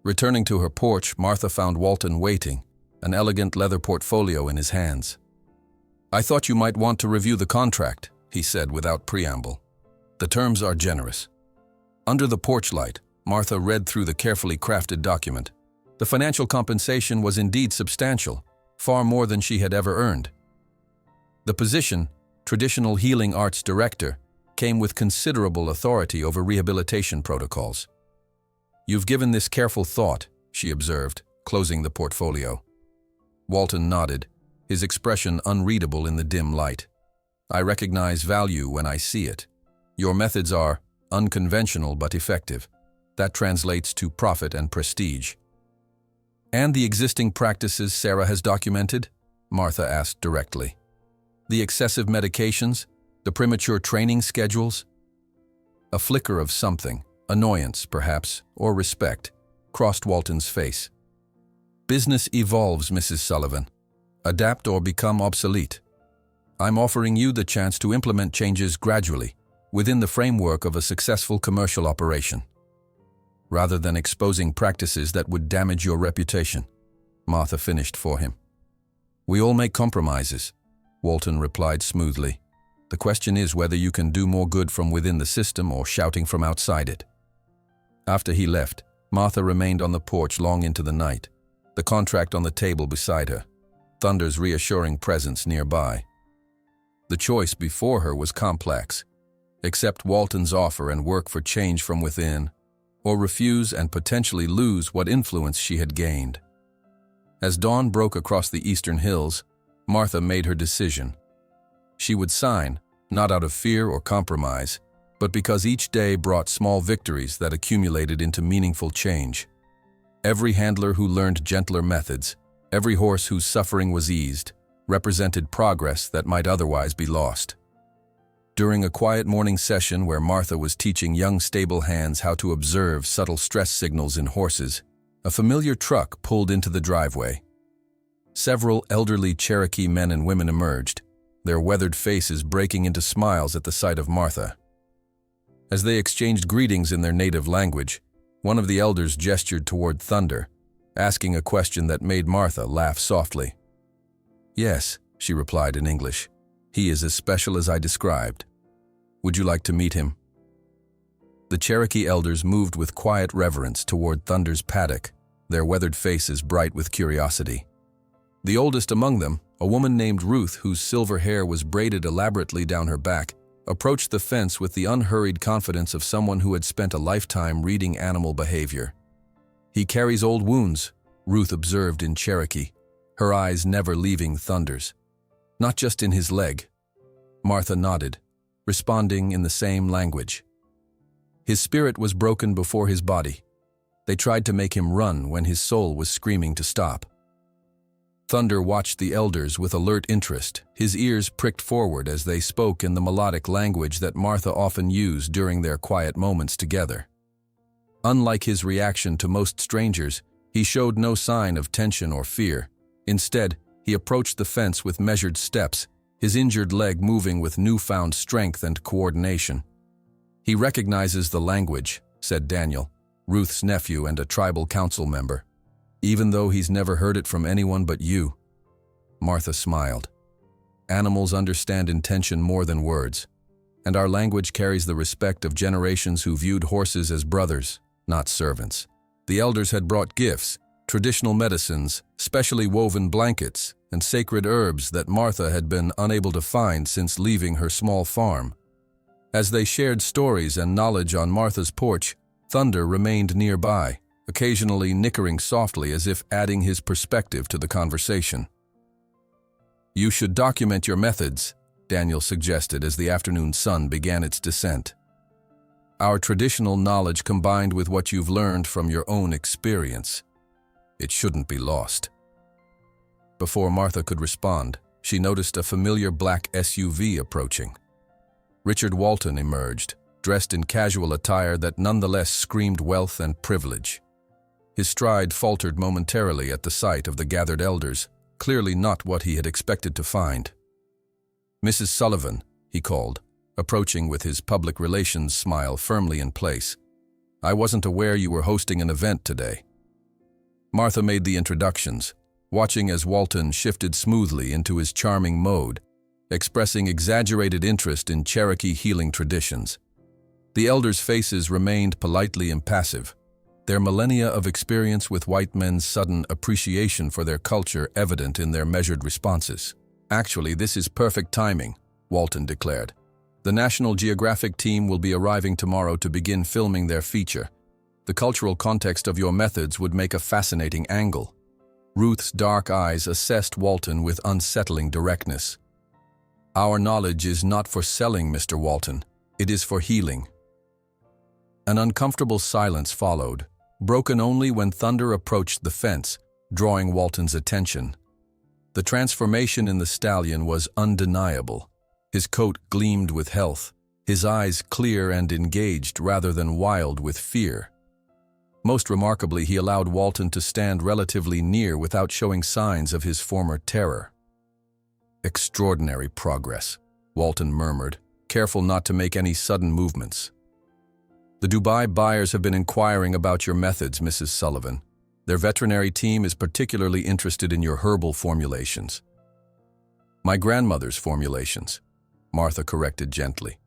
Returning to her porch, Martha found Walton waiting, an elegant leather portfolio in his hands. "I thought you might want to review the contract," he said without preamble. "The terms are generous." Under the porch light, Martha read through the carefully crafted document. The financial compensation was indeed substantial, far more than she had ever earned. The position, Traditional Healing Arts Director, came with considerable authority over rehabilitation protocols. "You've given this careful thought," she observed, closing the portfolio. Walton nodded, his expression unreadable in the dim light. "I recognize value when I see it. Your methods are unconventional but effective. That translates to profit and prestige." "And the existing practices Sarah has documented?" Martha asked directly. "The excessive medications, the premature training schedules?" A flicker of something, annoyance perhaps, or respect, crossed Walton's face. "Business evolves, Mrs. Sullivan. Adapt or become obsolete. I'm offering you the chance to implement changes gradually, within the framework of a successful commercial operation, rather than exposing practices that would damage your reputation," Martha finished for him. "We all make compromises," Walton replied smoothly. "The question is whether you can do more good from within the system or shouting from outside it." After he left, Martha remained on the porch long into the night, the contract on the table beside her, Thunder's reassuring presence nearby. The choice before her was complex. Accept Walton's offer and work for change from within, or refuse and potentially lose what influence she had gained. As dawn broke across the eastern hills, Martha made her decision. She would sign, not out of fear or compromise, but because each day brought small victories that accumulated into meaningful change. Every handler who learned gentler methods, every horse whose suffering was eased, represented progress that might otherwise be lost. During a quiet morning session where Martha was teaching young stable hands how to observe subtle stress signals in horses, a familiar truck pulled into the driveway. Several elderly Cherokee men and women emerged, their weathered faces breaking into smiles at the sight of Martha. As they exchanged greetings in their native language, one of the elders gestured toward Thunder, asking a question that made Martha laugh softly. "Yes," she replied in English. "He is as special as I described. Would you like to meet him?" The Cherokee elders moved with quiet reverence toward Thunder's paddock, their weathered faces bright with curiosity. The oldest among them, a woman named Ruth whose silver hair was braided elaborately down her back, approached the fence with the unhurried confidence of someone who had spent a lifetime reading animal behavior. "He carries old wounds," Ruth observed in Cherokee, her eyes never leaving Thunder's. "Not just in his leg." Martha nodded, responding in the same language. "His spirit was broken before his body. They tried to make him run when his soul was screaming to stop." Thunder watched the elders with alert interest, his ears pricked forward as they spoke in the melodic language that Martha often used during their quiet moments together. Unlike his reaction to most strangers, he showed no sign of tension or fear. Instead, he approached the fence with measured steps, his injured leg moving with newfound strength and coordination. "He recognizes the language," said Daniel, Ruth's nephew and a tribal council member, "even though he's never heard it from anyone but you." Martha smiled. "Animals understand intention more than words, and our language carries the respect of generations who viewed horses as brothers, not servants." The elders had brought gifts, traditional medicines, specially woven blankets, and sacred herbs that Martha had been unable to find since leaving her small farm. As they shared stories and knowledge on Martha's porch, Thunder remained nearby, occasionally nickering softly as if adding his perspective to the conversation. "You should document your methods," Daniel suggested as the afternoon sun began its descent. "Our traditional knowledge combined with what you've learned from your own experience. It shouldn't be lost." Before Martha could respond, she noticed a familiar black SUV approaching. Richard Walton emerged, dressed in casual attire that nonetheless screamed wealth and privilege. His stride faltered momentarily at the sight of the gathered elders, clearly not what he had expected to find. "Mrs. Sullivan," he called, approaching with his public relations smile firmly in place. "I wasn't aware you were hosting an event today." Martha made the introductions, watching as Walton shifted smoothly into his charming mode, expressing exaggerated interest in Cherokee healing traditions. The elders' faces remained politely impassive, their millennia of experience with white men's sudden appreciation for their culture evident in their measured responses. "Actually, this is perfect timing," Walton declared. "The National Geographic team will be arriving tomorrow to begin filming their feature. The cultural context of your methods would make a fascinating angle." Ruth's dark eyes assessed Walton with unsettling directness. "Our knowledge is not for selling, Mr. Walton. It is for healing." An uncomfortable silence followed, broken only when Thunder approached the fence, drawing Walton's attention. The transformation in the stallion was undeniable. His coat gleamed with health, his eyes clear and engaged rather than wild with fear. Most remarkably, he allowed Walton to stand relatively near without showing signs of his former terror. "Extraordinary progress," Walton murmured, careful not to make any sudden movements. "The Dubai buyers have been inquiring about your methods, Mrs. Sullivan. Their veterinary team is particularly interested in your herbal formulations." "My grandmother's formulations," Martha corrected gently.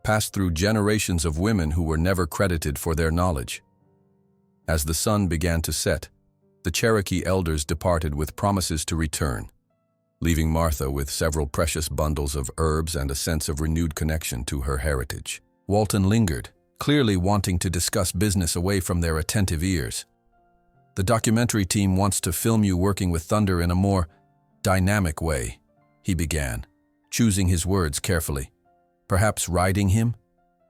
"Passed through generations of women who were never credited for their knowledge." As the sun began to set, the Cherokee elders departed with promises to return, leaving Martha with several precious bundles of herbs and a sense of renewed connection to her heritage. Walton lingered, clearly wanting to discuss business away from their attentive ears. "The documentary team wants to film you working with Thunder in a more dynamic way," he began, choosing his words carefully. "Perhaps riding him?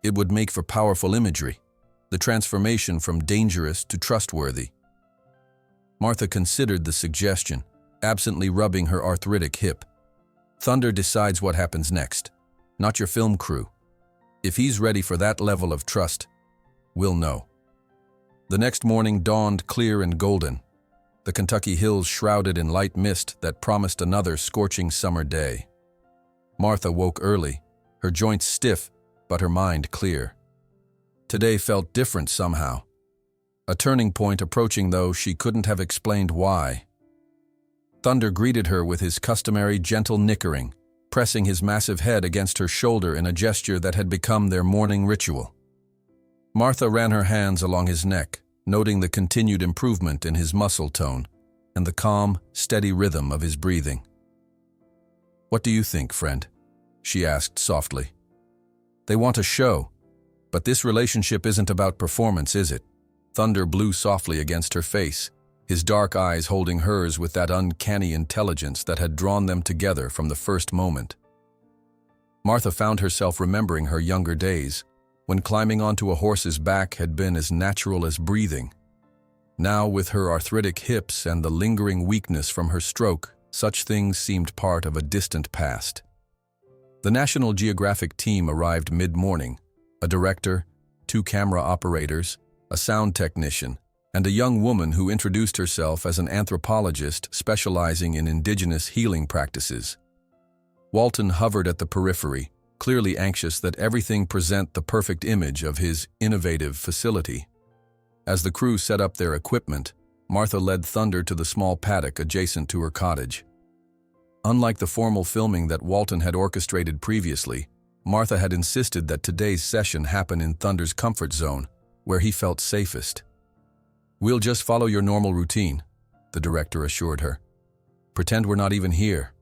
It would make for powerful imagery. The transformation from dangerous to trustworthy." Martha considered the suggestion, absently rubbing her arthritic hip. "Thunder decides what happens next, not your film crew. If he's ready for that level of trust, we'll know." The next morning dawned clear and golden, the Kentucky hills shrouded in light mist that promised another scorching summer day. Martha woke early, her joints stiff, but her mind clear. Today felt different somehow. A turning point approaching, though she couldn't have explained why. Thunder greeted her with his customary gentle nickering, pressing his massive head against her shoulder in a gesture that had become their morning ritual. Martha ran her hands along his neck, noting the continued improvement in his muscle tone and the calm, steady rhythm of his breathing. "What do you think, friend?" she asked softly. "They want a show, but this relationship isn't about performance, is it?" Thunder blew softly against her face, his dark eyes holding hers with that uncanny intelligence that had drawn them together from the first moment. Martha found herself remembering her younger days, when climbing onto a horse's back had been as natural as breathing. Now, with her arthritic hips and the lingering weakness from her stroke, such things seemed part of a distant past. The National Geographic team arrived mid-morning, a director, 2 camera operators, a sound technician, and a young woman who introduced herself as an anthropologist specializing in indigenous healing practices. Walton hovered at the periphery, clearly anxious that everything present the perfect image of his innovative facility. As the crew set up their equipment, Martha led Thunder to the small paddock adjacent to her cottage. Unlike the formal filming that Walton had orchestrated previously, Martha had insisted that today's session happen in Thunder's comfort zone, where he felt safest. "We'll just follow your normal routine," the director assured her. "Pretend we're not even here."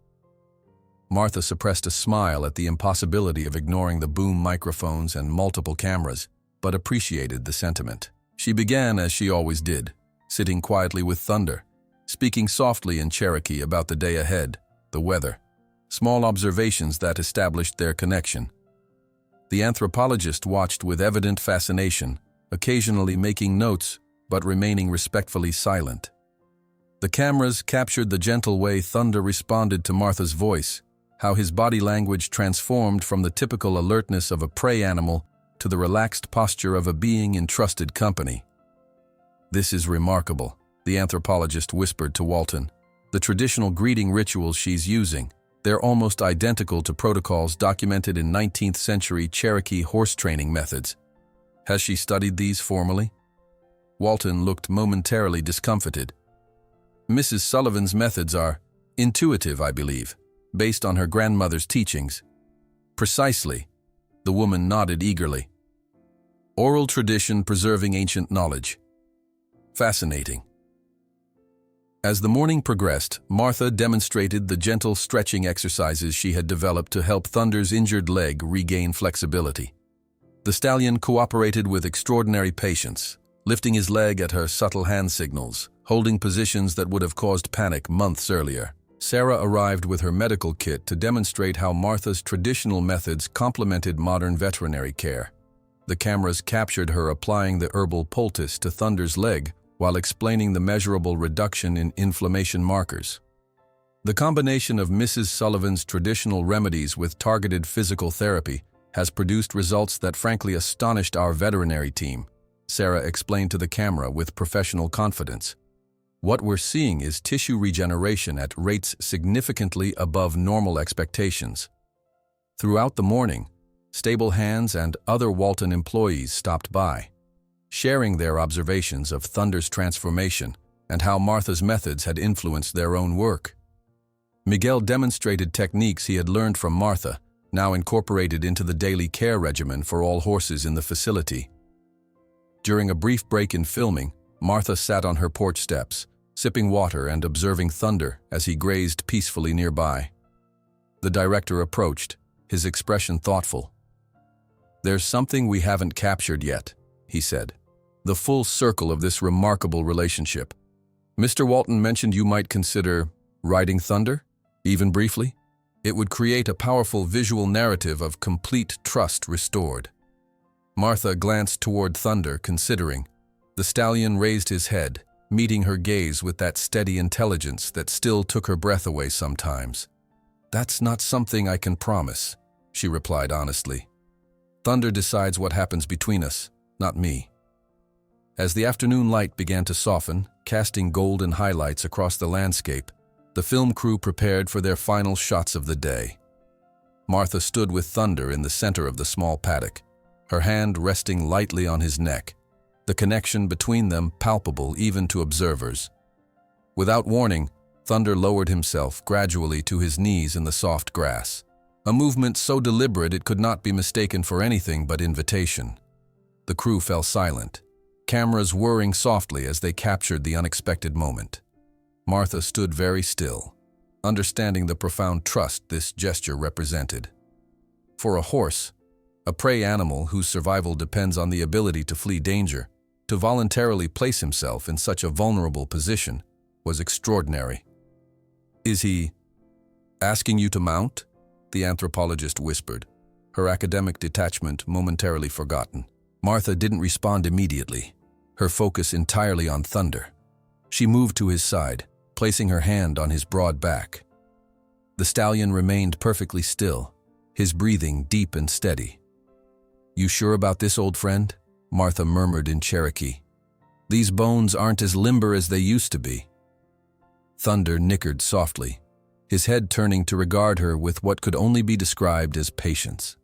Martha suppressed a smile at the impossibility of ignoring the boom microphones and multiple cameras, but appreciated the sentiment. She began as she always did, sitting quietly with Thunder, speaking softly in Cherokee about the day ahead, the weather, small observations that established their connection. The anthropologist watched with evident fascination, occasionally making notes but remaining respectfully silent. The cameras captured the gentle way Thunder responded to Martha's voice, how his body language transformed from the typical alertness of a prey animal to the relaxed posture of a being in trusted company. "This is remarkable," the anthropologist whispered to Walton. "The traditional greeting rituals she's using, they're almost identical to protocols documented in 19th century Cherokee horse training methods. Has she studied these formally?" Walton looked momentarily discomfited. "Mrs. Sullivan's methods are intuitive, I believe, based on her grandmother's teachings." "Precisely," the woman nodded eagerly. "Oral tradition preserving ancient knowledge. Fascinating." As the morning progressed, Martha demonstrated the gentle stretching exercises she had developed to help Thunder's injured leg regain flexibility. The stallion cooperated with extraordinary patience, lifting his leg at her subtle hand signals, holding positions that would have caused panic months earlier. Sarah arrived with her medical kit to demonstrate how Martha's traditional methods complemented modern veterinary care. The cameras captured her applying the herbal poultice to Thunder's leg while explaining the measurable reduction in inflammation markers. The combination of Mrs. Sullivan's traditional remedies with targeted physical therapy has produced results that frankly astonished our veterinary team, Sarah explained to the camera with professional confidence. "What we're seeing is tissue regeneration at rates significantly above normal expectations." Throughout the morning, stable hands and other Walton employees stopped by, sharing their observations of Thunder's transformation and how Martha's methods had influenced their own work. Miguel demonstrated techniques he had learned from Martha, now incorporated into the daily care regimen for all horses in the facility. During a brief break in filming, Martha sat on her porch steps, sipping water and observing Thunder as he grazed peacefully nearby. The director approached, his expression thoughtful. "There's something we haven't captured yet," he said. "The full circle of this remarkable relationship. Mr. Walton mentioned you might consider riding Thunder, even briefly. It would create a powerful visual narrative of complete trust restored." Martha glanced toward Thunder, considering. The stallion raised his head, meeting her gaze with that steady intelligence that still took her breath away sometimes. "That's not something I can promise," she replied honestly. "Thunder decides what happens between us, not me." As the afternoon light began to soften, casting golden highlights across the landscape, the film crew prepared for their final shots of the day. Martha stood with Thunder in the center of the small paddock, her hand resting lightly on his neck, the connection between them palpable even to observers. Without warning, Thunder lowered himself gradually to his knees in the soft grass, a movement so deliberate it could not be mistaken for anything but invitation. The crew fell silent, cameras whirring softly as they captured the unexpected moment. Martha stood very still, understanding the profound trust this gesture represented. For a horse, a prey animal whose survival depends on the ability to flee danger, to voluntarily place himself in such a vulnerable position was extraordinary. "Is he asking you to mount?" the anthropologist whispered, her academic detachment momentarily forgotten. Martha didn't respond immediately, her focus entirely on Thunder. She moved to his side, placing her hand on his broad back. The stallion remained perfectly still, his breathing deep and steady. "You sure about this, old friend?" Martha murmured in Cherokee. "These bones aren't as limber as they used to be." Thunder nickered softly, his head turning to regard her with what could only be described as patience.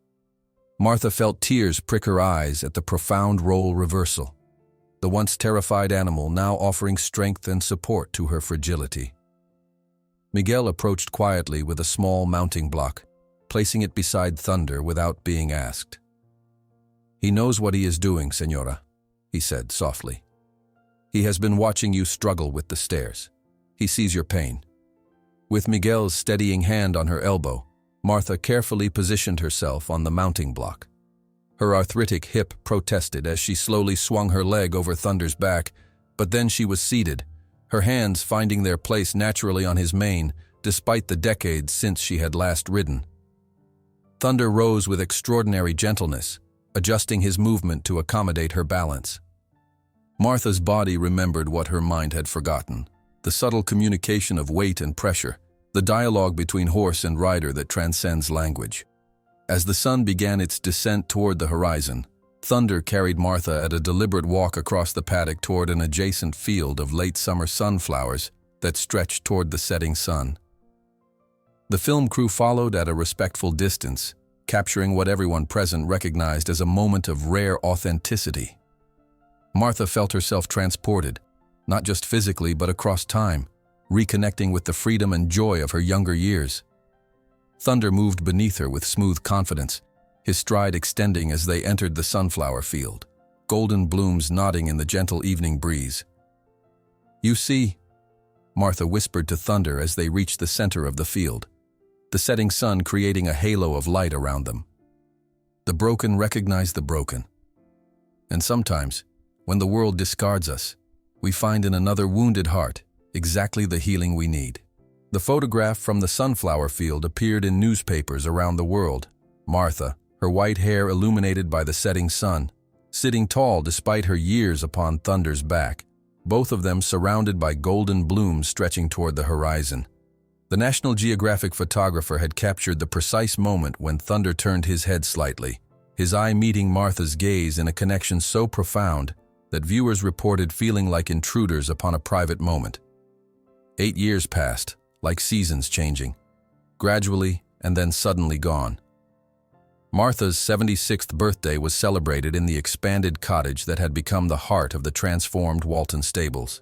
Martha felt tears prick her eyes at the profound role reversal, the once terrified animal now offering strength and support to her fragility. Miguel approached quietly with a small mounting block, placing it beside Thunder without being asked. "He knows what he is doing, Señora," he said softly. "He has been watching you struggle with the stairs. He sees your pain." With Miguel's steadying hand on her elbow, Martha carefully positioned herself on the mounting block. Her arthritic hip protested as she slowly swung her leg over Thunder's back, but then she was seated, her hands finding their place naturally on his mane, despite the decades since she had last ridden. Thunder rose with extraordinary gentleness, adjusting his movement to accommodate her balance. Martha's body remembered what her mind had forgotten, the subtle communication of weight and pressure, the dialogue between horse and rider that transcends language. As the sun began its descent toward the horizon, Thunder carried Martha at a deliberate walk across the paddock toward an adjacent field of late summer sunflowers that stretched toward the setting sun. The film crew followed at a respectful distance, capturing what everyone present recognized as a moment of rare authenticity. Martha felt herself transported, not just physically but across time, reconnecting with the freedom and joy of her younger years. Thunder moved beneath her with smooth confidence, his stride extending as they entered the sunflower field, golden blooms nodding in the gentle evening breeze. "You see," Martha whispered to Thunder as they reached the center of the field, the setting sun creating a halo of light around them. "The broken recognize the broken. And sometimes, when the world discards us, we find in another wounded heart exactly the healing we need." The photograph from the sunflower field appeared in newspapers around the world. Martha, her white hair illuminated by the setting sun, sitting tall despite her years upon Thunder's back, both of them surrounded by golden blooms stretching toward the horizon. The National Geographic photographer had captured the precise moment when Thunder turned his head slightly, his eye meeting Martha's gaze in a connection so profound that viewers reported feeling like intruders upon a private moment. 8 years passed, like seasons changing, gradually and then suddenly gone. Martha's 76th birthday was celebrated in the expanded cottage that had become the heart of the transformed Walton stables.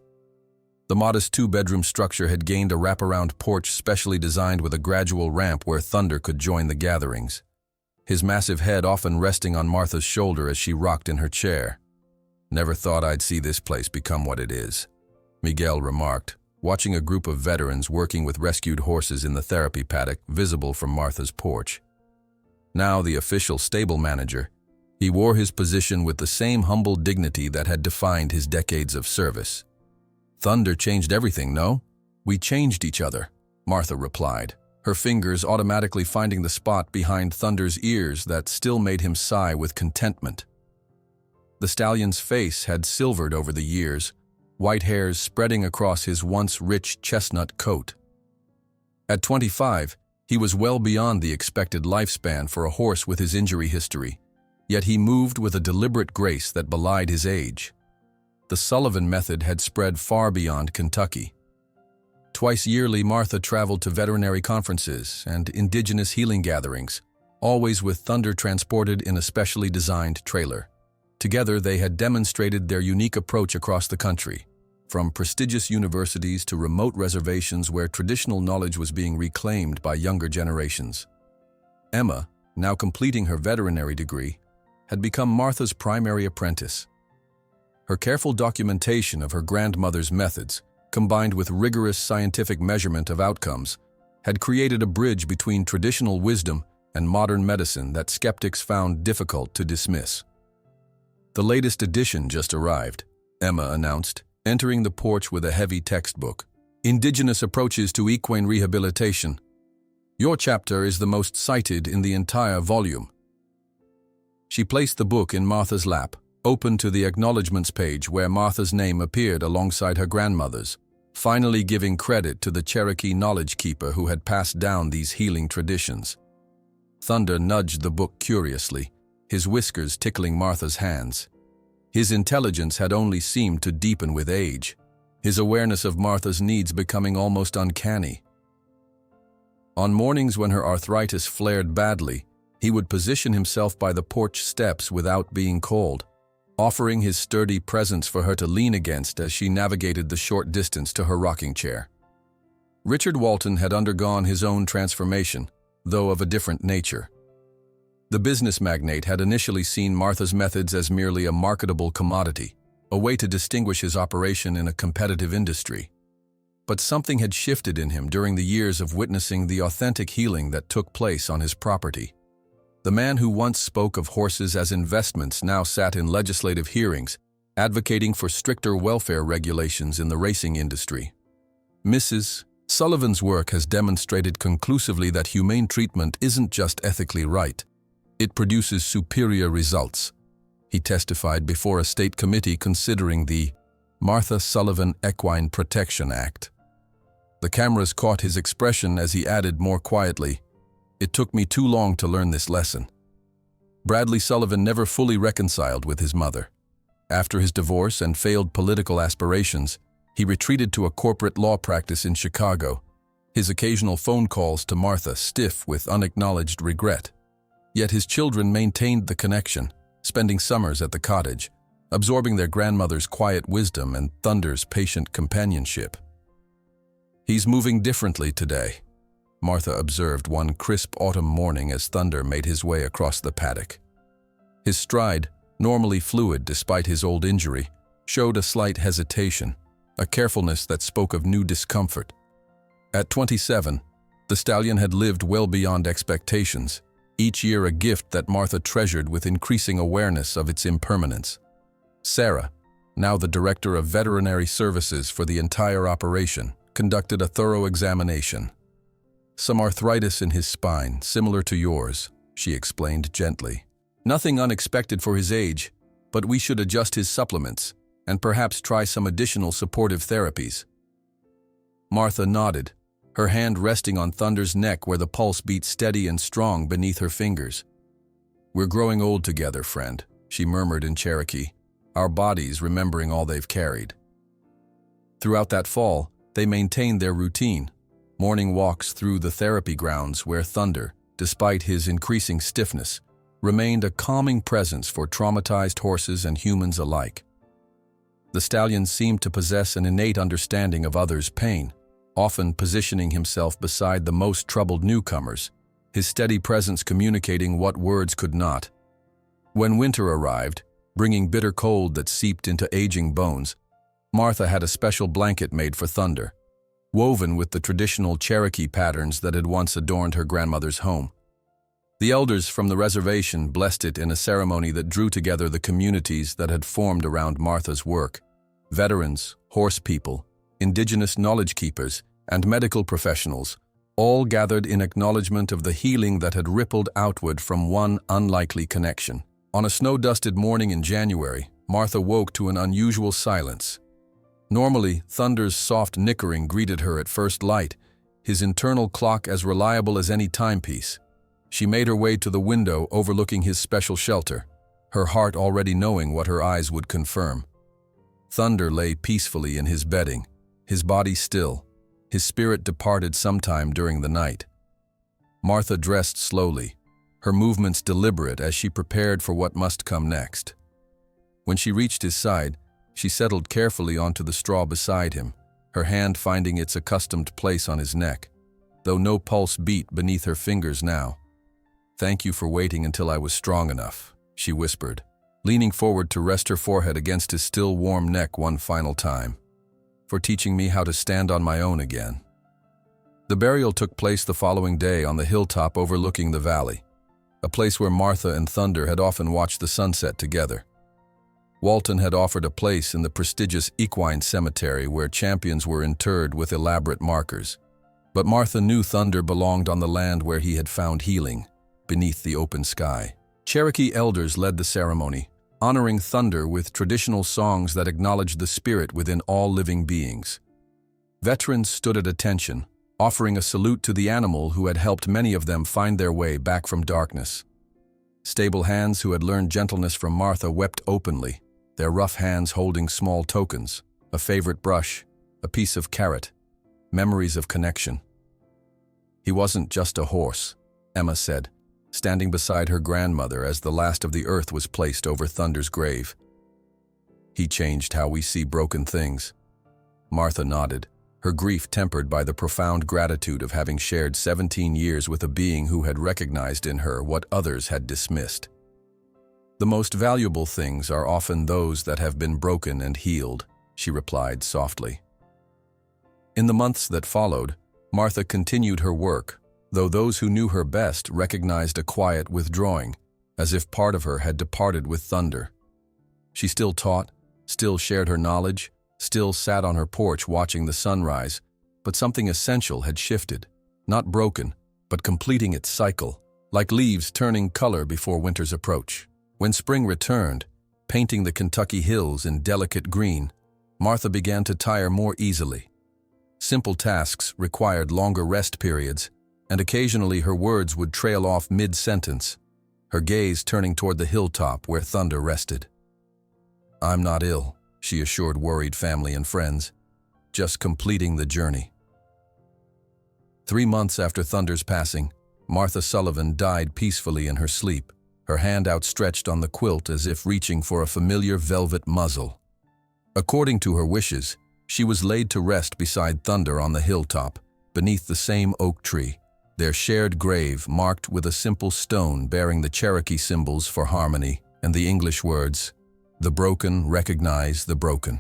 The modest 2-bedroom structure had gained a wraparound porch specially designed with a gradual ramp where Thunder could join the gatherings, his massive head often resting on Martha's shoulder as she rocked in her chair. "Never thought I'd see this place become what it is," Miguel remarked, watching a group of veterans working with rescued horses in the therapy paddock visible from Martha's porch. Now the official stable manager, he wore his position with the same humble dignity that had defined his decades of service. "Thunder changed everything, no?" "We changed each other," Martha replied, her fingers automatically finding the spot behind Thunder's ears that still made him sigh with contentment. The stallion's face had silvered over the years, white hairs spreading across his once rich chestnut coat. At 25, he was well beyond the expected lifespan for a horse with his injury history, yet he moved with a deliberate grace that belied his age. The Sullivan method had spread far beyond Kentucky. Twice yearly, Martha traveled to veterinary conferences and indigenous healing gatherings, always with Thunder transported in a specially designed trailer. Together, they had demonstrated their unique approach across the country, from prestigious universities to remote reservations where traditional knowledge was being reclaimed by younger generations. Emma, now completing her veterinary degree, had become Martha's primary apprentice. Her careful documentation of her grandmother's methods, combined with rigorous scientific measurement of outcomes, had created a bridge between traditional wisdom and modern medicine that skeptics found difficult to dismiss. "The latest edition just arrived," Emma announced, entering the porch with a heavy textbook. "Indigenous Approaches to Equine Rehabilitation. Your chapter is the most cited in the entire volume." She placed the book in Martha's lap, open to the acknowledgements page where Martha's name appeared alongside her grandmother's, finally giving credit to the Cherokee knowledge keeper who had passed down these healing traditions. Thunder nudged the book curiously, his whiskers tickling Martha's hands. His intelligence had only seemed to deepen with age, his awareness of Martha's needs becoming almost uncanny. On mornings when her arthritis flared badly, he would position himself by the porch steps without being called, offering his sturdy presence for her to lean against as she navigated the short distance to her rocking chair. Richard Walton had undergone his own transformation, though of a different nature. The business magnate had initially seen Martha's methods as merely a marketable commodity, a way to distinguish his operation in a competitive industry. But something had shifted in him during the years of witnessing the authentic healing that took place on his property. The man who once spoke of horses as investments now sat in legislative hearings, advocating for stricter welfare regulations in the racing industry. "Mrs. Sullivan's work has demonstrated conclusively that humane treatment isn't just ethically right. It produces superior results," he testified before a state committee considering the Martha Sullivan Equine Protection Act. The cameras caught his expression as he added more quietly, "It took me too long to learn this lesson." Bradley Sullivan never fully reconciled with his mother. After his divorce and failed political aspirations, he retreated to a corporate law practice in Chicago, his occasional phone calls to Martha stiff with unacknowledged regret. Yet his children maintained the connection, spending summers at the cottage, absorbing their grandmother's quiet wisdom and Thunder's patient companionship. "He's moving differently today," Martha observed one crisp autumn morning as Thunder made his way across the paddock. His stride, normally fluid despite his old injury, showed a slight hesitation, a carefulness that spoke of new discomfort. At 27, the stallion had lived well beyond expectations, each year a gift that Martha treasured with increasing awareness of its impermanence. Sarah, now the director of veterinary services for the entire operation, conducted a thorough examination. "Some arthritis in his spine, similar to yours," she explained gently. "Nothing unexpected for his age, but we should adjust his supplements and perhaps try some additional supportive therapies." Martha nodded, her hand resting on Thunder's neck where the pulse beat steady and strong beneath her fingers. "We're growing old together, friend," she murmured in Cherokee, our bodies remembering all they've carried. Throughout that fall, they maintained their routine, morning walks through the therapy grounds where Thunder, despite his increasing stiffness, remained a calming presence for traumatized horses and humans alike. The stallion seemed to possess an innate understanding of others' pain, often positioning himself beside the most troubled newcomers, his steady presence communicating what words could not. When winter arrived, bringing bitter cold that seeped into aging bones, Martha had a special blanket made for Thunder, woven with the traditional Cherokee patterns that had once adorned her grandmother's home. The elders from the reservation blessed it in a ceremony that drew together the communities that had formed around Martha's work: veterans, horse people, indigenous knowledge keepers, and medical professionals, all gathered in acknowledgement of the healing that had rippled outward from one unlikely connection. On a snow-dusted morning in January, Martha woke to an unusual silence. Normally, Thunder's soft nickering greeted her at first light, his internal clock as reliable as any timepiece. She made her way to the window overlooking his special shelter, her heart already knowing what her eyes would confirm. Thunder lay peacefully in his bedding, his body still, his spirit departed sometime during the night. Martha dressed slowly, her movements deliberate as she prepared for what must come next. When she reached his side, she settled carefully onto the straw beside him, her hand finding its accustomed place on his neck, though no pulse beat beneath her fingers now. "Thank you for waiting until I was strong enough," she whispered, leaning forward to rest her forehead against his still warm neck one final time. "For teaching me how to stand on my own again." The burial took place the following day on the hilltop overlooking the valley, a place where Martha and Thunder had often watched the sunset together. Walton had offered a place in the prestigious equine cemetery where champions were interred with elaborate markers. But Martha knew Thunder belonged on the land where he had found healing, beneath the open sky. Cherokee elders led the ceremony, honoring Thunder with traditional songs that acknowledged the spirit within all living beings. Veterans stood at attention, offering a salute to the animal who had helped many of them find their way back from darkness. Stable hands who had learned gentleness from Martha wept openly, their rough hands holding small tokens, a favorite brush, a piece of carrot, memories of connection. "He wasn't just a horse," Emma said, standing beside her grandmother as the last of the earth was placed over Thunder's grave. "He changed how we see broken things." Martha nodded, her grief tempered by the profound gratitude of having shared 17 years with a being who had recognized in her what others had dismissed. "The most valuable things are often those that have been broken and healed," she replied softly. In the months that followed, Martha continued her work, though those who knew her best recognized a quiet withdrawing, as if part of her had departed with Thunder. She still taught, still shared her knowledge, still sat on her porch watching the sunrise, but something essential had shifted, not broken, but completing its cycle, like leaves turning color before winter's approach. When spring returned, painting the Kentucky hills in delicate green, Martha began to tire more easily. Simple tasks required longer rest periods, and occasionally her words would trail off mid-sentence, her gaze turning toward the hilltop where Thunder rested. "I'm not ill," she assured worried family and friends, "just completing the journey." 3 months after Thunder's passing, Martha Sullivan died peacefully in her sleep, her hand outstretched on the quilt as if reaching for a familiar velvet muzzle. According to her wishes, she was laid to rest beside Thunder on the hilltop, beneath the same oak tree, their shared grave marked with a simple stone bearing the Cherokee symbols for harmony and the English words, "The broken recognize the broken."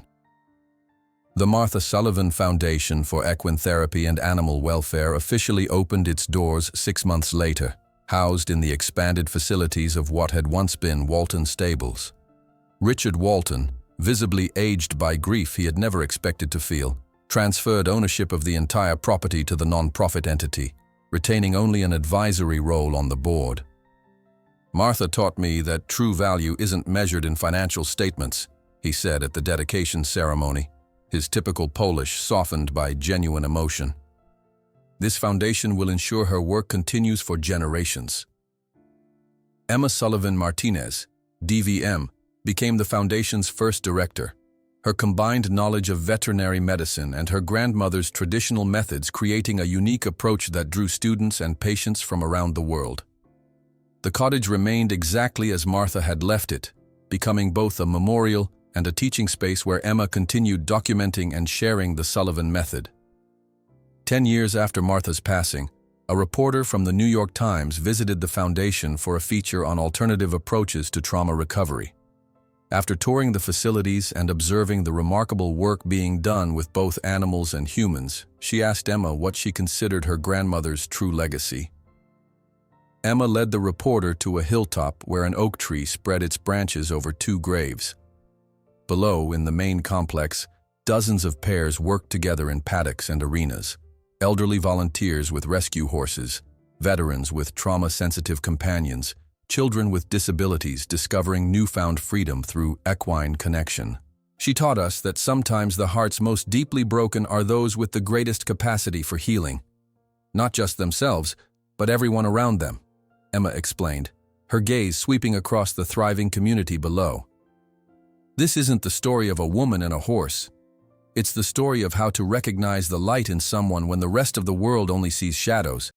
The Martha Sullivan Foundation for Equine Therapy and Animal Welfare officially opened its doors 6 months later, housed in the expanded facilities of what had once been Walton Stables. Richard Walton, visibly aged by grief he had never expected to feel, transferred ownership of the entire property to the non-profit entity, retaining only an advisory role on the board. "Martha taught me that true value isn't measured in financial statements," he said at the dedication ceremony, his typical Polish softened by genuine emotion. "This foundation will ensure her work continues for generations." Emma Sullivan Martinez, DVM, became the foundation's first director. Her combined knowledge of veterinary medicine and her grandmother's traditional methods creating a unique approach that drew students and patients from around the world. The cottage remained exactly as Martha had left it, becoming both a memorial and a teaching space where Emma continued documenting and sharing the Sullivan method. 10 years after Martha's passing, a reporter from the New York Times visited the foundation for a feature on alternative approaches to trauma recovery. After touring the facilities and observing the remarkable work being done with both animals and humans, she asked Emma what she considered her grandmother's true legacy. Emma led the reporter to a hilltop where an oak tree spread its branches over 2 graves. Below, in the main complex, dozens of pairs worked together in paddocks and arenas. Elderly volunteers with rescue horses, veterans with trauma-sensitive companions, children with disabilities discovering newfound freedom through equine connection. She taught us that sometimes the hearts most deeply broken are those with the greatest capacity for healing. Not just themselves, but everyone around them, Emma explained, her gaze sweeping across the thriving community below. "This isn't the story of a woman and a horse. It's the story of how to recognize the light in someone when the rest of the world only sees shadows."